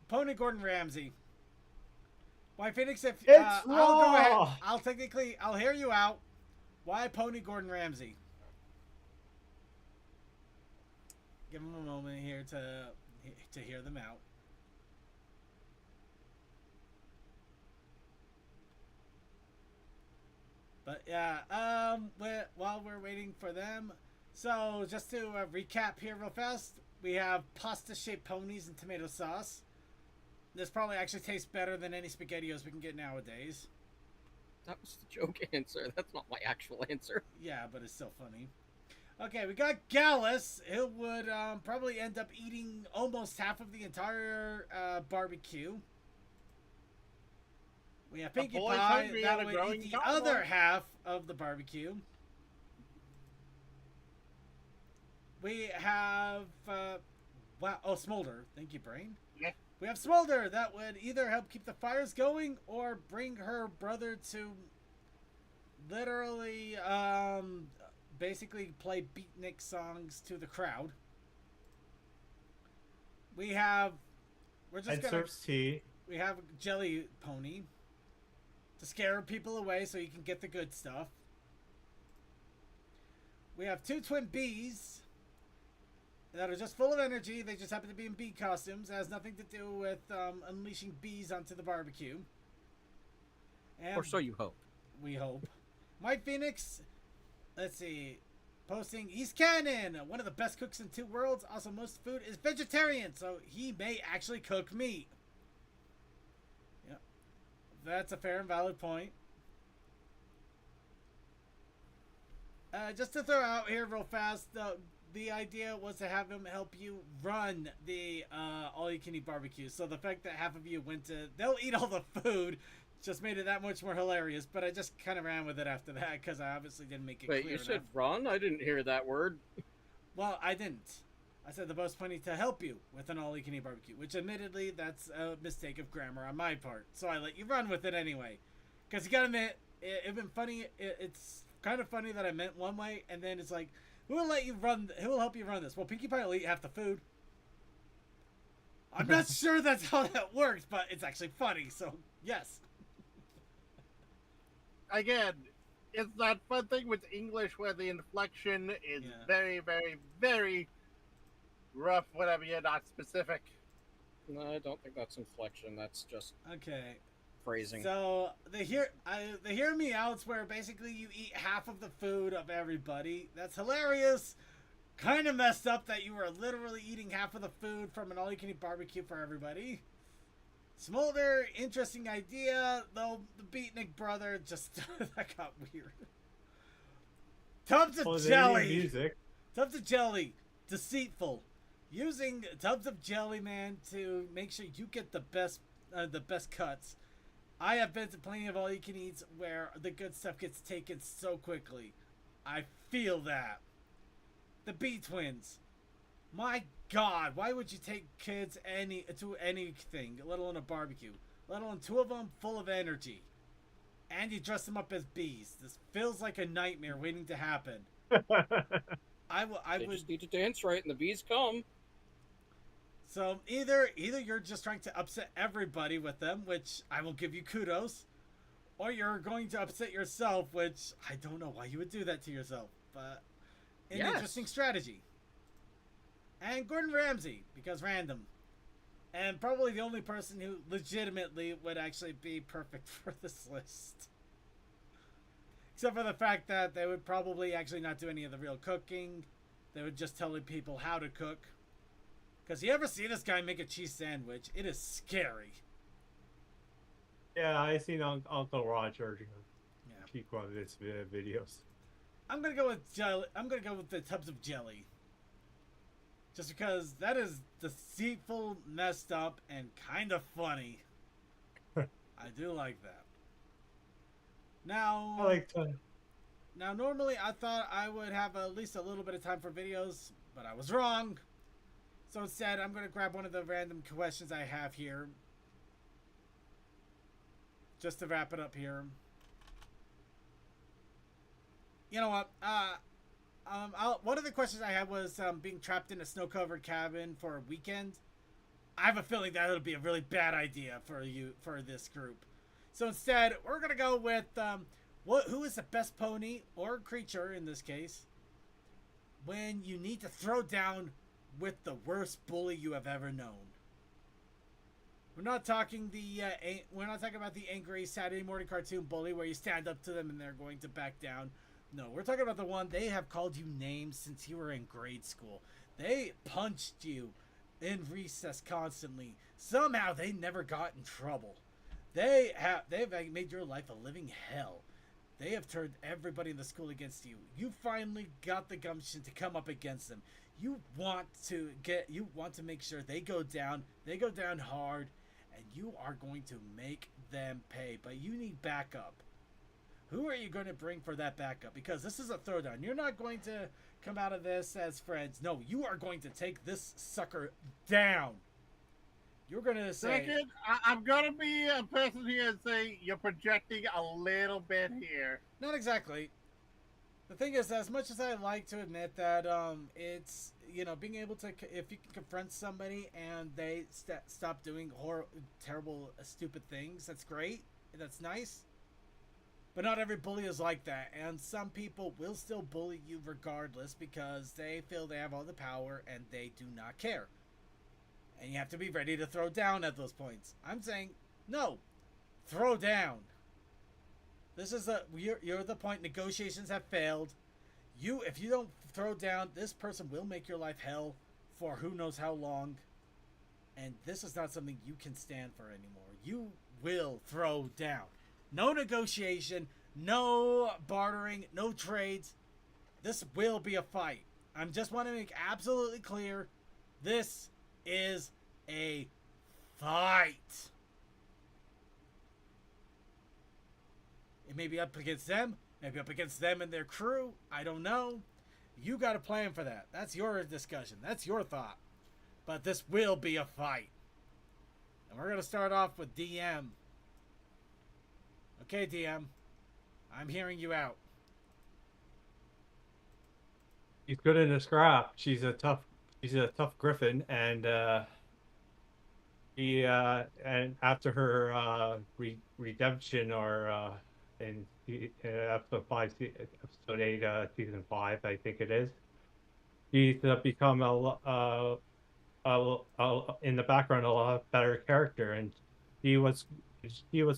Pony Gordon Ramsay. White Phoenix, if It's I'll go ahead. raw. I'll hear you out. Why Pony Gordon Ramsay? Give him a moment here to hear them out. But yeah, while we're waiting for them, so just to recap here real fast, we have pasta-shaped ponies and tomato sauce. This probably actually tastes better than any SpaghettiOs we can get nowadays. That was the joke answer. That's not my actual answer. Yeah, but it's still funny. Okay, we got Gallus, who would probably end up eating almost half of the entire barbecue. We have Pinkie boy's Pie, hungry that and a would growing eat the cowboy. other half of the barbecue. We have, Smolder. Thank you, Brain. Yeah. We have Smolder, that would either help keep the fires going or bring her brother to literally, basically play beatnik songs to the crowd. We have, And serves tea. we have Jelly Pony to scare people away so you can get the good stuff. We have two twin bees that are just full of energy. They just happen to be in bee costumes. It has nothing to do with unleashing bees onto the barbecue. And Or so you hope. we hope. White Phoenix, let's see, posting, he's canon, one of the best cooks in two worlds. Also, most food is vegetarian, so he may actually cook meat. Yep, that's a fair and valid point. Just to throw out here real fast, the idea was to have him help you run the all-you-can-eat barbecue. So the fact that half of you went to, they'll eat all the food, just made it that much more hilarious. But I just kind of ran with it after that because I obviously didn't make it Wait, clear you enough. said run? I didn't hear that word. Well, I didn't. I said the most funny to help you with an all-you-can-eat barbecue, which admittedly that's a mistake of grammar on my part. So I let you run with it anyway, because you gotta admit it'd been funny. It's kind of funny that I meant one way, and then it's like, who will let you run? Who will help you run this? Well, Pinkie Pie will eat half the food. I'm not sure that's how that works, but it's actually funny. So yes. Again, it's that fun thing with English where the inflection is Yeah. very, very, very rough whenever you're not specific. No, I don't think that's inflection. That's just Okay. phrasing. So the hear me outs where basically you eat half of the food of everybody. That's hilarious. Kind of messed up that you were literally eating half of the food from an all-you-can-eat barbecue for everybody. Smolder, interesting idea, though the beatnik brother just that got weird. Tubs of Oh, they need jelly. music. Tubs of jelly, deceitful. Using tubs of jelly, man, to make sure you get the best cuts. I have been to plenty of all-you-can-eats where the good stuff gets taken so quickly. I feel that. The Bee Twins. My God, why would you take kids to anything, let alone a barbecue? Let alone two of them full of energy. And you dress them up as bees. This feels like a nightmare waiting to happen. I They would just need to dance right, and the bees come. So either you're just trying to upset everybody with them, which I will give you kudos, or you're going to upset yourself, which I don't know why you would do that to yourself, but an interesting strategy. And Gordon Ramsay, because random. And probably the only person who legitimately would actually be perfect for this list. Except for the fact that they would probably actually not do any of the real cooking. They would just tell people how to cook. Because you ever see this guy make a cheese sandwich? It is scary. Yeah, I seen Uncle Roger Yeah. keep one of his videos. I'm gonna go with jelly. I'm gonna go with the tubs of jelly. Just because that is deceitful, messed up, and kind of funny. I do like that. Now, I like to. Now, normally I thought I would have at least a little bit of time for videos, but I was wrong. So instead, I'm going to grab one of the random questions I have here. Just to wrap it up here. You know what? One of the questions I had was being trapped in a snow-covered cabin for a weekend. I have a feeling that would be a really bad idea for this group. So instead, we're going to go with who is the best pony or creature in this case when you need to throw down with the worst bully you have ever known. We're not talking about the angry Saturday morning cartoon bully where you stand up to them and they're going to back down. No, we're talking about the one they have called you names since you were in grade school. They punched you in recess constantly. Somehow they never got in trouble. They've made your life a living hell. They have turned everybody in the school against you. You finally got the gumption to come up against them. You want to make sure they go down hard, and you are going to make them pay. But you need backup. Who are you going to bring for that backup? Because this is a throwdown. You're not going to come out of this as friends. No, you are going to take this sucker down. You're going to say... Second, I'm going to be a person here and say you're projecting a little bit here. Not exactly. The thing is, as much as I like to admit that it's, being able to... If you can confront somebody and they stop doing terrible, stupid things, that's great. That's nice. But not every bully is like that. And some people will still bully you regardless because they feel they have all the power and they do not care. And you have to be ready to throw down at those points. I'm saying, no. Throw down. This is you're the point. Negotiations have failed. If you don't throw down, this person will make your life hell for who knows how long. And this is not something you can stand for anymore. You will throw down. No negotiation, no bartering, no trades. This will be a fight. I just want to make absolutely clear, this is a fight. It may be up against them, maybe up against them and their crew. I don't know. You got a plan for that. That's your discussion. That's your thought. But this will be a fight. And we're going to start off with DM. Okay, DM. I'm hearing you out. She's good in a scrap. She's a tough griffin, and and after her redemption, or in episode 5, episode 8, season 5, I think it is, she's become in the background a lot better character, and she was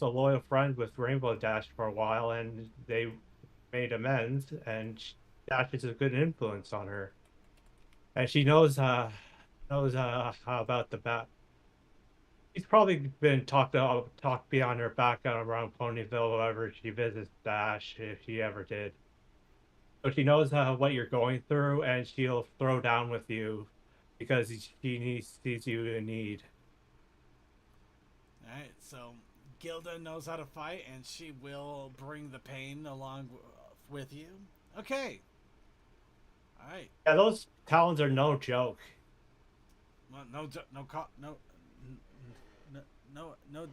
a loyal friend with Rainbow Dash for a while, and they made amends, and Dash is a good influence on her. And she knows how about the bat. She's probably been talked behind her back around Ponyville wherever she visits Dash, if she ever did. So she knows what you're going through, and she'll throw down with you because she sees you in need. All right, so Gilda knows how to fight, and she will bring the pain along with you. Okay. All right. Yeah, those talons are no joke. Well,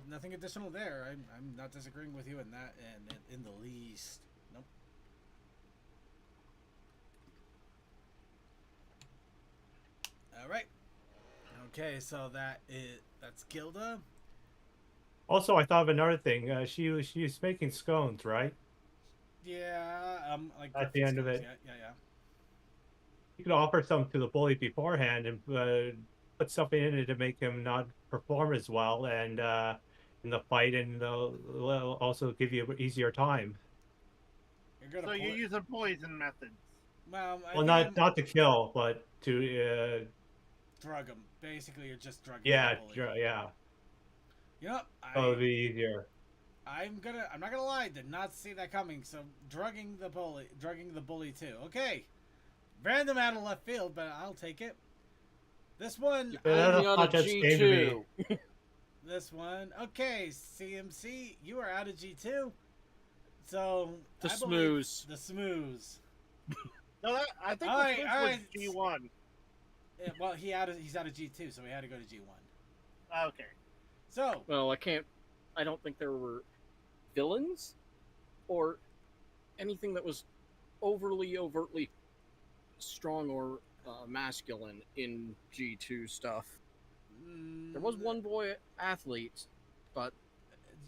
nothing additional there. I'm not disagreeing with you in that, and in the least. Nope. All right. Okay, so that's Gilda. Also, I thought of another thing. She was making scones, right? Yeah, like At the breakfast end of scones. it. Yeah, yeah, yeah. You could offer some to the bully beforehand and put something in it to make him not perform as well, and in the fight, and will also give you an easier time. You're gonna So pull you're it. using poison methods. Well, I Well, think not to kill, but to drug him. Basically, you're just drugging the yeah, bully. yeah. You know, So it'll be easier. I'm not gonna lie, did not see that coming. So drugging the bully too. Okay, random out of left field, but I'll take it. This one, That's Only on a not just game to me. G2. this one. Okay, CMC, you are out of G2. So The I believe smooze. the smooze. No, I think Alright, the switch alright. was G1. Yeah, well, he's out of G2, so he had to go to G1. Okay. So Well, I don't think there were villains or anything that was overtly strong or masculine in G2 stuff. There was one boy athlete, but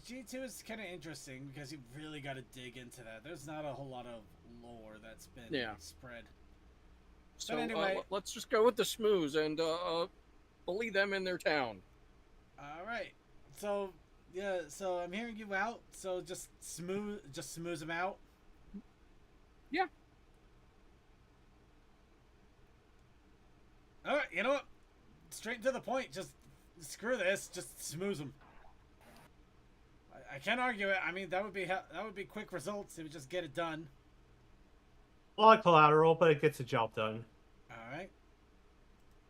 G2 is kind of interesting because you really got to dig into that. There's not a whole lot of lore that's been spread. so anyway- let's just go with the smooze and bully them in their town. All right. So yeah, so I'm hearing you out. So just smooth them out. Yeah. All right. You know what? Straight to the point. Just screw this. Just smooth them. I can't argue it. I mean, that would be quick results. It would just get it done. A lot of collateral, but it gets the job done. All right.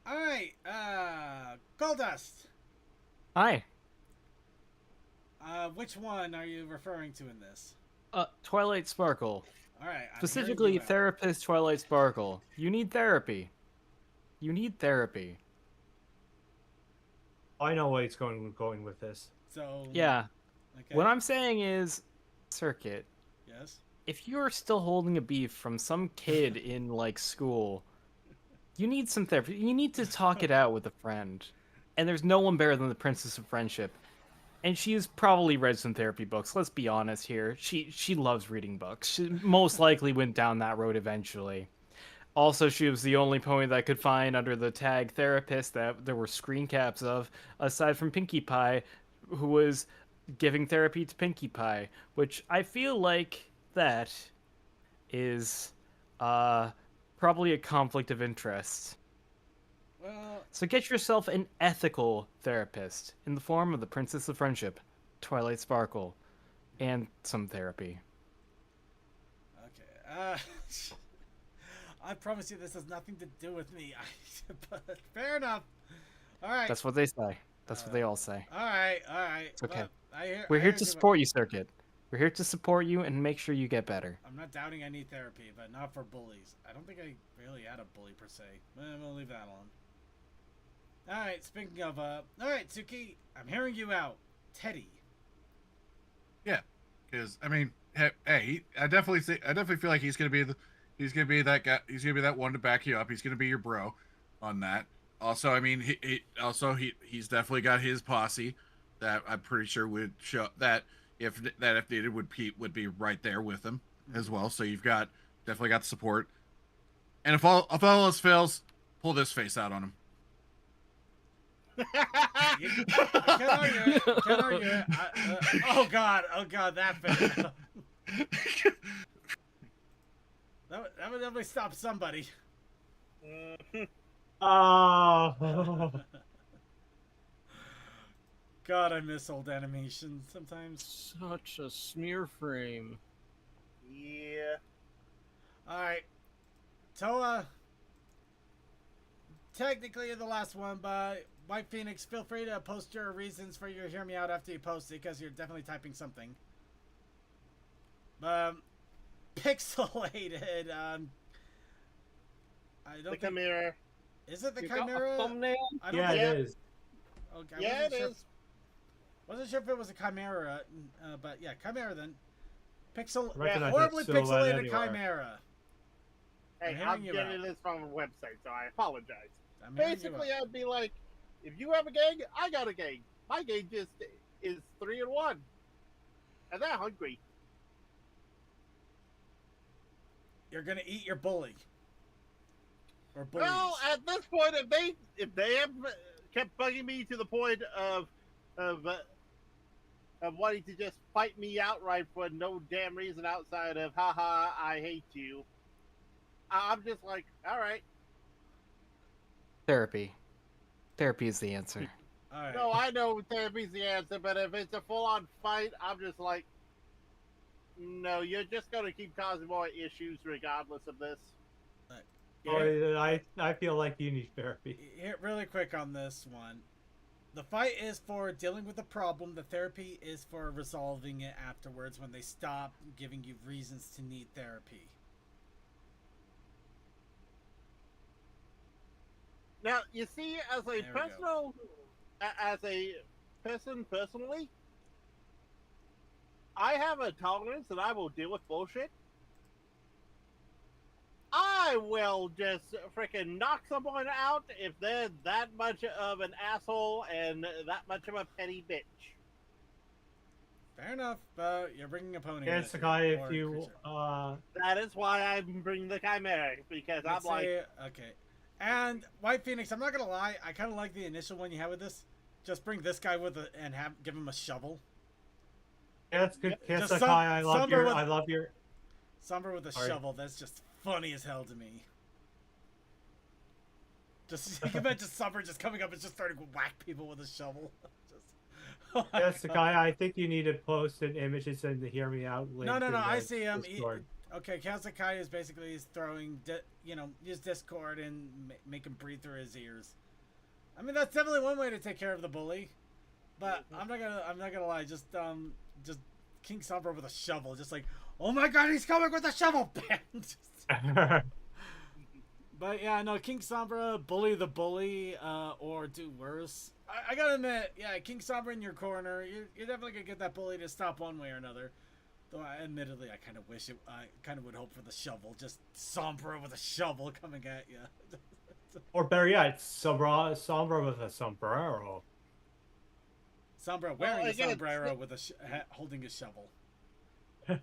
All right. Goldust. Hi. Which one are you referring to in this? Twilight Sparkle. All right. I'm Specifically, hearing you out. therapist Twilight Sparkle. You need therapy. You need therapy. I know where he's going with this. So Yeah. Okay. What I'm saying is, Circuit, Yes. if you're still holding a beef from some kid in, like, school, you need some therapy. You need to talk it out with a friend. And there's no one better than the Princess of Friendship. And she's probably read some therapy books. Let's be honest here. She loves reading books. She most likely went down that road eventually. Also, she was the only pony that I could find under the tag therapist that there were screen caps of, aside from Pinkie Pie, who was giving therapy to Pinkie Pie, which I feel like that is probably a conflict of interest. Well, So get yourself an ethical therapist in the form of the Princess of Friendship, Twilight Sparkle, and some therapy. okay. I promise you this has nothing to do with me. But fair enough. All right. That's what they say. That's what they all say. All right. All right. It's okay. I We're here hear to you, support you, Circuit. We're here to support you and make sure you get better. I'm not doubting I need therapy, but not for bullies. I don't think I really had a bully per se. We'll leave that alone. All right. Speaking of, all right, Tsuki, I'm hearing you out. Teddy. Yeah, because I mean, hey, I definitely feel like he's gonna be that guy. He's gonna be that one to back you up. He's gonna be your bro on that. Also, I mean, he's definitely got his posse that I'm pretty sure would show that if needed would be right there with him as well. So you've definitely got the support. And if all else fails, pull this face out on him. I can't argue it. Can't argue it. Oh God, that face. That would definitely stop somebody. Oh. God, I miss old animation sometimes. Such a smear frame. Yeah. Alright. Toa. Technically you're the last one, but White Phoenix, feel free to post your reasons for your hear me out after you post it, because you're definitely typing something. Pixelated, I don't The think... Chimera. Is it the You got a Chimera? thumbnail? I don't Yeah, think... it is. Okay, I Yeah, wasn't it sure is. Wasn't sure if it was a Chimera, but yeah, Chimera then. Recognize Horribly that silhouette pixelated anywhere. Chimera. Hey, I'm I'm hearing you getting out. this from a website, so I apologize. I'm hearing you Basically, out. I'd be like, If you have a gang, I got a gang. My gang just is 3-1, and they're hungry. You're gonna eat your bully. Or bullies. Well, at this point, if they have kept bugging me to the point of wanting to just fight me outright for no damn reason outside of haha, I hate you, I'm just like, all right. Therapy. Therapy is the answer. All right. No, I know therapy's the answer, but if it's a full-on fight, I'm just like, no, you're just gonna keep causing more issues regardless of this. I feel like you need therapy. Here, really quick on this one. The fight is for dealing with the problem. The therapy is for resolving it afterwards when they stop giving you reasons to need therapy. Now, you see, as a person personally, I have a tolerance that I will deal with bullshit. I will just freaking knock someone out if they're that much of an asshole and that much of a petty bitch. Fair enough. You're bringing a pony. Yes, the guy. If you That is why I'm bringing the chimera, because I'm like, okay. And White Phoenix, I'm not gonna lie, I kind of like the initial one you had with this. Just bring this guy with and give him a shovel. yeah, that's good. Just Kesekai, I love your. Sombra with a shovel. That's just funny as hell to me. Just you can imagine Sombra just coming up and just starting to whack people with a shovel. Yes, the guy. I think you need to post an images and the hear me out link. No. I see him. Okay, Kazakai is basically throwing, use Discord and make him breathe through his ears. I mean, that's definitely one way to take care of the bully. But I'm not gonna lie. Just King Sombra with a shovel. Just like, oh my God, he's coming with a shovel. But yeah, no, King Sombra, bully the bully, or do worse. I gotta admit, yeah, King Sombra in your corner, you're definitely gonna get that bully to stop one way or another. Though, admittedly, I kind of wish I kind of would hope for the shovel. Just Sombra with a shovel coming at you. or better yet, Sombra with a sombrero. Sombra wearing a sombrero with holding a shovel.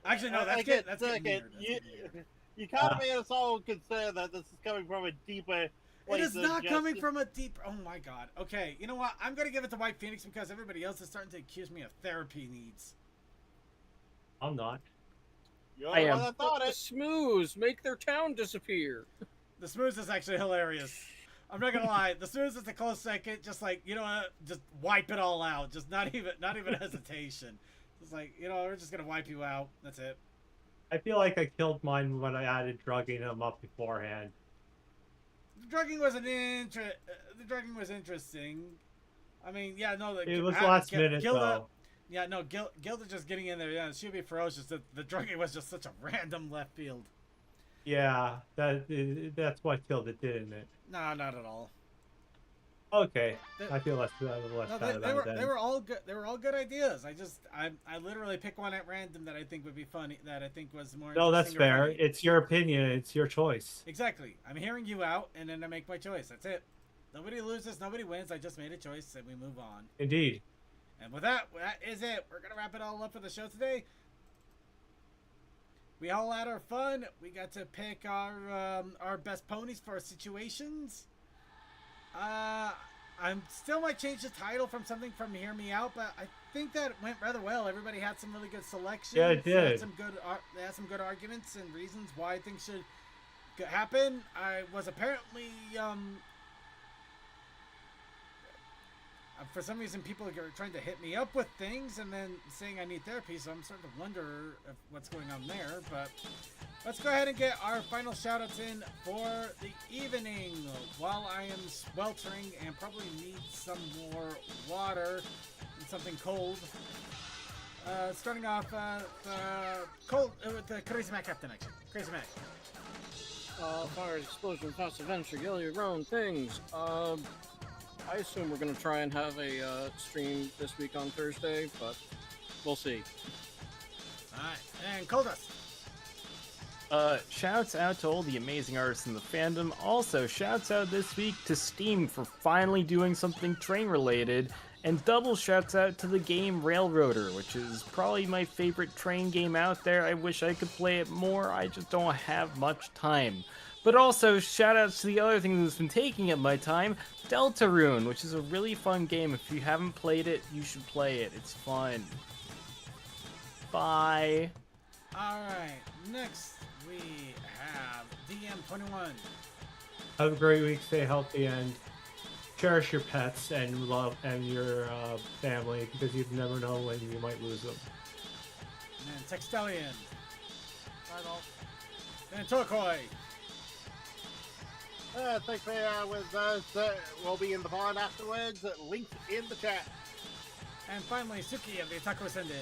Actually, no, that's getting weird. You kind of made us all concerned that this is coming from a deeper place. It is not coming from a deep. Oh my God. Okay, you know what? I'm gonna give it to White Phoenix because everybody else is starting to accuse me of therapy needs. I'm not. I am. The Smooths make their town disappear. The Smooths is actually hilarious. I'm not gonna lie. The Smooths is a close second. Just like, you know what? Just wipe it all out. Just not even hesitation. It's like, we're just gonna wipe you out. That's it. I feel like I killed mine when I added drugging him up beforehand. The drugging was the drugging was interesting. I mean, yeah, no. It was last minute though. Yeah, no, Gilda just getting in there. Yeah, she'd be ferocious. The drugging was just such a random left field. Yeah, that's what killed it, didn't it? No, not at all. Okay, I feel less bad about it. They were all good. They were all good ideas. I literally pick one at random that I think would be funny. That I think was more. No, that's fair. Funny. It's your opinion. It's your choice. Exactly. I'm hearing you out, and then I make my choice. That's it. Nobody loses. Nobody wins. I just made a choice, and we move on. Indeed. And with that is it. We're gonna wrap it all up for the show today. We all had our fun. We got to pick our best ponies for our situations. I still might change the title from something from Hear Me Out, but I think that went rather well. Everybody had some really good selections. Yeah, it did. They had some good arguments and reasons why things should happen. I was apparently for some reason, people are trying to hit me up with things and then saying I need therapy, so I'm starting to wonder what's going on there. But let's go ahead and get our final shout-outs in for the evening. While I am sweltering and probably need some more water and something cold. Starting off with the Crazy Mac Captain action. Crazy Mac. Fires, explosion, fast adventure, yellow, round things. I assume we're going to try and have a stream this week on Thursday, but we'll see. Alright, and Coldust. Shouts out to all the amazing artists in the fandom. Also, shouts out this week to Steam for finally doing something train related. And double shouts out to the game Railroader, which is probably my favorite train game out there. I wish I could play it more, I just don't have much time. But also, shout outs to the other thing that's been taking up my time, Deltarune, which is a really fun game. If you haven't played it, you should play it. It's fun. Bye. Alright, next we have DM21. Have a great week. Stay healthy and cherish your pets and love and your family, because you never know when you might lose them. And then Textelian. Right all. And Torquoy. Thanks for with us. We'll be in the pod afterwards. Link in the chat. And finally, Suki of the Otaku Ascended.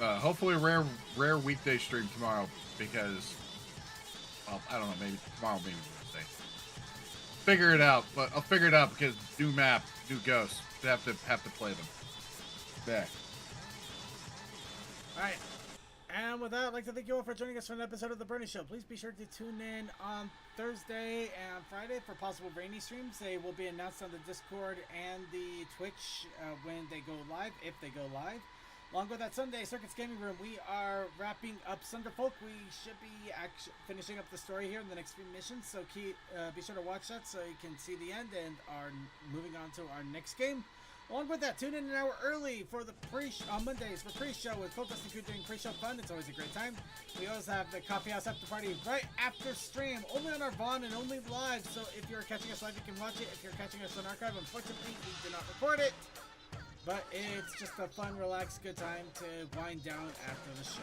Hopefully a rare weekday stream tomorrow, because, well, I don't know, maybe tomorrow, maybe Wednesday. Figure it out, but I'll figure it out because new map, new ghosts. Have to play them. Back. Alright. And with that, I'd like to thank you all for joining us for an episode of The Brony Show. Please be sure to tune in on Thursday and Friday for possible Brainy streams. They will be announced on the Discord and the Twitch when they go live, if they go live. Along with that Sunday, Circuits Gaming Room, we are wrapping up Sunderfolk. We should be finishing up the story here in the next few missions, so be sure to watch that so you can see the end and are moving on to our next game. Along with that, tune in an hour early for the on Mondays for pre-show with Focus and Crew doing pre-show fun. It's always a great time. We always have the Coffee House After Party right after stream, only on our Vaughn and only live. So if you're catching us live, you can watch it. If you're catching us on archive, unfortunately, we do not record it. But it's just a fun, relaxed, good time to wind down after the show.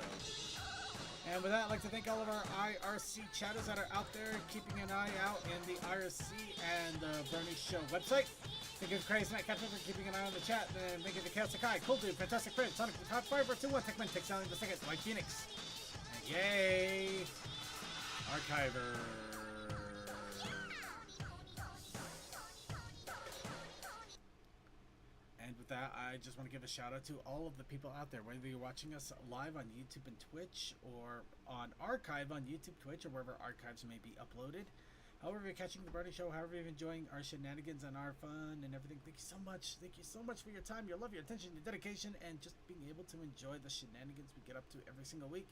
And with that, I'd like to thank all of our IRC chatters that are out there keeping an eye out in the IRC and the Brony Show website. Thank you to Crazy Matt Captain for keeping an eye on the chat. And thank you to Chaos Sakai, Cool Dude, Fantastic Fred, Sonic the Top 521, Techman, Tech Selling the Second, White Phoenix. And yay! Archiver. And with that, I just want to give a shout out to all of the people out there, whether you're watching us live on YouTube and Twitch, or on archive on YouTube, Twitch, or wherever archives may be uploaded. However you're catching the Brony Show, however you're enjoying our shenanigans and our fun and everything, thank you so much. Thank you so much for your time, your love, your attention, your dedication, and just being able to enjoy the shenanigans we get up to every single week.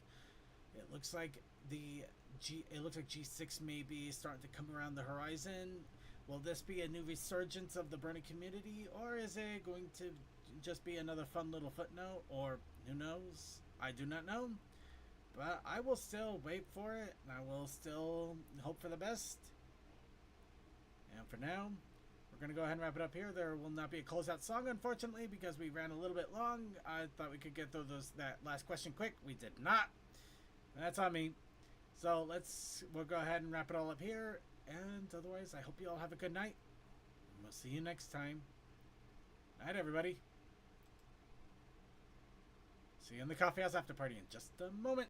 It looks like G6 may be starting to come around the horizon. Will this be a new resurgence of the Brony community, or is it going to just be another fun little footnote, or who knows? I do not know. But I will still wait for it, and I will still hope for the best. And for now, we're going to go ahead and wrap it up here. There will not be a closeout song, unfortunately, because we ran a little bit long. I thought we could get through that last question quick. We did not. That's on me. So we'll go ahead and wrap it all up here. And otherwise, I hope you all have a good night. We'll see you next time. Night, everybody. See you in the Coffee House After Party in just a moment.